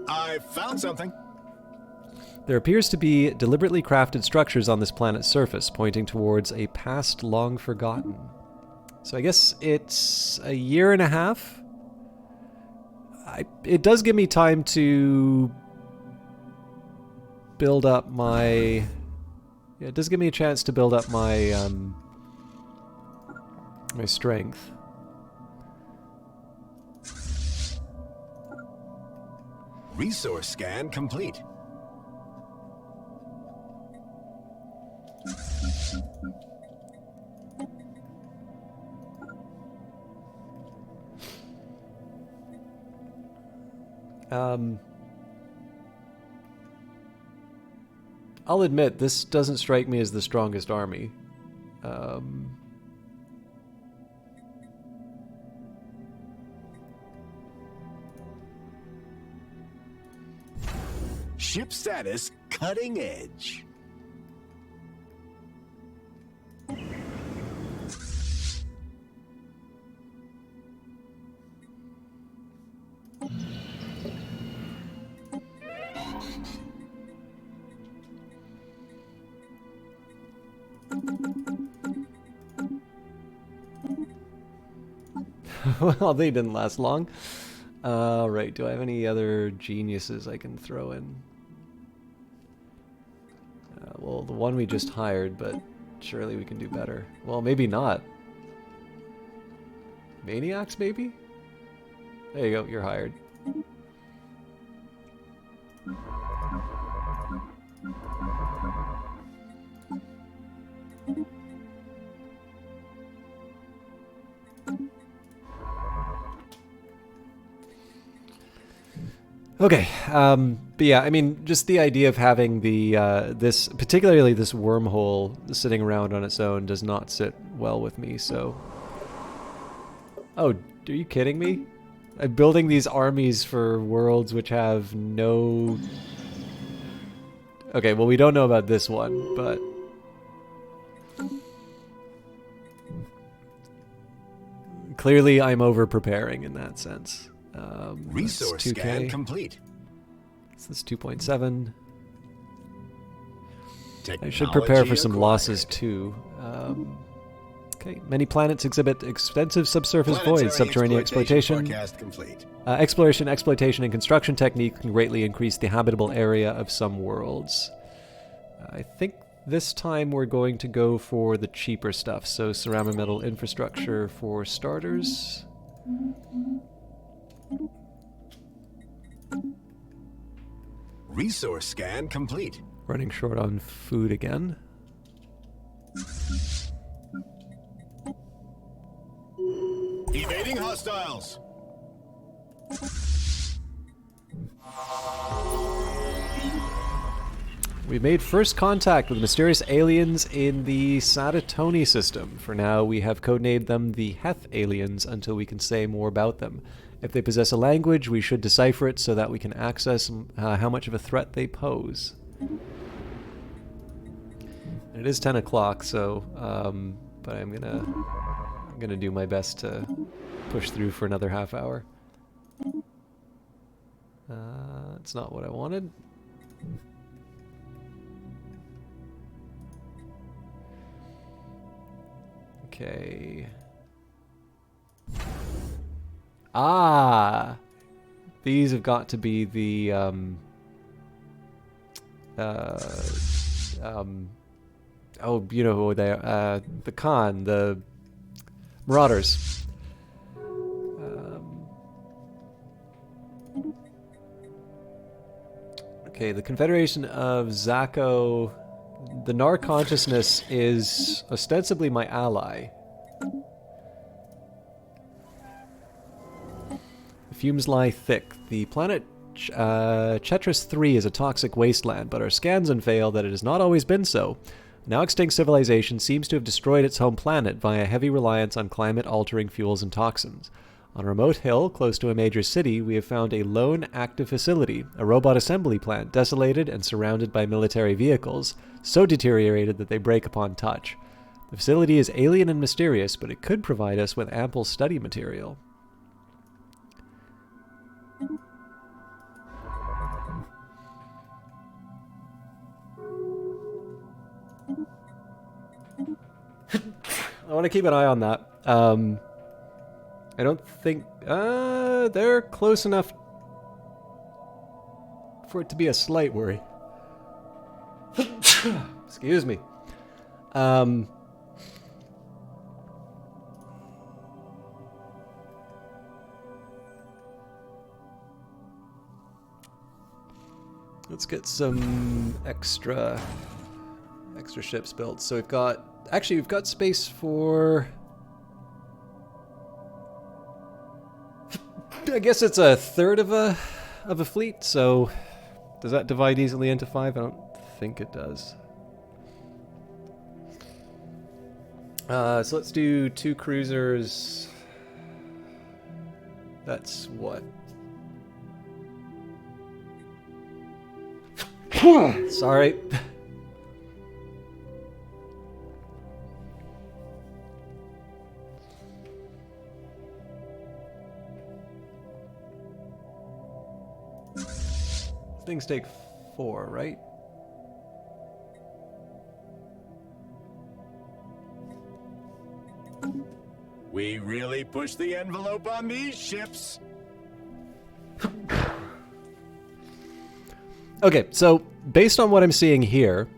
I found something. There appears to be deliberately crafted structures on this planet's surface, pointing towards a past long forgotten. So I guess it's a year and a half? It does give me time to build up my... Yeah, it does give me a chance to build up my, my strength. Resource scan complete. I'll admit, this doesn't strike me as the strongest army. Ship status cutting edge. Well, they didn't last long. Right, do I have any other geniuses I can throw in? Well, the one we just hired, but surely we can do better. Well, maybe not. Maniacs, maybe? There you go, you're hired. Okay, but yeah, I mean, just the idea of having the this, particularly this wormhole sitting around on its own, does not sit well with me. So, oh, are you kidding me? I'm building these armies for worlds which have no. Okay, well, we don't know about this one, but clearly I'm over preparing in that sense. Resource scan complete. So that's 2.7. I should prepare for some losses too. Okay, many planets exhibit extensive subsurface voids. Subterranean exploitation. Exploration, exploitation, and construction technique can greatly increase the habitable area of some worlds. I think this time we're going to go for the cheaper stuff. So ceramic metal infrastructure for starters. Resource scan complete. Running short on food again. Evading hostiles. We made first contact with mysterious aliens in the Satatoni system. For now, we have codenamed them the Heth aliens until we can say more about them. If they possess a language, we should decipher it so that we can access how much of a threat they pose. It is 10 o'clock, so, but I'm gonna do my best to push through for another half hour. It's not what I wanted. Okay. Ah! These have got to be the, oh, you know who they are. The Khan, the Marauders. Okay, the Confederation of Zaco. The Nar consciousness is ostensibly my ally. The fumes lie thick. The planet Chetris 3 is a toxic wasteland, but our scans unveil that it has not always been so. Now extinct civilization seems to have destroyed its home planet via heavy reliance on climate-altering fuels and toxins. On a remote hill, close to a major city, we have found a lone active facility, a robot assembly plant, desolated and surrounded by military vehicles, so deteriorated that they break upon touch. The facility is alien and mysterious, but it could provide us with ample study material. I want to keep an eye on that. I don't think... they're close enough for it to be a slight worry. Excuse me. Let's get some extra ships built. So we've got... Actually, we've got space for... I guess it's a third of a fleet, so does that divide easily into 5? I don't think it does. So let's do 2 cruisers. That's what? Sorry. Things take 4, right? We really push the envelope on these ships. Okay, so based on what I'm seeing here,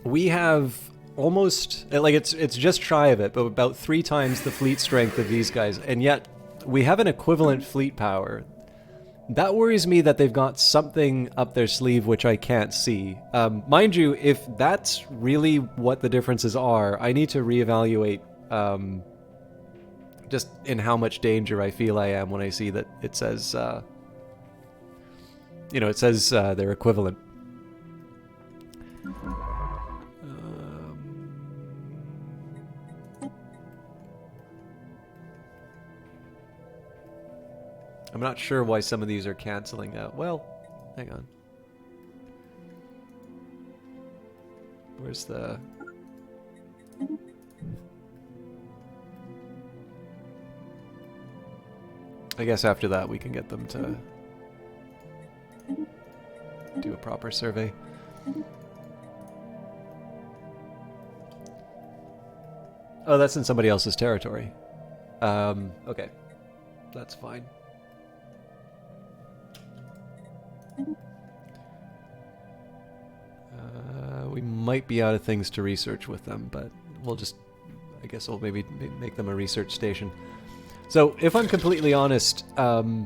we have almost, like, it's just shy of it, but about 3 times the fleet strength of these guys, and yet we have an equivalent fleet power. That worries me that they've got something up their sleeve which I can't see. Mind you, if that's really what the differences are, I need to reevaluate just in how much danger I feel I am when I see that it says, it says they're equivalent. I'm not sure why some of these are canceling out. Well, hang on. Where's the... I guess after that we can get them to do a proper survey. Oh, that's in somebody else's territory. Okay. That's fine. We might be out of things to research with them, but we'll just... I guess we'll maybe make them a research station. So, if I'm completely honest, I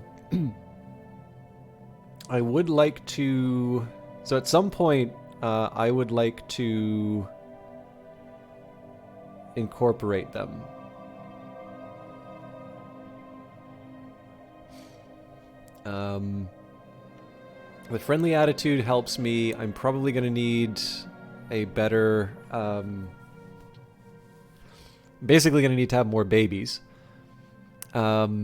would like to... So at some point, I would like to incorporate them. The friendly attitude helps me. I'm probably going to need a better... basically going to need to have more babies. But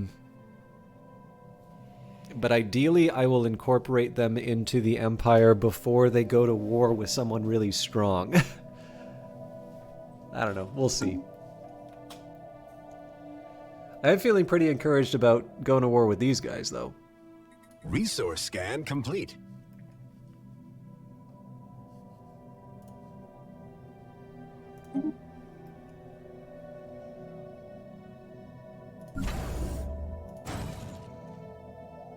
ideally, I will incorporate them into the Empire before they go to war with someone really strong. I don't know. We'll see. I'm feeling pretty encouraged about going to war with these guys, though. Resource scan complete.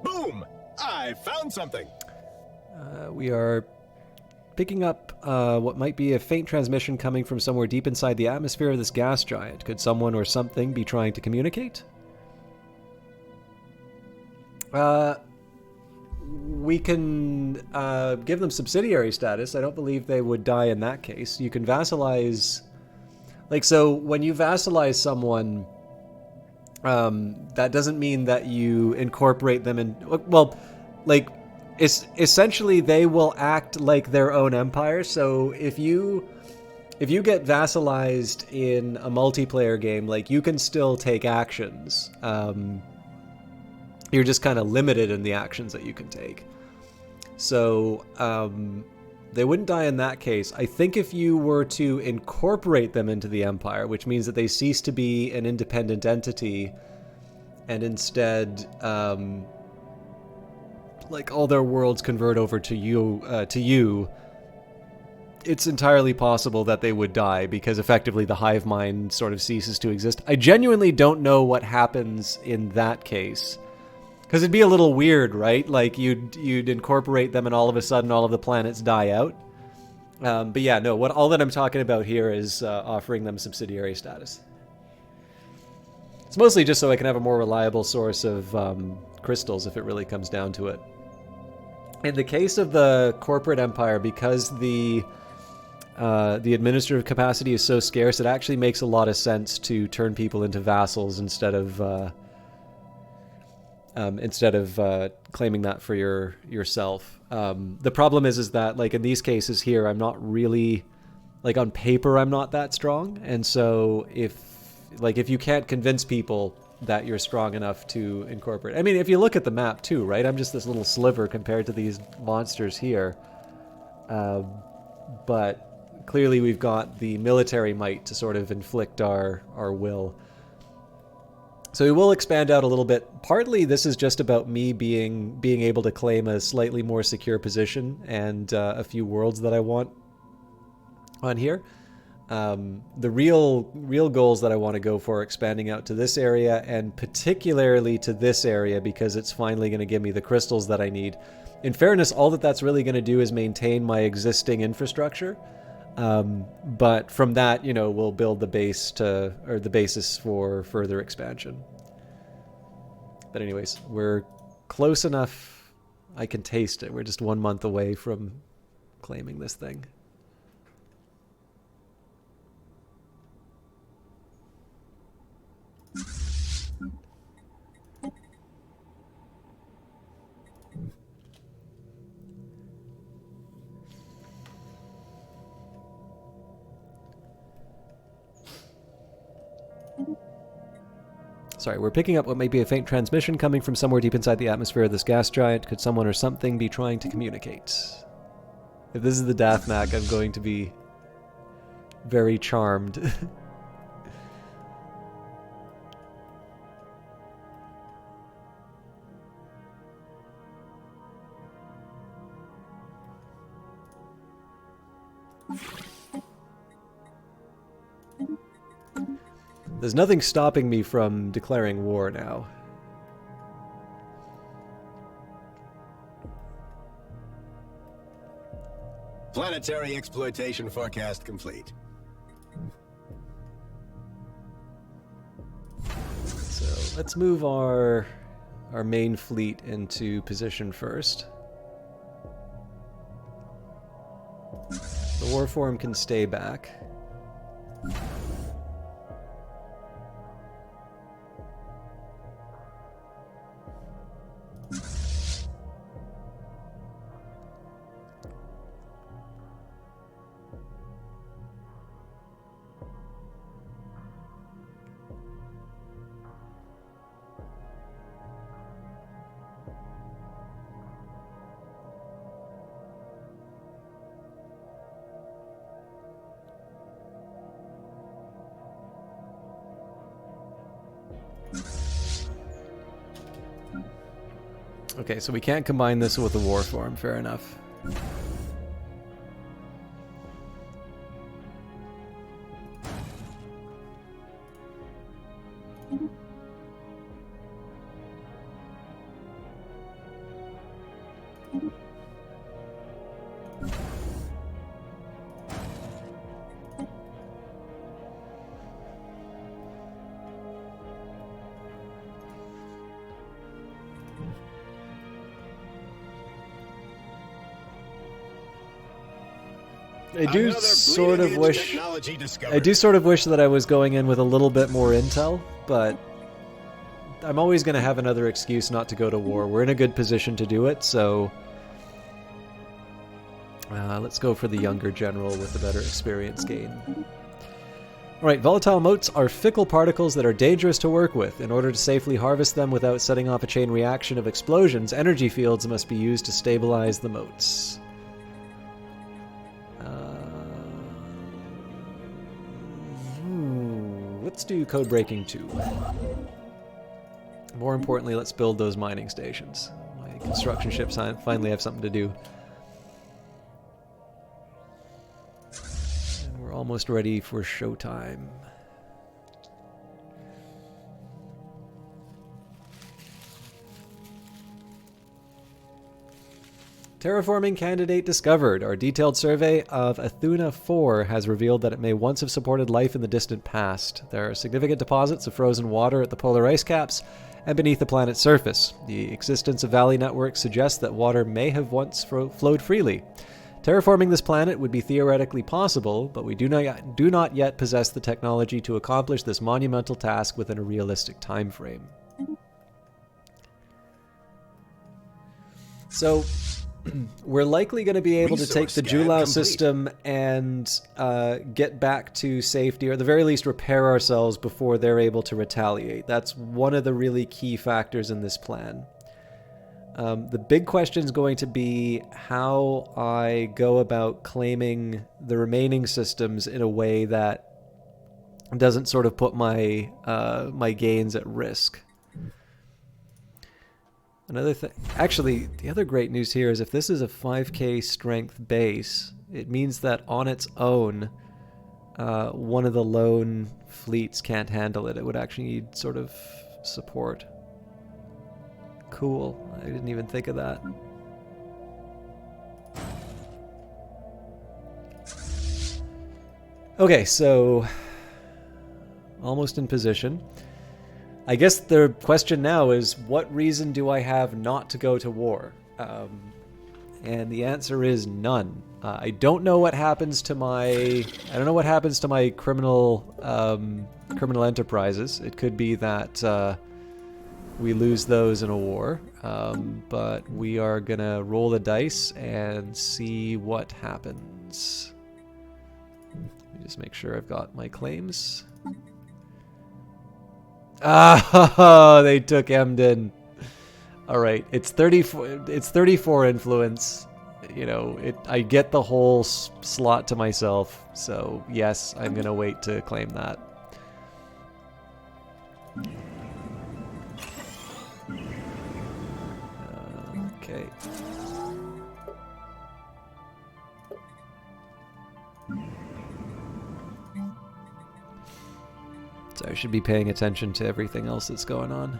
Boom! I found something. We are picking up what might be a faint transmission coming from somewhere deep inside the atmosphere of this gas giant. Could someone or something be trying to communicate? We can give them subsidiary status. I don't believe they would die in that case. You can vassalize... Like, so when you vassalize someone, that doesn't mean that you incorporate them in... Well, like, essentially they will act like their own empire. So if you get vassalized in a multiplayer game, like, you can still take actions. You're just kind of limited in the actions that you can take. So, they wouldn't die in that case. I think if you were to incorporate them into the Empire, which means that they cease to be an independent entity, and instead, like, all their worlds convert over to you, it's entirely possible that they would die, because effectively the hive mind sort of ceases to exist. I genuinely don't know what happens in that case. Because it'd be a little weird, right? Like, you'd incorporate them and all of a sudden all of the planets die out. But yeah, no, all that I'm talking about here is offering them subsidiary status. It's mostly just so I can have a more reliable source of crystals if it really comes down to it. In the case of the corporate empire, because the administrative capacity is so scarce, it actually makes a lot of sense to turn people into vassals instead of claiming that for yourself. The problem is that, like, in these cases here, I'm not really, like, on paper, I'm not that strong. And so if you can't convince people that you're strong enough to incorporate, I mean, if you look at the map too, right? I'm just this little sliver compared to these monsters here. But clearly we've got the military might to sort of inflict our will. So we will expand out a little bit. Partly this is just about me being able to claim a slightly more secure position and a few worlds that I want on here. The real goals that I want to go for are expanding out to this area, and particularly to this area, because it's finally going to give me the crystals that I need. In fairness, all that's really going to do is maintain my existing infrastructure. But from that, we'll build the basis for further expansion. But anyways, we're close enough. I can taste it. We're just 1 month away from claiming this thing. Sorry, we're picking up what may be a faint transmission coming from somewhere deep inside the atmosphere of this gas giant. Could someone or something be trying to communicate? If this is the Dathmak, I'm going to be very charmed. There's nothing stopping me from declaring war now. Planetary exploitation forecast complete. So let's move our main fleet into position first. The Warform can stay back. Okay, so we can't combine this with the Warform, fair enough. I do sort of wish that I was going in with a little bit more intel, but I'm always going to have another excuse not to go to war. We're in a good position to do it, so let's go for the younger general with a better experience gain. Alright, volatile motes are fickle particles that are dangerous to work with. In order to safely harvest them without setting off a chain reaction of explosions, energy fields must be used to stabilize the motes. Let's do code breaking 2. More importantly, let's build those mining stations. My construction ships finally have something to do. And we're almost ready for showtime. Terraforming candidate discovered. Our detailed survey of Athena 4 has revealed that it may once have supported life in the distant past. There are significant deposits of frozen water at the polar ice caps and beneath the planet's surface. The existence of valley networks suggests that water may have once flowed freely. Terraforming this planet would be theoretically possible, but we do not yet possess the technology to accomplish this monumental task within a realistic time frame. So we're likely going to be able to take the Julau system and get back to safety, or at the very least repair ourselves before they're able to retaliate. That's one of the really key factors in this plan. The big question is going to be how I go about claiming the remaining systems in a way that doesn't sort of put my my gains at risk. Another thing, actually, the other great news here is if this is a 5k strength base, it means that on its own, one of the lone fleets can't handle it. It would actually need sort of support. Cool. I didn't even think of that. Okay, so almost in position. I guess the question now is, what reason do I have not to go to war? And the answer is none. I don't know what happens to my criminal enterprises. It could be that we lose those in a war, but we are gonna roll the dice and see what happens. Let me just make sure I've got my claims. Ah, they took Emden. All right, it's 34. It's 34 influence. You know, I get the whole slot to myself. So yes, I'm gonna wait to claim that. Okay. So I should be paying attention to everything else that's going on.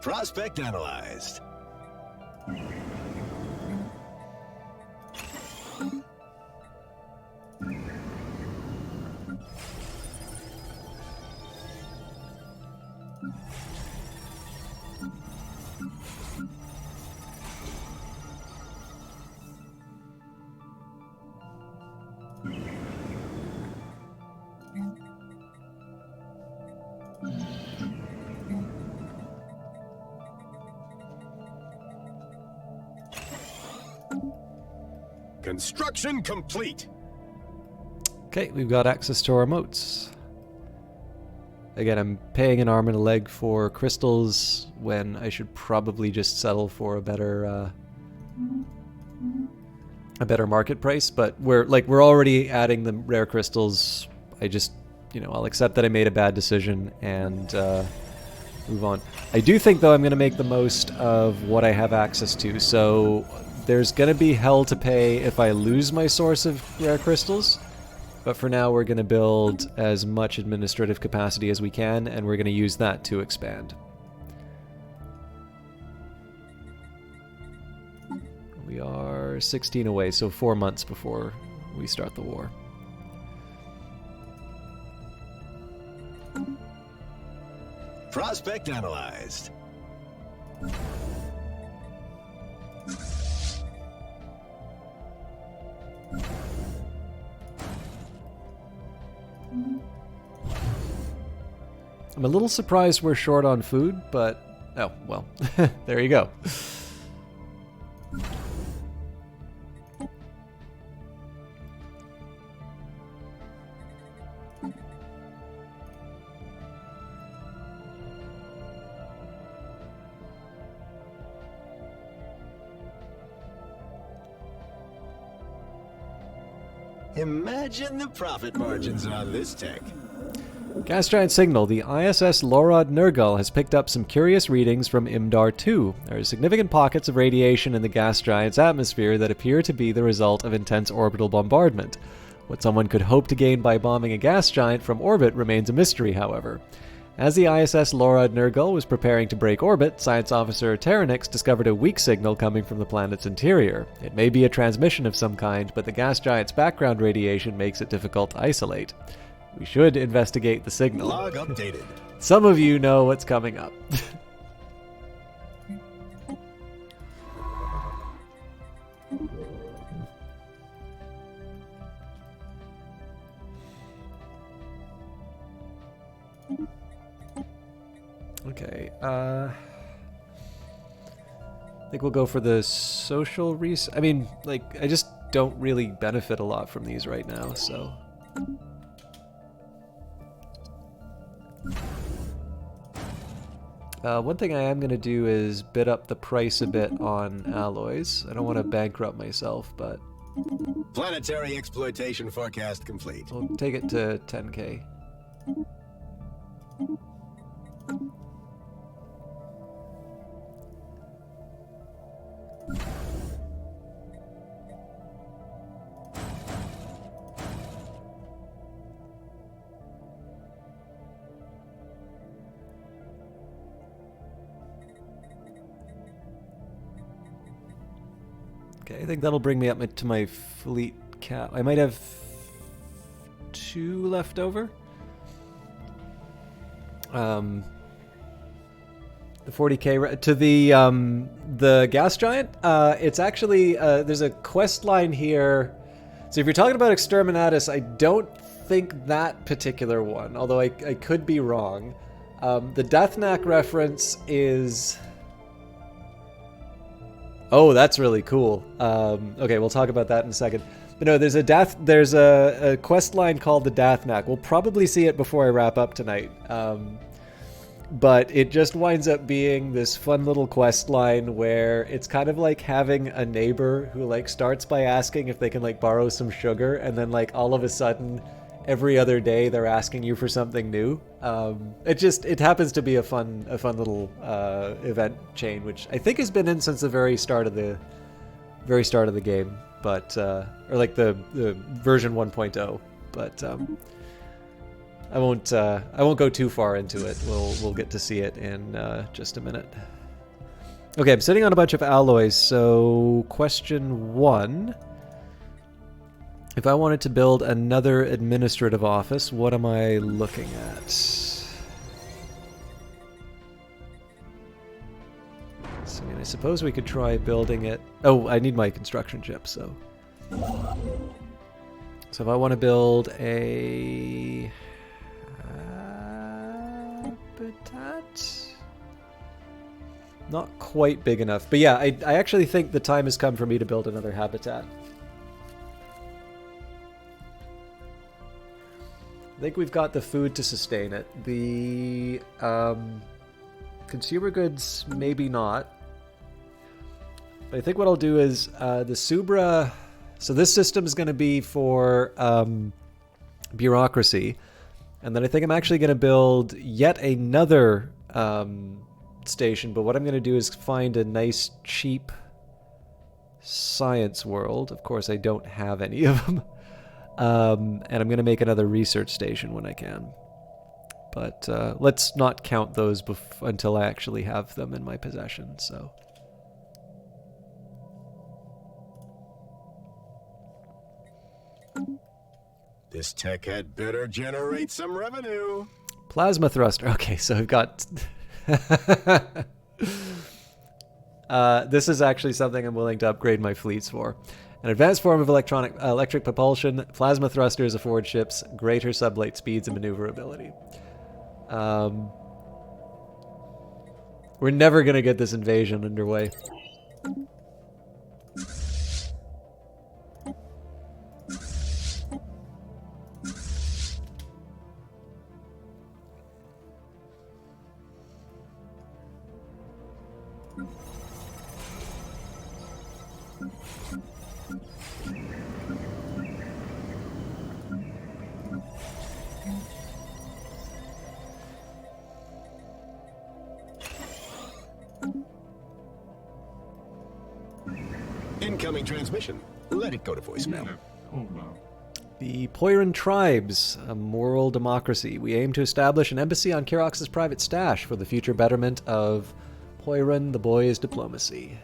Prospect analyzed. Construction complete. Okay, we've got access to our moats. Again, I'm paying an arm and a leg for crystals when I should probably just settle for a better market price. But we're already adding the rare crystals. I just, I'll accept that I made a bad decision and move on. I do think, though, I'm going to make the most of what I have access to. So there's going to be hell to pay if I lose my source of rare crystals. But for now, we're going to build as much administrative capacity as we can, and we're going to use that to expand. We are 16 away, so 4 months before we start the war. Prospect analyzed. I'm a little surprised we're short on food, but oh, well, there you go. Imagine the profit margins on this tech. Gas giant signal. The ISS Lorad Nergal has picked up some curious readings from Imdar 2. There are significant pockets of radiation in the gas giant's atmosphere that appear to be the result of intense orbital bombardment. What someone could hope to gain by bombing a gas giant from orbit remains a mystery, however. As the ISS Lorad Nergal was preparing to break orbit, Science Officer Terranix discovered a weak signal coming from the planet's interior. It may be a transmission of some kind, but the gas giant's background radiation makes it difficult to isolate. We should investigate the signal. Log updated. Some of you know what's coming up. Okay, I think we'll go for the social I mean, I just don't really benefit a lot from these right now, so... one thing I am going to do is bid up the price a bit on alloys. I don't want to bankrupt myself, but... Planetary exploitation forecast complete. I'll take it to 10k. Okay, I think that'll bring me up to my fleet I might have 2 left over. The 40k to the gas giant. It's actually there's a quest line here. So if you're talking about Exterminatus, I don't think that particular one, although I could be wrong. The Deathknack reference is... Oh, that's really cool. Okay, we'll talk about that in a second. But no, there's a quest line called the Deathknack. We'll probably see it before I wrap up tonight. But it just winds up being this fun little quest line where it's kind of like having a neighbor who like starts by asking if they can like borrow some sugar, and then like all of a sudden every other day they're asking you for something new. It happens to be a fun little event chain, which I think has been in since the very start of the game, but or like the version 1.0. But I won't go too far into it. We'll get to see it in just a minute. Okay, I'm sitting on a bunch of alloys. So question 1. If I wanted to build another administrative office, what am I looking at? So, I suppose we could try building it... Oh, I need my construction chip, so... So if I want to build a... habitat? Not quite big enough. But yeah, I actually think the time has come for me to build another habitat. I think we've got the food to sustain it. The consumer goods, maybe not. But I think what I'll do is the Subra... So this system is going to be for bureaucracy. And then I think I'm actually going to build yet another station. But what I'm going to do is find a nice, cheap science world. Of course, I don't have any of them. And I'm going to make another research station when I can. But let's not count those until I actually have them in my possession. So. This tech had better generate some revenue. Plasma thruster. Okay, so I've got... this is actually something I'm willing to upgrade my fleets for. An advanced form of electric propulsion, plasma thrusters afford ships greater sublight speeds and maneuverability. We're never going to get this invasion underway. Incoming transmission. Let it go to voicemail. The Poiran Tribes, a moral democracy. We aim to establish an embassy on Kirox's private stash for the future betterment of Poiran, the boy's diplomacy.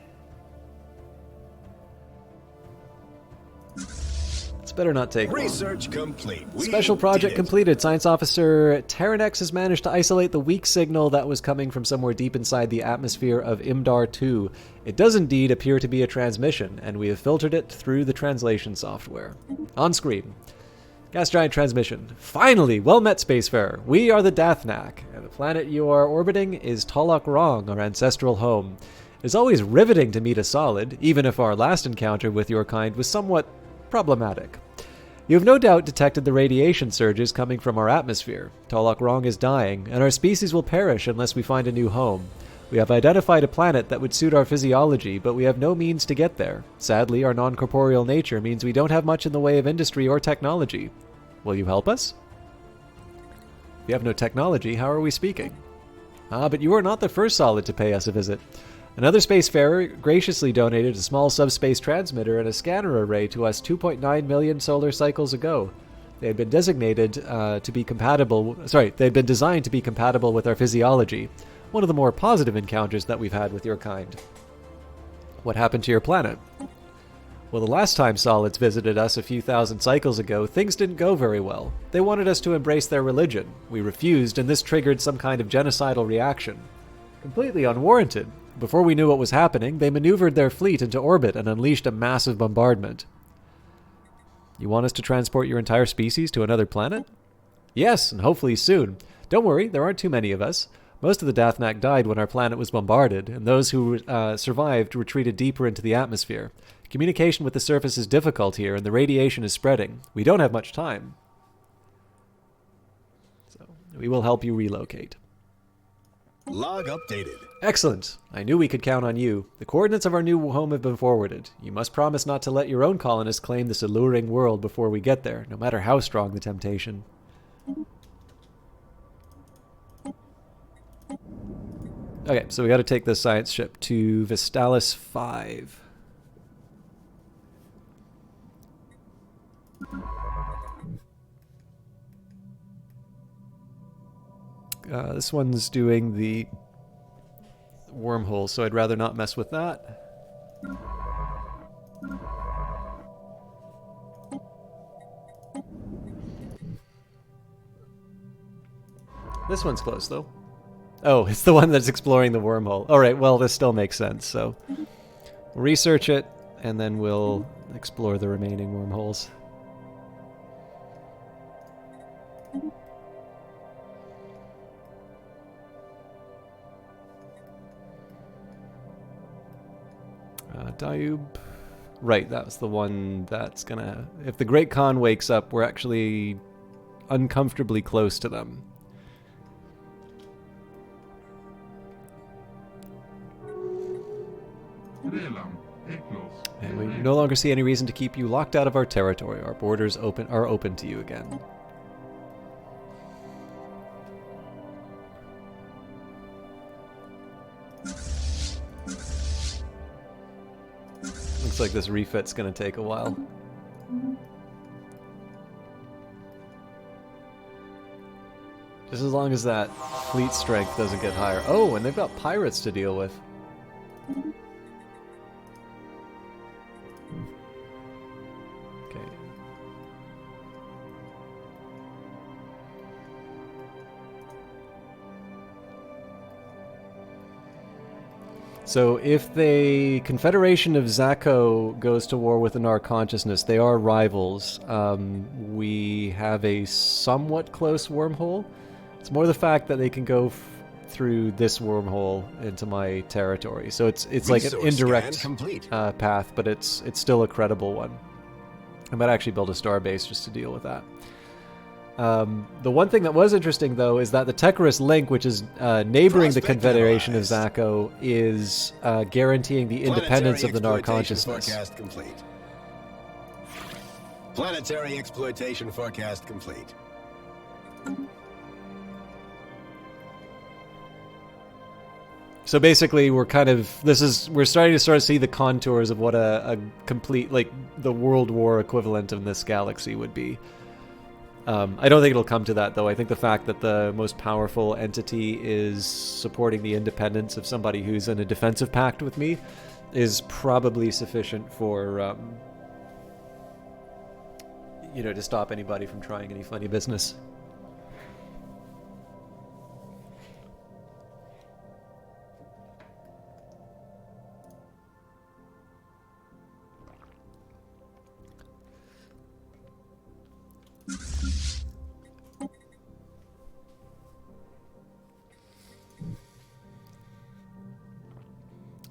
It's better not take long. Research complete. Special project completed. Science officer Terranex has managed to isolate the weak signal that was coming from somewhere deep inside the atmosphere of Imdar 2. It does indeed appear to be a transmission, and we have filtered it through the translation software. On screen. Gas giant transmission. Finally! Well met, Spacefarer. We are the Dathnak, and the planet you are orbiting is Talok Rong, our ancestral home. It is always riveting to meet a solid, even if our last encounter with your kind was somewhat problematic. You have no doubt detected the radiation surges coming from our atmosphere. Talok Rong is dying, and our species will perish unless we find a new home. We have identified a planet that would suit our physiology, but we have no means to get there. Sadly, our non-corporeal nature means we don't have much in the way of industry or technology. Will you help us? If you have no technology, how are we speaking? Ah, but you are not the first solid to pay us a visit. Another spacefarer graciously donated a small subspace transmitter and a scanner array to us 2.9 million solar cycles ago. They had been designated to be compatible... Sorry, they had been designed to be compatible with our physiology. One of the more positive encounters that we've had with your kind. What happened to your planet? Well, the last time Solids visited us a few thousand cycles ago, things didn't go very well. They wanted us to embrace their religion. We refused, and this triggered some kind of genocidal reaction. Completely unwarranted. Before we knew what was happening, they maneuvered their fleet into orbit and unleashed a massive bombardment. You want us to transport your entire species to another planet? Yes, and hopefully soon. Don't worry, there aren't too many of us. Most of the Dathnak died when our planet was bombarded, and those who survived retreated deeper into the atmosphere. Communication with the surface is difficult here, and the radiation is spreading. We don't have much time. So, we will help you relocate. Log updated. Excellent. I knew we could count on you. The coordinates of our new home have been forwarded. You must promise not to let your own colonists claim this alluring world before we get there, no matter how strong the temptation. Okay, so we got to take this science ship to Vestalis 5. This one's doing the wormhole, so I'd rather not mess with that. This one's close, though. Oh, it's the one that's exploring the wormhole. Alright, well, this still makes sense, so we'll research it, and then we'll explore the remaining wormholes. Diube. Right, that's the one that's gonna... If the Great Khan wakes up, we're actually uncomfortably close to them. And we no longer see any reason to keep you locked out of our territory. Our borders are open to you again. Looks like this refit's gonna take a while. Just as long as that fleet strength doesn't get higher. Oh, and they've got pirates to deal with. Okay. So if the Confederation of Zacho goes to war with the Nar Consciousness, they are rivals. We have a somewhat close wormhole. It's more the fact that they can go through this wormhole into my territory. So it's like an indirect path, but it's still a credible one. I might actually build a starbase just to deal with that. The one thing that was interesting, though, is that the Tecarus link, which is neighboring the Confederation of Zacho, is guaranteeing the independence of the Nar Consciousness. Forecast complete. Planetary exploitation forecast complete. So basically, we're starting to sort of see the contours of what a complete, like, the World War equivalent of this galaxy would be. I don't think it'll come to that, though. I think the fact that the most powerful entity is supporting the independence of somebody who's in a defensive pact with me is probably sufficient for, to stop anybody from trying any funny business.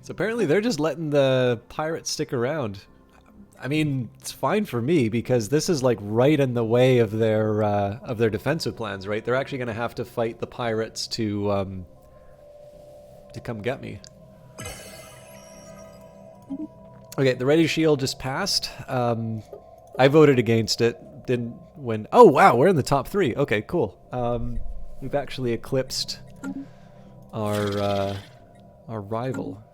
So apparently they're just letting the pirates stick around. I mean, it's fine for me because this is like right in the way of their defensive plans, right? They're actually going to have to fight the pirates to come get me. Okay, the Ready Shield just passed. I voted against it. Didn't win. Oh wow, we're in the top 3. Okay, cool. We've actually eclipsed our rival.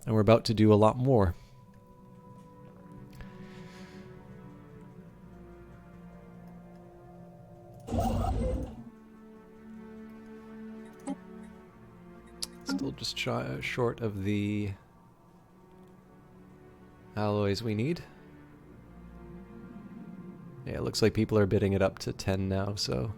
And we're about to do a lot more. Still just short of the alloys we need. Yeah, it looks like people are bidding it up to 10 now, so...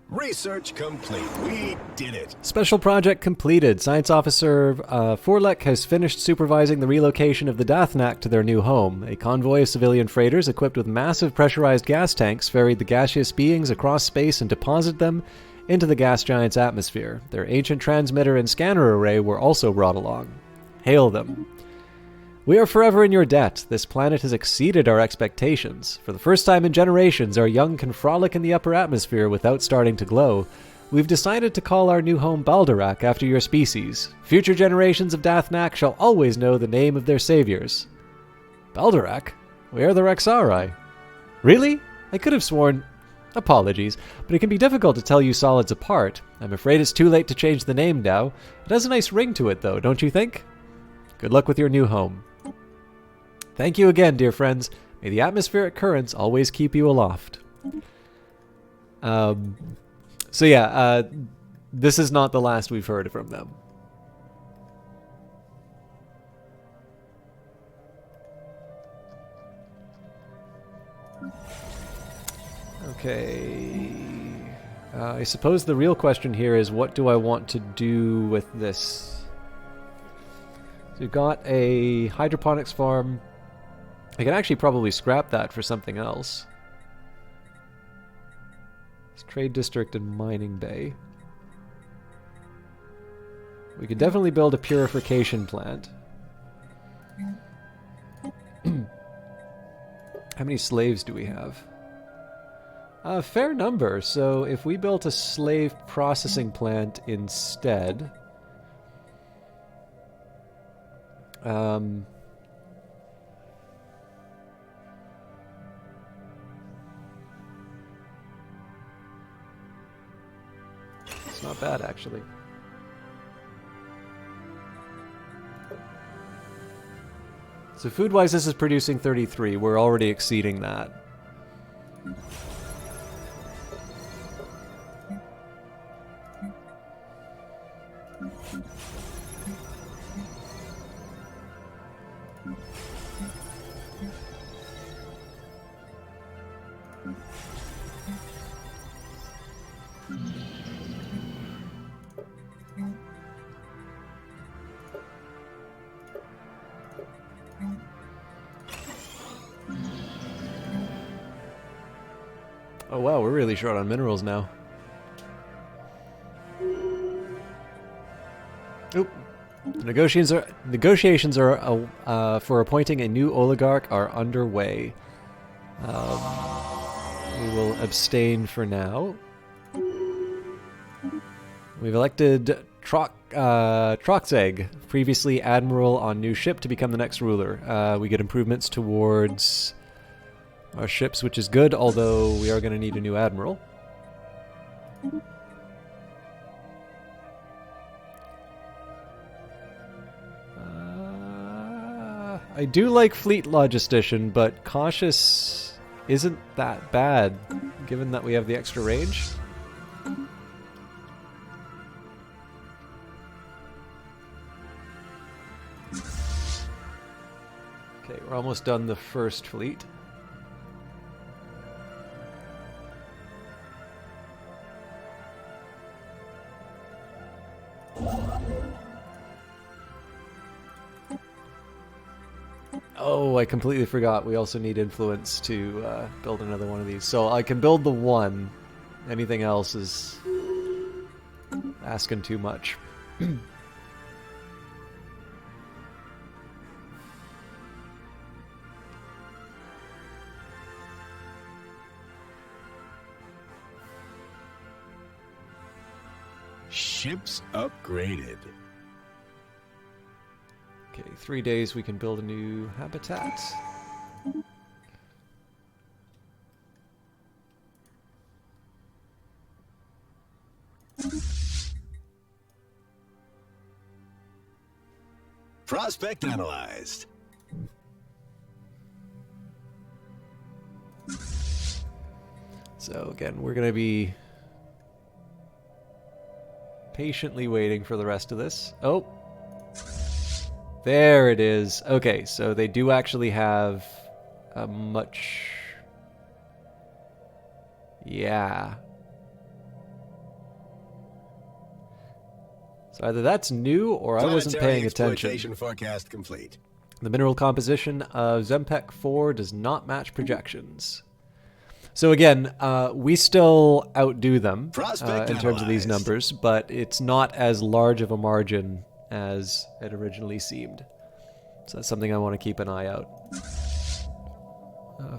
Research complete. We did it. Special project completed. Science Officer Forlek has finished supervising the relocation of the Dathnak to their new home. A convoy of civilian freighters equipped with massive pressurized gas tanks ferried the gaseous beings across space and deposited them into the gas giant's atmosphere. Their ancient transmitter and scanner array were also brought along. Hail them. We are forever in your debt. This planet has exceeded our expectations. For the first time in generations, our young can frolic in the upper atmosphere without starting to glow. We've decided to call our new home Balderak after your species. Future generations of Dathnak shall always know the name of their saviors. Balderak? We are the Rexari. Really? I could have sworn... Apologies, but it can be difficult to tell you solids apart. I'm afraid it's too late to change the name now. It has a nice ring to it, though, don't you think? Good luck with your new home. Thank you again, dear friends. May the atmospheric currents always keep you aloft. So yeah, this is not the last we've heard from them. Okay. I suppose the real question here is, what do I want to do with this? So we've got a hydroponics farm. I can actually probably scrap that for something else. It's trade district and mining bay. We could definitely build a purification plant. How many slaves do we have? A fair number. So if we built a slave processing plant instead... it's not bad, actually. So food-wise, this is producing 33. We're already exceeding that. Oh wow, we're really short on minerals now. Oop. Negotiations are for appointing a new oligarch are underway. We will abstain for now. We've elected Troxeg, previously admiral on new ship, to become the next ruler. We get improvements towards our ships, which is good, although we are going to need a new admiral. I do like fleet logistician, but cautious isn't that bad, given that we have the extra range. Okay, we're almost done the first fleet. Oh, I completely forgot. We also need influence to build another one of these. So I can build the one. Anything else is asking too much. Ships upgraded. Okay, 3 days we can build a new habitat. Prospect analyzed. So again, we're going to be patiently waiting for the rest of this. Oh. There it is. Okay, so they do actually have a much... Yeah. So either that's new or I wasn't paying attention. Exploitation forecast complete. The mineral composition of Zempek 4 does not match projections. So again, we still outdo them in terms of these numbers, but it's not as large of a margin as it originally seemed. So that's something I want to keep an eye out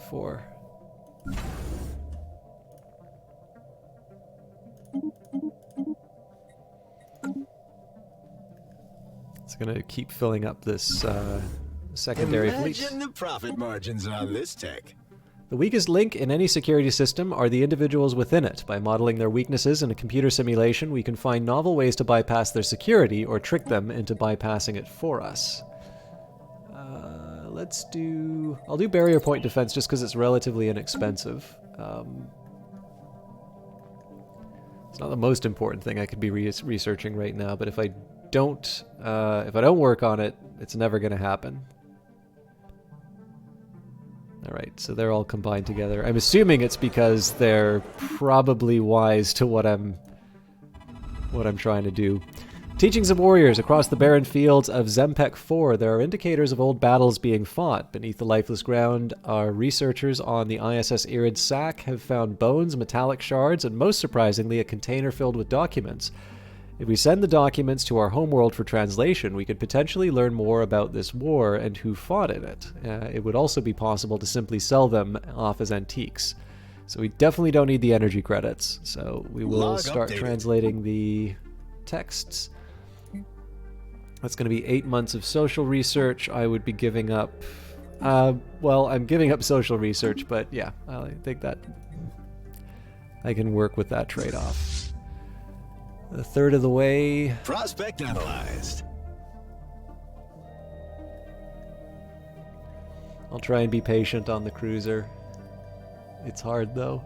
for. It's going to keep filling up this secondary fleet. Imagine the profit margins on this tech. The weakest link in any security system are the individuals within it. By modeling their weaknesses in a computer simulation, we can find novel ways to bypass their security or trick them into bypassing it for us. Let's do... I'll do barrier point defense just because it's relatively inexpensive. It's not the most important thing I could be researching right now, but if I don't work on it, it's never going to happen. Alright, so they're all combined together. I'm assuming it's because they're probably wise to what I'm trying to do. Teachings of warriors across the barren fields of Zempek 4. There are indicators of old battles being fought. Beneath the lifeless ground, our researchers on the ISS Irid Sac have found bones, metallic shards, and most surprisingly, a container filled with documents. If we send the documents to our homeworld for translation, we could potentially learn more about this war and who fought in it. It would also be possible to simply sell them off as antiques. So we definitely don't need the energy credits. So we will start translating the texts. That's going to be 8 months of social research. I would be giving up... well, I'm giving up social research, but yeah, I think that I can work with that trade-off. A third of the way. Prospect analyzed. I'll try and be patient on the cruiser. It's hard, though.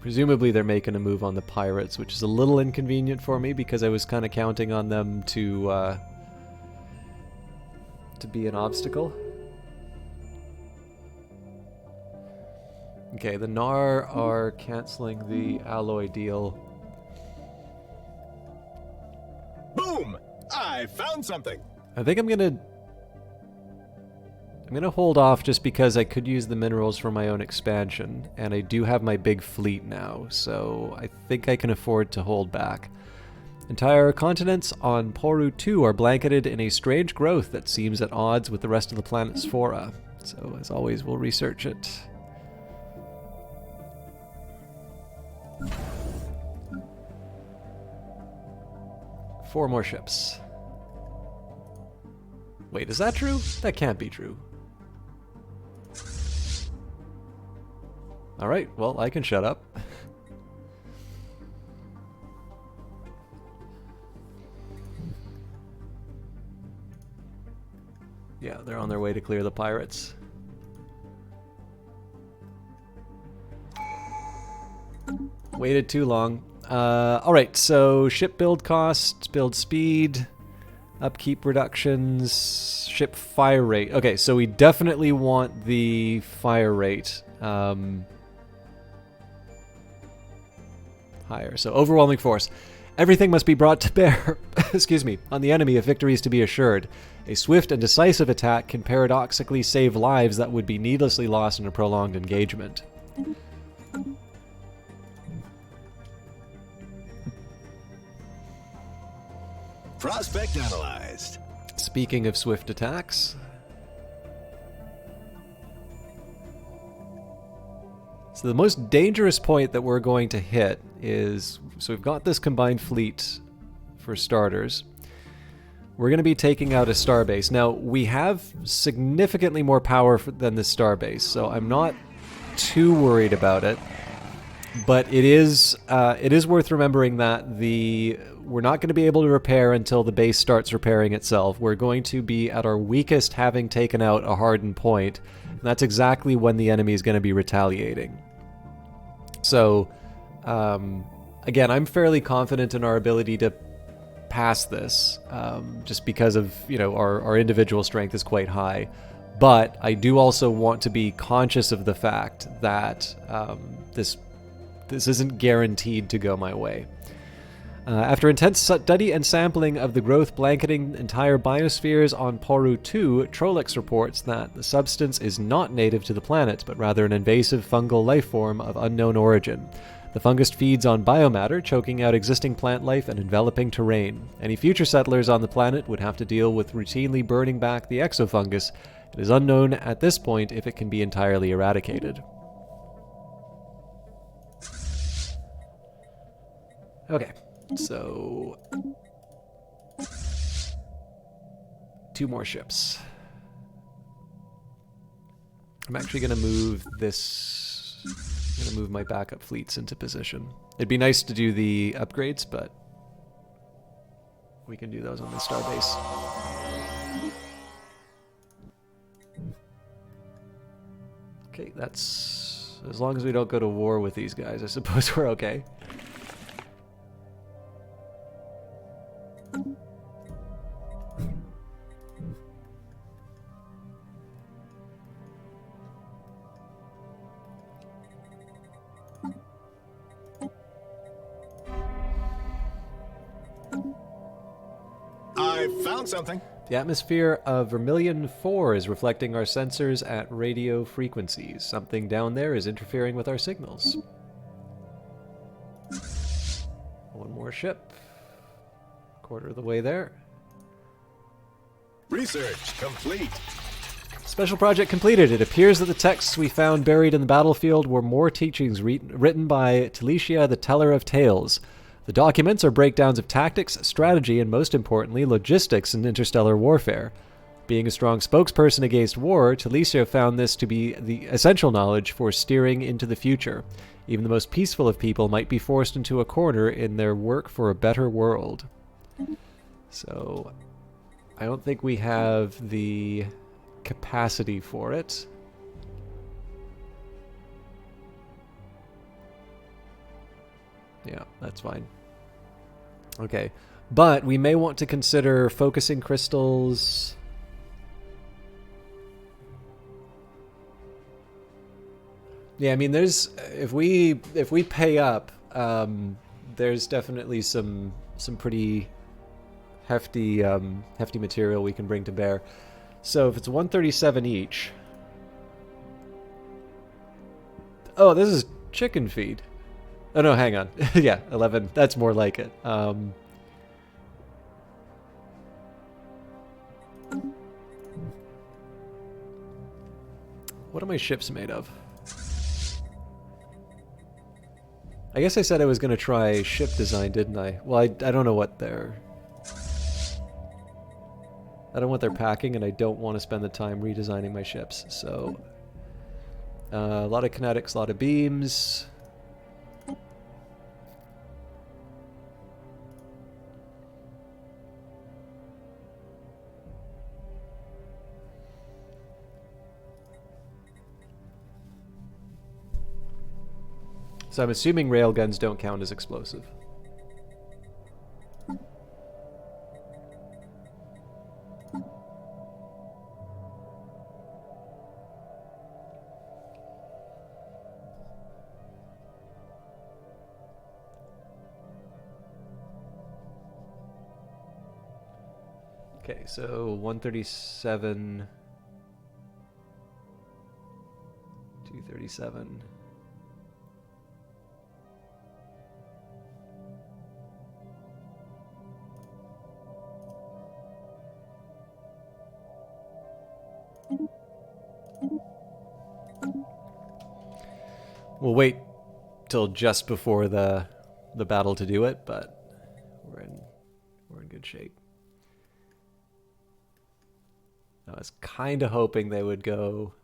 Presumably they're making a move on the pirates, which is a little inconvenient for me because I was kind of counting on them to be an obstacle. Okay, the Nar are canceling the alloy deal. Boom! I found something. I think I'm gonna hold off just because I could use the minerals for my own expansion, and I do have my big fleet now, so I think I can afford to hold back. Entire continents on Poru 2 are blanketed in a strange growth that seems at odds with the rest of the planet's flora. So, as always, we'll research it. Four more ships. Wait, is that true? That can't be true. Alright, well, I can shut up. Yeah, they're on their way to clear the pirates. Waited too long. Alright, so ship build cost, build speed, upkeep reductions, ship fire rate. Okay, so we definitely want the fire rate higher. So overwhelming force. Everything must be brought to bear excuse me, on the enemy if victory is to be assured. A swift and decisive attack can paradoxically save lives that would be needlessly lost in a prolonged engagement. Prospect analyzed. Speaking of swift attacks, so the most dangerous point that we're going to hit is, so we've got this combined fleet for starters. We're going to be taking out a starbase. Now, we have significantly more power than the starbase, so I'm not too worried about it. But it is worth remembering that we're not going to be able to repair until the base starts repairing itself. We're going to be at our weakest having taken out a hardened point, and that's exactly when the enemy is going to be retaliating. So, again, I'm fairly confident in our ability to pass this, just because of, our individual strength is quite high. But I do also want to be conscious of the fact that this isn't guaranteed to go my way. After intense study and sampling of the growth blanketing entire biospheres on Poru 2, Trolix reports that the substance is not native to the planet, but rather an invasive fungal life form of unknown origin. The fungus feeds on biomatter, choking out existing plant life and enveloping terrain. Any future settlers on the planet would have to deal with routinely burning back the exofungus. It is unknown at this point if it can be entirely eradicated. Okay, so 2 more ships. I'm actually going to move this. I'm going to move my backup fleets into position. It'd be nice to do the upgrades, but we can do those on the starbase. Okay, that's... as long as we don't go to war with these guys, I suppose we're okay. I found something. The atmosphere of Vermilion 4 is reflecting our sensors at radio frequencies. Something down there is interfering with our signals. 1 more ship. Quarter of the way there. Research complete. Special project completed. It appears that the texts we found buried in the battlefield were more teachings written by Telesia, the Teller of Tales. The documents are breakdowns of tactics, strategy, and most importantly, logistics in interstellar warfare. Being a strong spokesperson against war, Telesia found this to be the essential knowledge for steering into the future. Even the most peaceful of people might be forced into a corner in their work for a better world. So, I don't think we have the capacity for it. Yeah, that's fine. Okay, but we may want to consider focusing crystals. Yeah, I mean, there's if we pay up, there's definitely some pretty hefty material we can bring to bear. So if it's 137 each. Oh, this is chicken feed. Oh no, hang on. Yeah, 11. That's more like it. What are my ships made of? I guess I said I was going to try ship design, didn't I? Well, I don't know what they're... I don't know what they're packing, and I don't want to spend the time redesigning my ships, so... a lot of kinetics, a lot of beams... So I'm assuming railguns don't count as explosive. Okay, so 137... 237... We'll wait till just before the battle to do it, but we're in good shape. I was kind of hoping they would go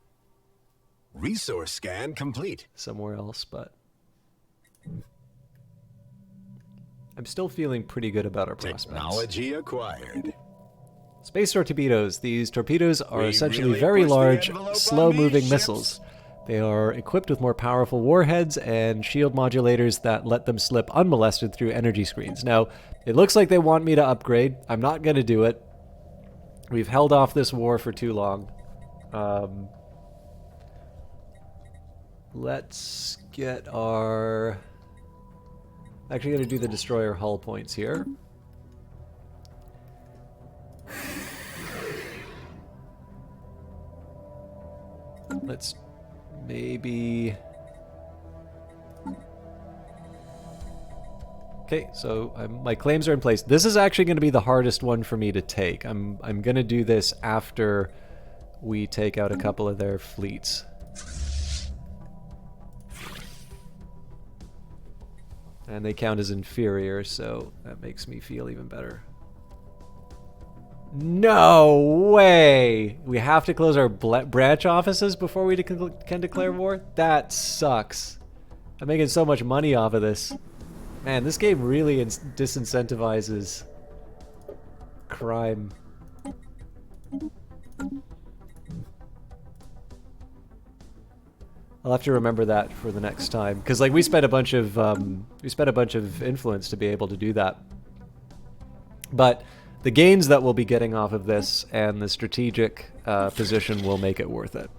Resource scan complete. somewhere else, but I'm still feeling pretty good about our prospects. Technology acquired. Space torpedoes. These torpedoes are We essentially really very pushed the large, envelope on slow-moving these missiles. They are equipped with more powerful warheads and shield modulators that let them slip unmolested through energy screens. Now, it looks like they want me to upgrade. I'm not going to do it. We've held off this war for too long. Let's get our... Actually going to do the destroyer hull points here. Let's maybe... Okay, so my claims are in place. This is actually going to be the hardest one for me to take. I'm going to do this after we take out a couple of their fleets. And they count as inferior, so that makes me feel even better. No way! We have to close our branch offices before we can declare war? That sucks. I'm making so much money off of this. Man, this game really disincentivizes crime. I'll have to remember that for the next time, because like we spent a bunch of influence to be able to do that. But the gains that we'll be getting off of this and the strategic position will make it worth it.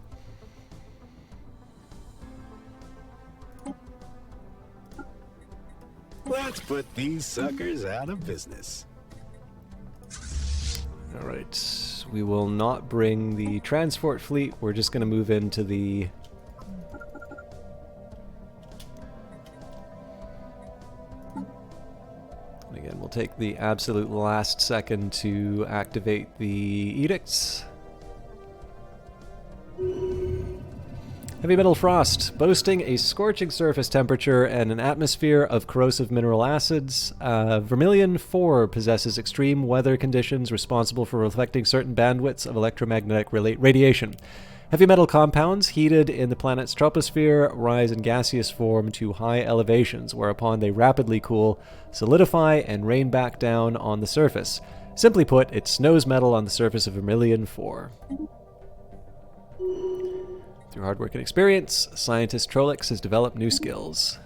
Let's put these suckers out of business. All right, we will not bring the transport fleet. We're just going to move into the... And again, we'll take the absolute last second to activate the edicts. Heavy metal frost, boasting a scorching surface temperature and an atmosphere of corrosive mineral acids. Vermilion 4 possesses extreme weather conditions responsible for reflecting certain bandwidths of electromagnetic radiation. Heavy metal compounds heated in the planet's troposphere rise in gaseous form to high elevations, whereupon they rapidly cool, solidify, and rain back down on the surface. Simply put, it snows metal on the surface of Vermilion 4. Through hard work and experience, scientist Trolix has developed new skills.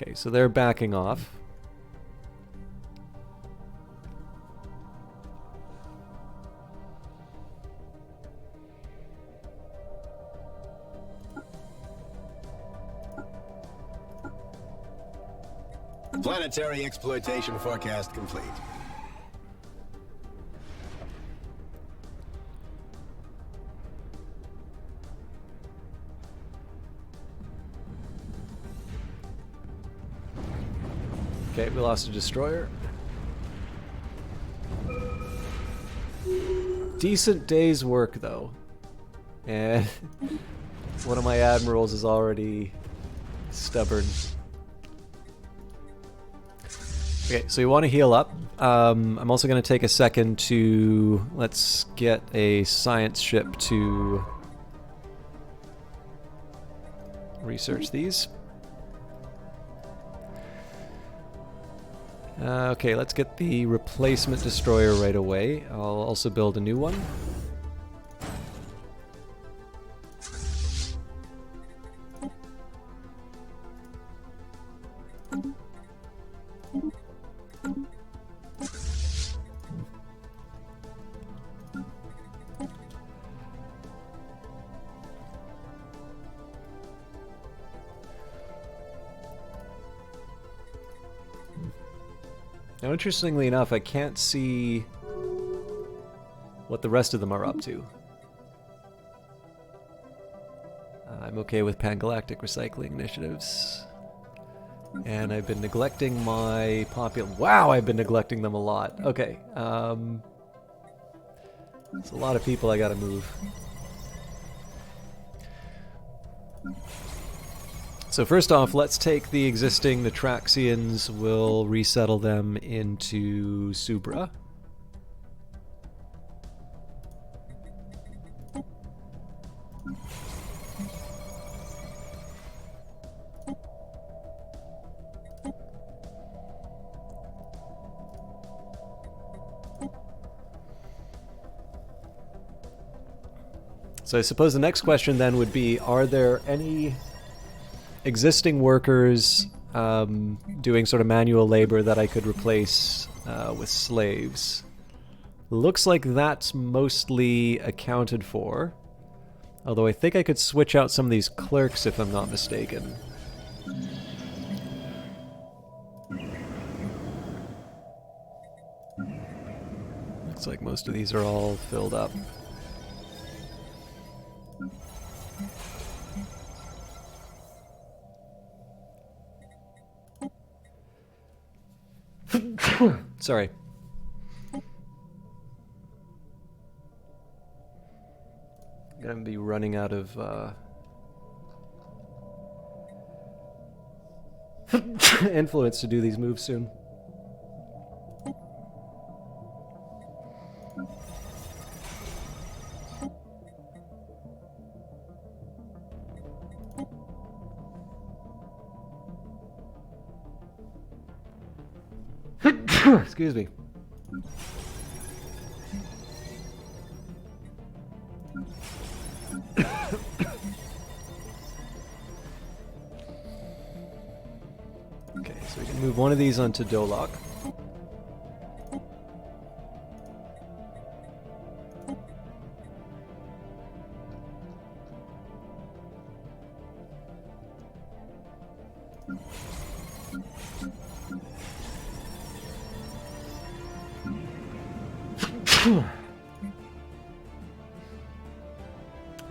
Okay, so they're backing off. Planetary exploitation forecast complete. Okay, we lost a destroyer. Decent day's work, though. And one of my admirals is already stubborn. Okay, so you want to heal up. I'm also going to take a second to... Let's get a science ship to research these. Okay, let's get the replacement destroyer right away. I'll also build a new one. Now, interestingly enough, I can't see what the rest of them are up to. I'm okay with pangalactic recycling initiatives. And I've been neglecting my Wow, I've been neglecting them a lot. Okay. It's a lot of people I gotta move. So first off, let's take the existing Natraxians. We'll resettle them into Subra. So I suppose the next question then would be, are there any existing workers doing sort of manual labor that I could replace with slaves? Looks like that's mostly accounted for. Although I think I could switch out some of these clerks if I'm not mistaken. Looks like most of these are all filled up. Sorry. I'm gonna be running out of influence to do these moves soon. Excuse me. Okay, so we can move one of these onto Dolok.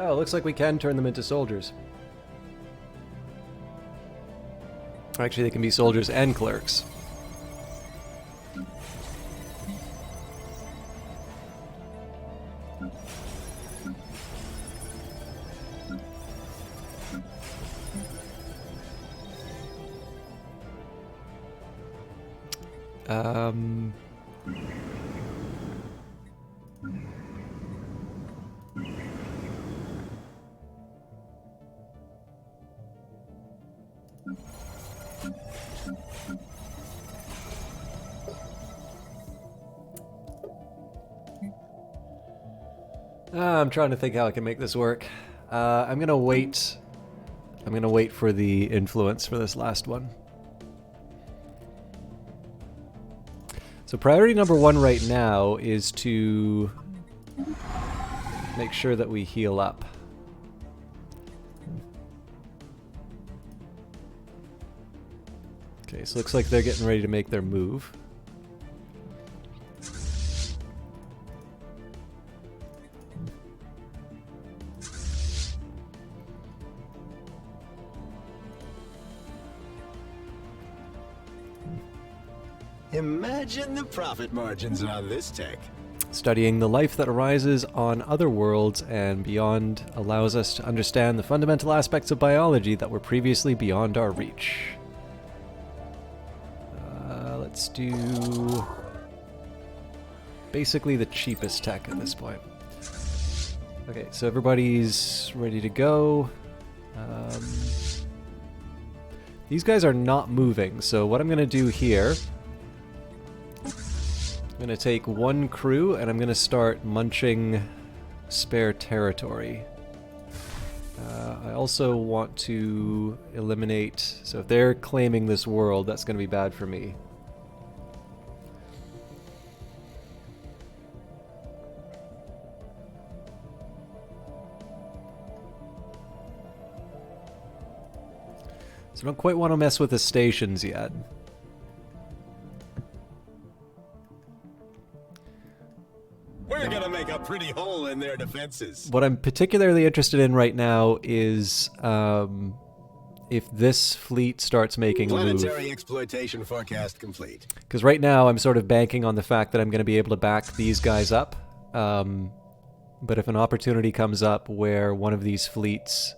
Oh, looks like we can turn them into soldiers. Actually, they can be soldiers and clerks. I'm trying to think how I can make this work. I'm gonna wait. I'm gonna wait for the influence for this last one. So priority number 1 right now is to make sure that we heal up. Okay, so looks like they're getting ready to make their move. Imagine the profit margins on this tech. Studying the life that arises on other worlds and beyond allows us to understand the fundamental aspects of biology that were previously beyond our reach. Let's do basically the cheapest tech at this point. Okay, so everybody's ready to go. These guys are not moving, so what I'm going to do here, I'm going to take one crew and I'm going to start munching spare territory. I also want to eliminate, so if they're claiming this world, that's going to be bad for me. So I don't quite want to mess with the stations yet. We're gonna make a pretty hole in their defenses. What I'm particularly interested in right now is if this fleet starts making a move. Planetary exploitation forecast complete. Because right now I'm sort of banking on the fact that I'm going to be able to back these guys up. But if an opportunity comes up where one of these fleets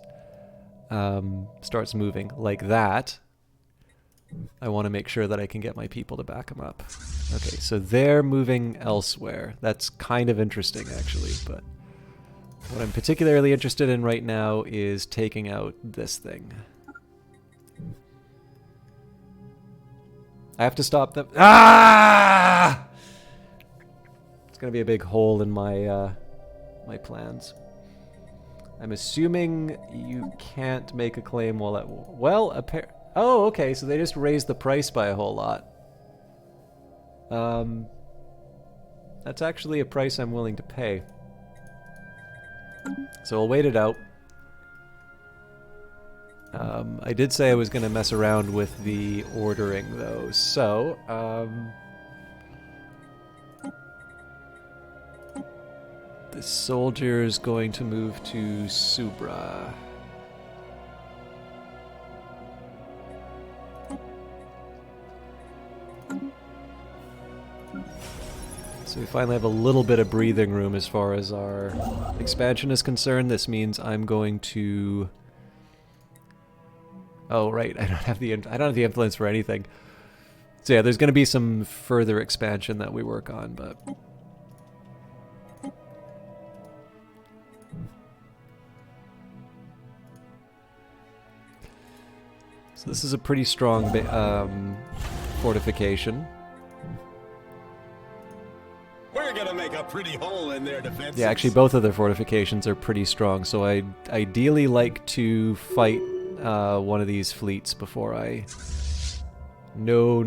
starts moving like that, I want to make sure that I can get my people to back them up. Okay, so they're moving elsewhere. That's kind of interesting, actually, but what I'm particularly interested in right now is taking out this thing. I have to stop them. Ah! It's going to be a big hole in my my plans. I'm assuming you can't make a claim while at... Well, oh, okay, so they just raised the price by a whole lot. That's actually a price I'm willing to pay. So we'll wait it out. I did say I was going to mess around with the ordering, though, so... the soldier's going to move to Subra. So we finally have a little bit of breathing room as far as our expansion is concerned. This means I'm going to... Oh, right, I don't have the influence for anything. So yeah, there's going to be some further expansion that we work on, but... So this is a pretty strong fortification. We're gonna make a pretty hole in their defenses. Yeah, actually both of their fortifications are pretty strong, so I'd ideally like to fight one of these fleets before I... No.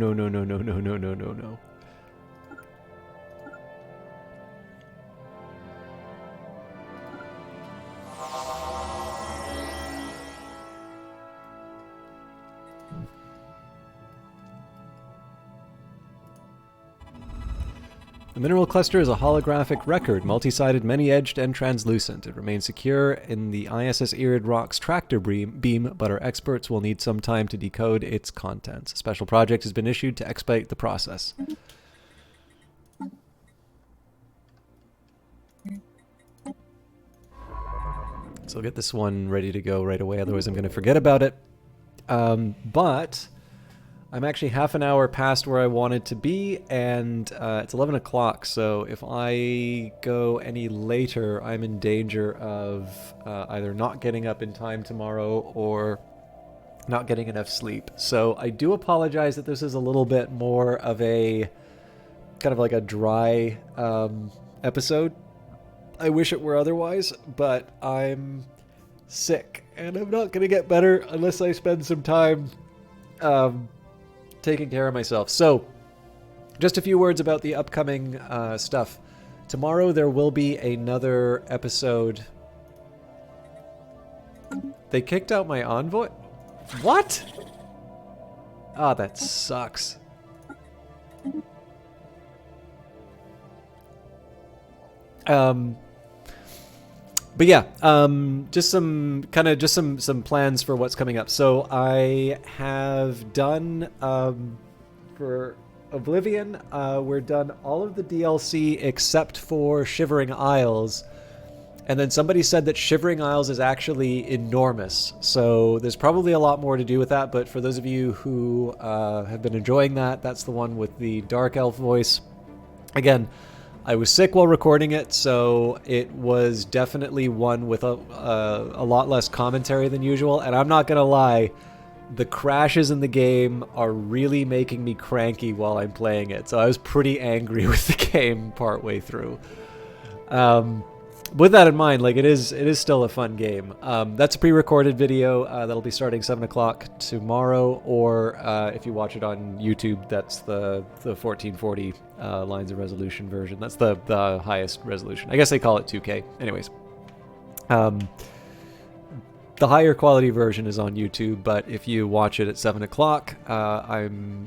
The mineral cluster is a holographic record, multi-sided, many-edged, and translucent. It remains secure in the ISS Irid Rock's tractor beam, but our experts will need some time to decode its contents. A special project has been issued to expedite the process. So I'll get this one ready to go right away, otherwise I'm going to forget about it. But... I'm actually half an hour past where I wanted to be, and it's 11 o'clock, so if I go any later, I'm in danger of either not getting up in time tomorrow or not getting enough sleep. So I do apologize that this is a little bit more of a kind of like a dry episode. I wish it were otherwise, but I'm sick, and I'm not going to get better unless I spend some time... taking care of myself. So, just a few words about the upcoming stuff. Tomorrow there will be another episode. They kicked out my envoy? What? Ah, that sucks. But yeah, just some plans for what's coming up. So I have done for Oblivion, we're done all of the DLC except for Shivering Isles. And then somebody said that Shivering Isles is actually enormous. So there's probably a lot more to do with that, but for those of you who have been enjoying that, that's the one with the Dark Elf voice. Again, I was sick while recording it, so it was definitely one with a lot less commentary than usual, and I'm not gonna lie, the crashes in the game are really making me cranky while I'm playing it, so I was pretty angry with the game partway through. With that in mind, like, it is still a fun game. That's a pre-recorded video that'll be starting 7 o'clock tomorrow, or if you watch it on YouTube, that's the 1440 lines of resolution version. That's the highest resolution. I guess they call it 2K. Anyways, the higher quality version is on YouTube, but if you watch it at 7 o'clock,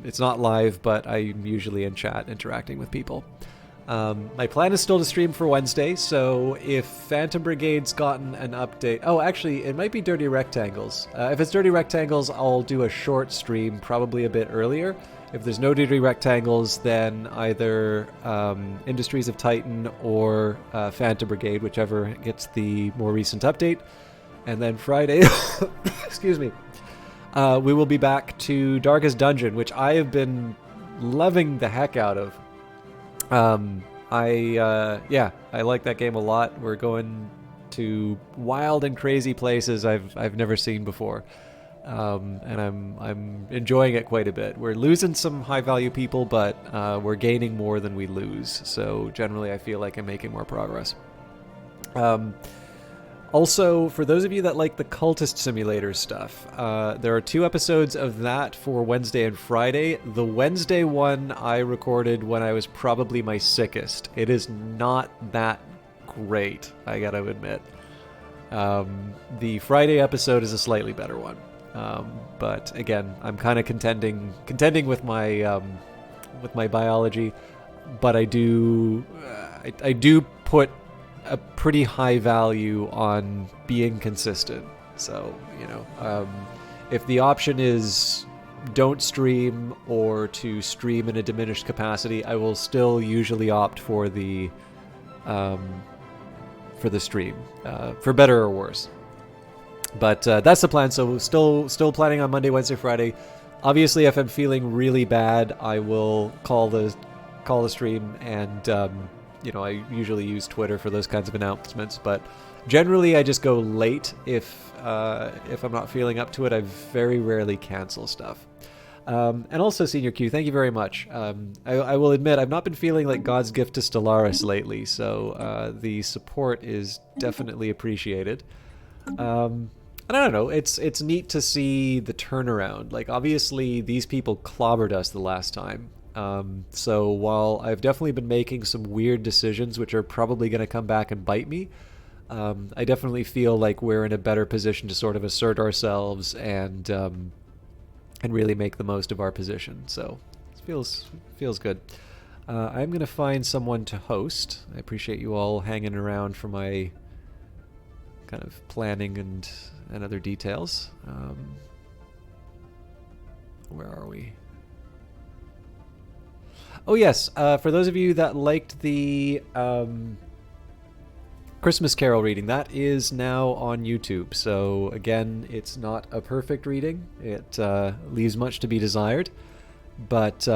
it's not live, but I'm usually in chat interacting with people. My plan is still to stream for Wednesday, so if Phantom Brigade's gotten an update... Oh, actually, it might be Dirty Rectangles. If it's Dirty Rectangles, I'll do a short stream, probably a bit earlier. If there's no Dirty Rectangles, then either Industries of Titan or Phantom Brigade, whichever gets the more recent update. And then Friday... excuse me. We will be back to Darkest Dungeon, which I have been loving the heck out of. I like that game a lot. We're going to wild and crazy places I've never seen before, and I'm enjoying it quite a bit. We're losing some high value people, but we're gaining more than we lose. So generally, I feel like I'm making more progress. Also, for those of you that like the Cultist Simulator stuff, there are 2 episodes of that for Wednesday and Friday. The Wednesday one I recorded when I was probably my sickest. It is not that great, I gotta admit. The Friday episode is a slightly better one. But again, I'm kind of contending with my biology, but I do put a pretty high value on being consistent. So, if the option is don't stream or to stream in a diminished capacity, I will still usually opt for the stream, for better or worse. But that's the plan. So still planning on Monday, Wednesday, Friday. Obviously, if I'm feeling really bad, I will call the stream, and I usually use Twitter for those kinds of announcements. But generally, I just go late if I'm not feeling up to it. I very rarely cancel stuff. And also, Senior Q, thank you very much. I will admit, I've not been feeling like God's gift to Stellaris lately, so the support is definitely appreciated. And I don't know, it's neat to see the turnaround. Like, obviously, these people clobbered us the last time. So while I've definitely been making some weird decisions, which are probably going to come back and bite me, I definitely feel like we're in a better position to sort of assert ourselves and really make the most of our position. So it feels good. I'm going to find someone to host. I appreciate you all hanging around for my kind of planning and other details. Where are we? Oh yes, for those of you that liked the Christmas Carol reading, that is now on YouTube. So again, it's not a perfect reading. It leaves much to be desired, but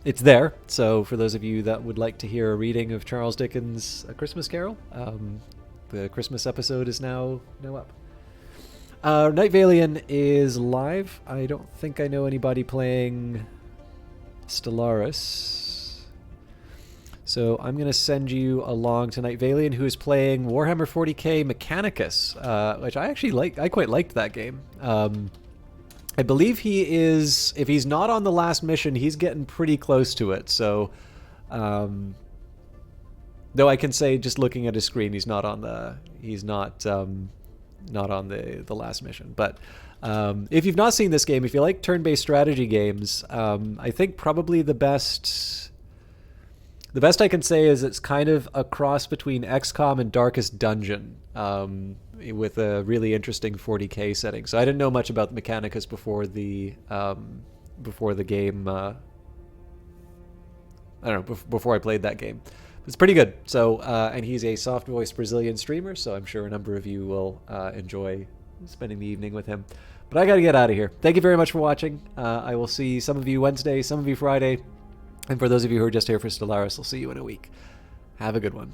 it's there. So for those of you that would like to hear a reading of Charles Dickens' A Christmas Carol, the Christmas episode is now up. Night Valen is live. I don't think I know anybody playing Stellaris. So I'm going to send you along to Night Valen, who is playing Warhammer 40k Mechanicus, which I actually like. I quite liked that game. I believe he is, if he's not on the last mission, he's getting pretty close to it. So, though I can say, just looking at his screen, he's not on the last mission. But if you've not seen this game, if you like turn-based strategy games, I think probably the best I can say is it's kind of a cross between XCOM and Darkest Dungeon, with a really interesting 40k setting. So I didn't know much about Mechanicus before the game. I don't know, before I played that game. It's pretty good. So, and he's a soft-voiced Brazilian streamer, so I'm sure a number of you will enjoy spending the evening with him. But I got to get out of here. Thank you very much for watching. I will see some of you Wednesday, some of you Friday. And for those of you who are just here for Stellaris, I'll see you in a week. Have a good one.